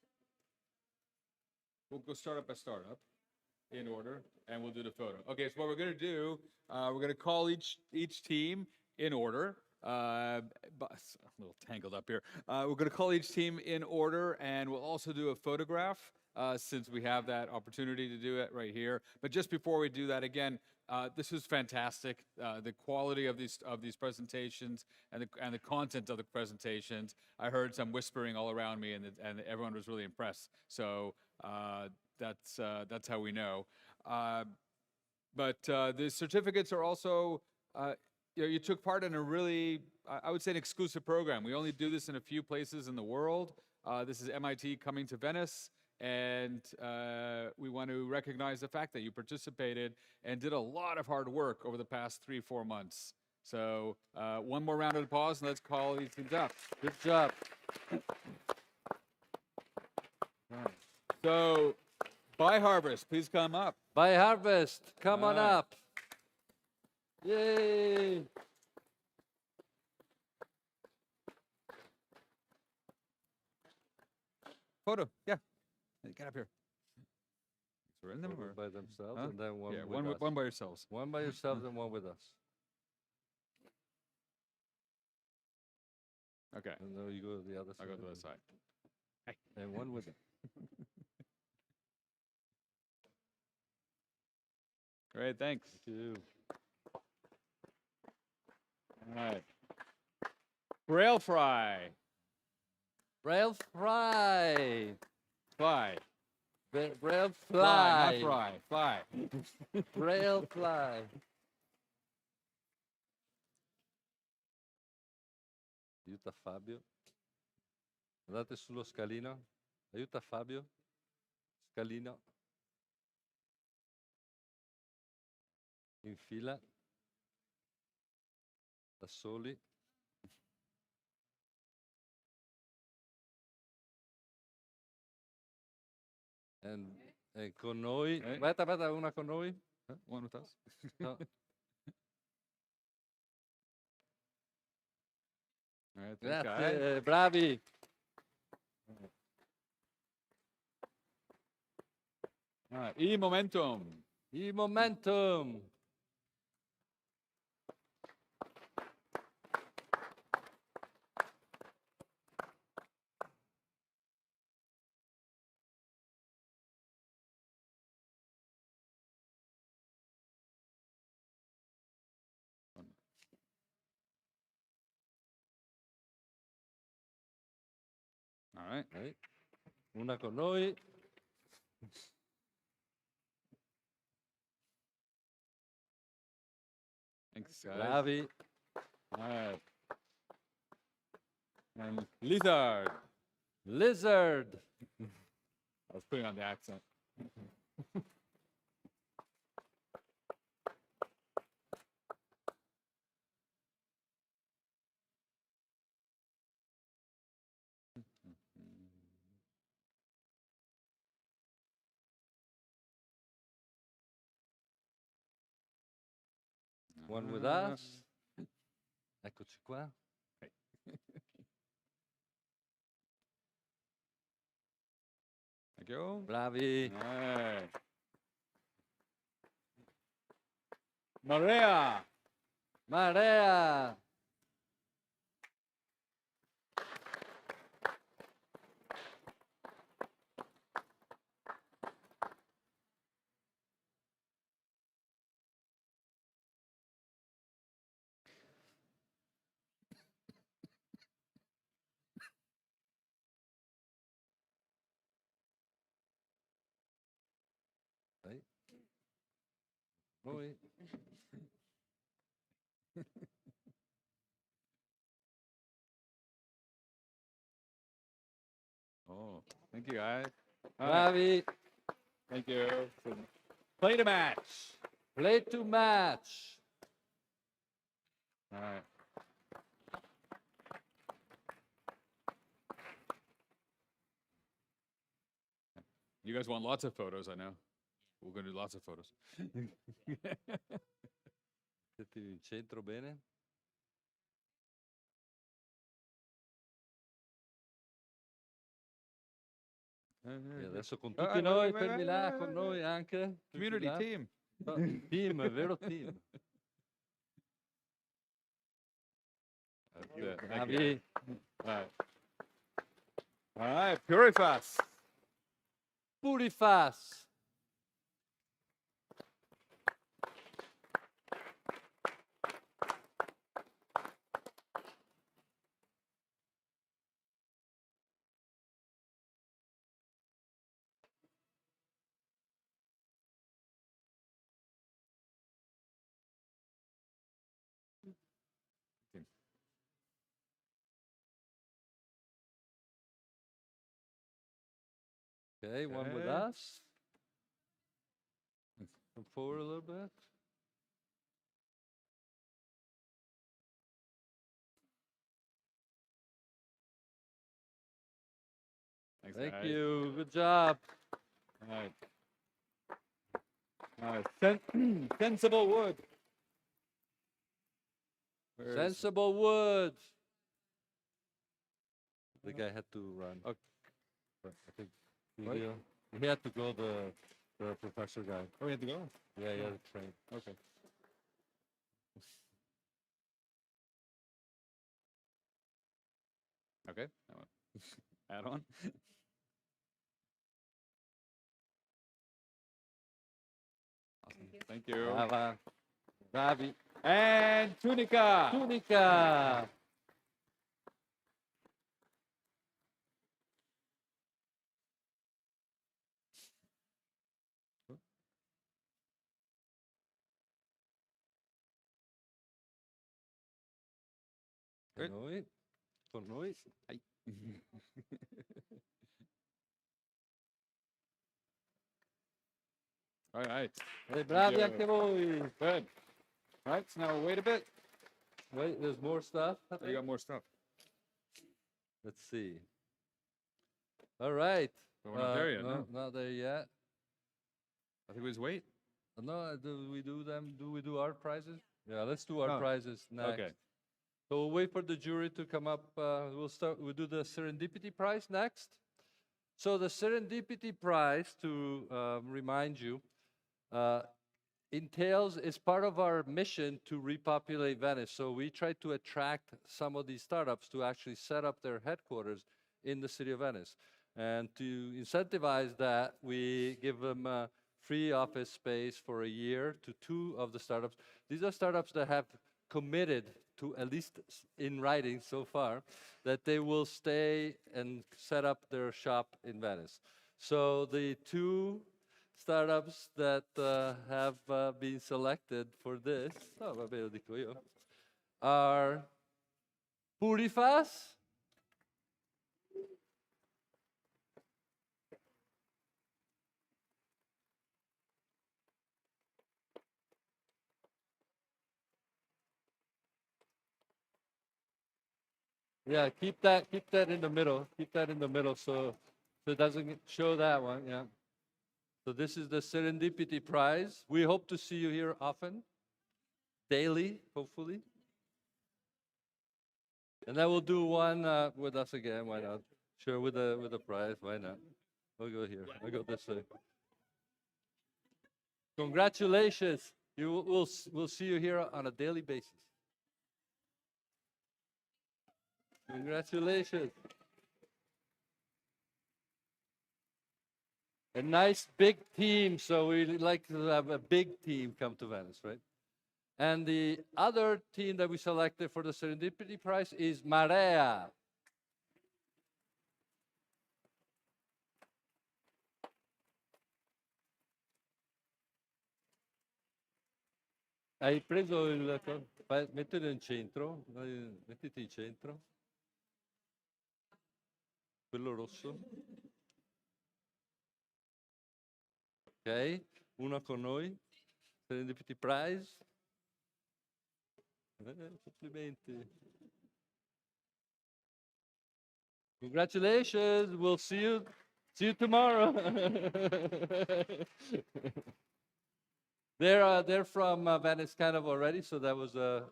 we'll go startup by startup in order, and we'll do the photo. Okay, so what we're going to do, we're going to call each team in order. But a little tangled up here. We're going to call each team in order, and we'll also do a photograph since we have that opportunity to do it right here. But just before we do that, again, this was fantastic. The quality of these presentations and the content of the presentations. I heard some whispering all around me, and everyone was really impressed. So that's how we know. But the certificates are also. You took part in a really, I would say, an exclusive program. We only do this in a few places in the world. This is MIT coming to Venice, and we want to recognize the fact that you participated and did a lot of hard work over the past 3-4 months. So one more round of applause, and let's call these teams up. Good job. So, By Harvest, please come up. By Harvest, come on up. Yay! Photo, yeah. Get up here. We're in them One or? by themselves, Huh? and then one Yeah, with one us. with, one by yourselves. One by yourselves and one with us. Okay. And then you go to the other side. I'll go to the other side. And one with them. Great, thanks. Thank you. All right. BrailleFly. BrailleFly. Fly. BrailleFly. Fly, not fry. Fly. BrailleFly. Aiuta Fabio. Andate sullo scalino. Aiuta Fabio. Scalino. In fila. Da soli. E con noi. Aspetta, una con noi. One with us. No. All right, thanks, guys. Grazie, bravi. All right, eMomentum. eMomentum. All right. Una con noi. Thanks, guys. Bravi. All right. And Lizard. Lizard. I was putting on the accent. One with us. Eccoci qua. Thank you. Bravi. All right. Marea. Marea. Noi. Oh, thank you, guys. All Bravi. right. Thank you. Play to match. Play to match. All right. You guys want lots of photos, I know. We're going to do lots of photos. Metti in centro bene. E adesso con tutti noi, fermi là, con noi anche. Community team. Team, vero team. That's it. Thank Bravi. you. All right. All right, Purifas. Purifas. Okay, one with Okay. us. Come forward a little bit. Thanks, Thank guys. you. Good job. All right. SenseAble Wood. Where is- SenseAble Wood. The guy had to run. Okay. I think What? he had to go, the professor guy. Oh, we have to go? Yeah, he had to train. Okay. Okay. Add on. Awesome. Thank you. Brava. Bravi. And Tunica. Tunica. Per noi. Con noi. Ai. All right. Bravi Thank you. anche voi. Good. All right, so now we'll wait a bit. Wait, there's more stuff. I You think. got more stuff. Let's see. All right. But we're not there yet, No, no. not there yet. I think we just wait. No, do we do them? Do we do our prizes? Yeah, let's do our Oh, prizes next. okay. So we'll wait for the jury to come up. We'll do the Serendipity Prize next. So the Serendipity Prize, to remind you, entails, is part of our mission to repopulate Venice. So we try to attract some of these startups to actually set up their headquarters in the city of Venice. And to incentivize that, we give them free office space for a year to 2 of the startups. These are startups that have committed to, at least in writing so far, that they will stay and set up their shop in Venice. So the 2 startups that have been selected for this, oh, vabbè, lo dico io, are Purifas, yeah, keep that in the middle. Keep that in the middle so it doesn't show that one, yeah. So this is the Serendipity Prize. We hope to see you here often, daily, hopefully. And then we'll do one with us again, why not? Sure, with the prize, why not? We'll go here, I'll go this way. Congratulations, we'll see you here on a daily basis. Congratulations. A nice big team, so we like to have a big team come to Venice, right? And the other team that we selected for the Serendipity Prize is Marea. Hai preso il... Mettilo in centro, mettiti in centro. Quello rosso. Ok, uno con noi. Serendipity Prize. Complimenti. Congratulations, we'll see you See you tomorrow. They're from Venice kind of already, so that was a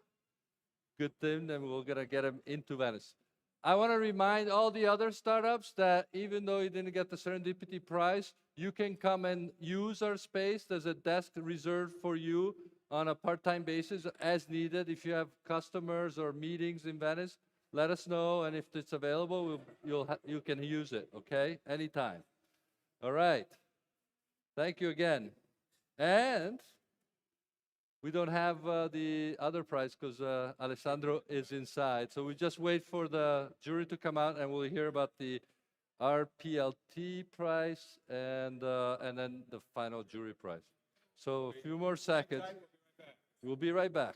good thing, and we're gonna get them into Venice. I want to remind all the other startups that even though you didn't get the Serendipity Prize, you can come and use our space. There's a desk reserved for you on a part-time basis as needed. If you have customers or meetings in Venice, let us know, and if it's available, you can use it, okay? Anytime. All right. Thank you again. And we don't have the other prize because Alessandro is inside. So we just wait for the jury to come out, and we'll hear about the RPLT prize and then the final jury prize. So a few more seconds. We'll be right back.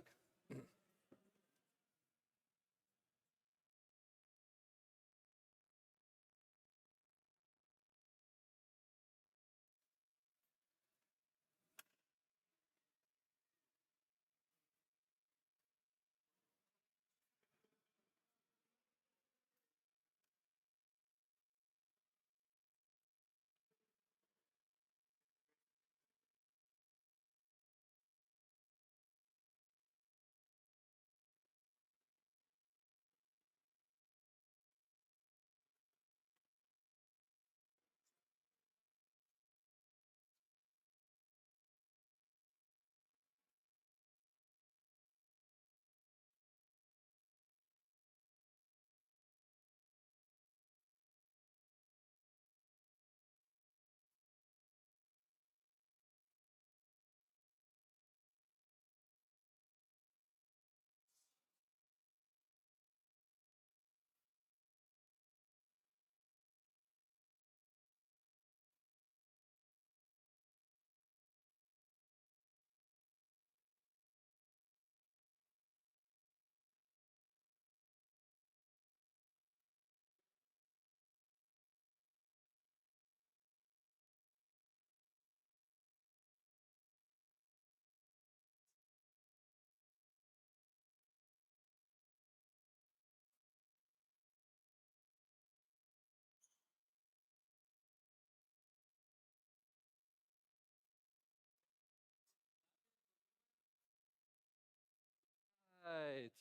Right.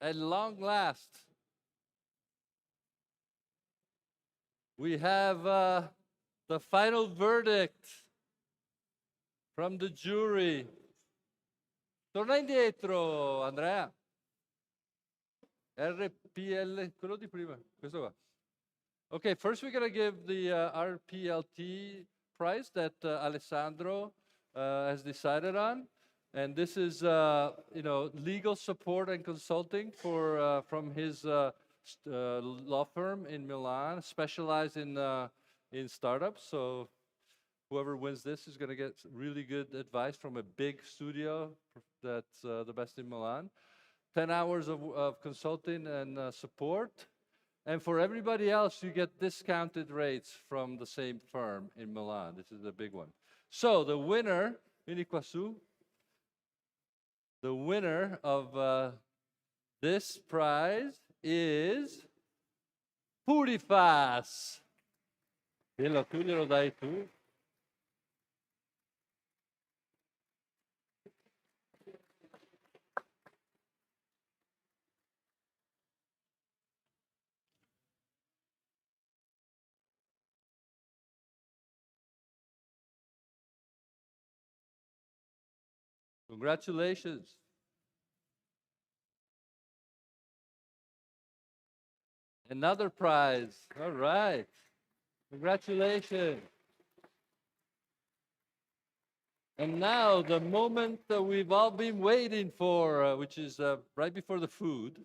At long last, we have the final verdict from the jury. Torna indietro, Andrea. RPL, quello di prima, questo qua. Okay, first we're gonna give the RPLT prize that Alessandro has decided on. And this is, legal support and consulting for from his law firm in Milan, specialized in startups. So whoever wins this is going to get really good advice from a big studio that's the best in Milan. 10 hours of consulting and support. And for everybody else, you get discounted rates from the same firm in Milan. This is the big one. So the winner, vieni qua su. The winner of this prize is Purifas. Tu glielo dai tu. Congratulations. Another prize. All right. Congratulations. And now the moment that we've all been waiting for, which is right before the food.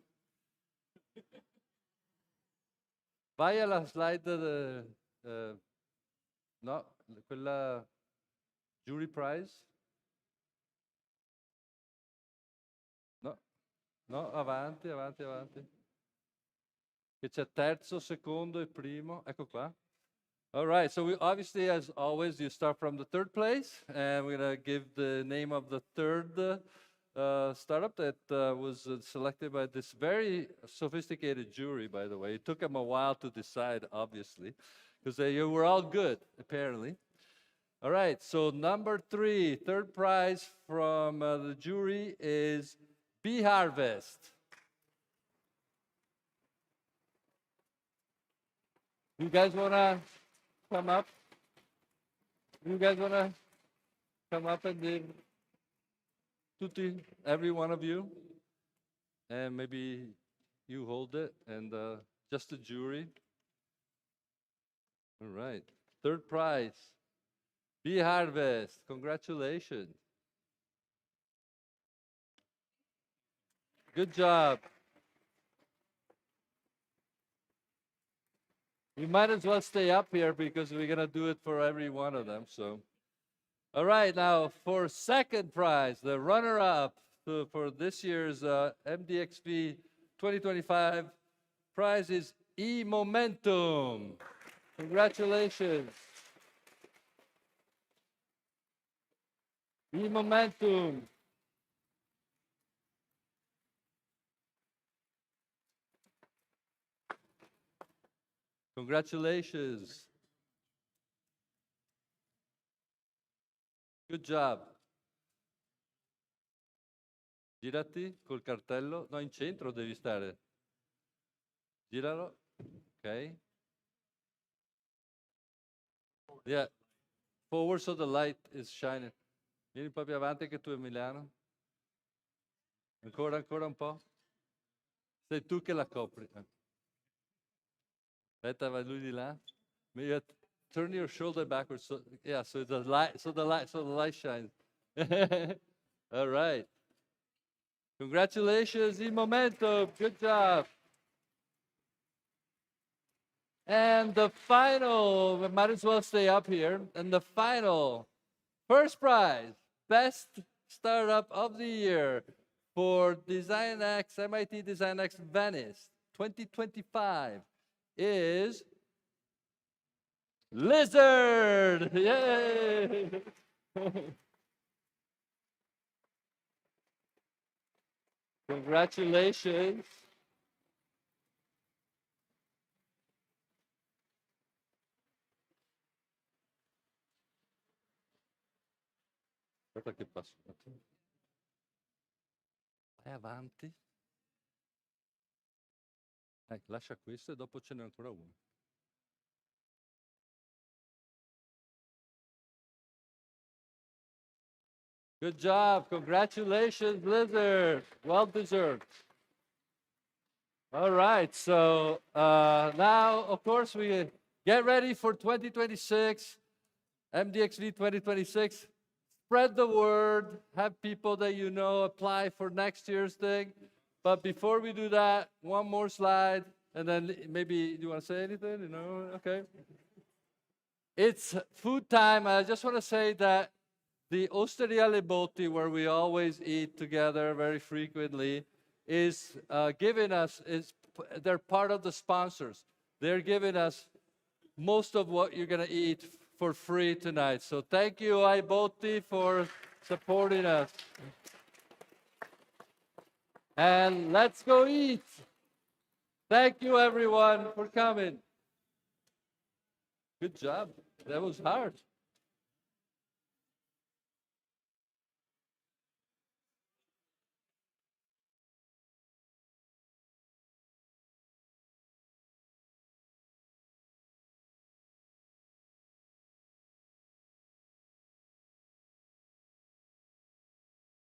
Vai alla slide, no, quella jury prize. No, avanti, avanti, avanti. Che c'è terzo, secondo e primo. Ecco qua. All right, so we obviously, as always, you start from the third place, and we're gonna give the name of the third startup that was selected by this very sophisticated jury, by the way. It took them a while to decide, obviously. because you were all good, apparently. All right, so number 3, third prize from the jury is Bee Harvest. You guys want to come up? You guys want to come up and give tutti, every one of you? And maybe you hold it, and just the jury. All right, third prize, Bee Harvest. Congratulations. Good job. You might as well stay up here because we're going to do it for every one of them. So, all right, now for second prize, the runner-up for this year's MDXV 2025 prize is eMomentum. Congratulations. eMomentum. Congratulations. Good job. Girati col cartello. No, in centro devi stare. Giralo. Ok. Yeah. Forward so the light is shining. Vieni un po' più avanti che tu, Emiliano. Ancora un po'. Sei tu che la copri. Aspetta, vai lui di là. Maybe turn your shoulder backwards. So, yeah, so the light shines. All right. Congratulations, eMomentum. Good job. And the final, we might as well stay up here. And the final, first prize, best startup of the year for DesignX, MIT DesignX Venice 2025 is Lizard. Yay! Congratulations. Aspetta che passo. Vai avanti. Lascia questo e dopo ce n'è ancora uno. Good job. Congratulations, Blizzard. Well deserved. All right. So now, of course, we get ready for 2026, MDXV 2026. Spread the word. Have people that you know apply for next year's thing. But before we do that, one more slide. And then maybe, do you want to say anything? You know, okay. It's food time. I just want to say that the Osteria Le Botti, where we always eat together very frequently, is giving us, they're part of the sponsors. They're giving us most of what you're going to eat for free tonight. So thank you, I Botti, for supporting us. And let's go eat. Thank you, everyone, for coming. Good job. That was hard.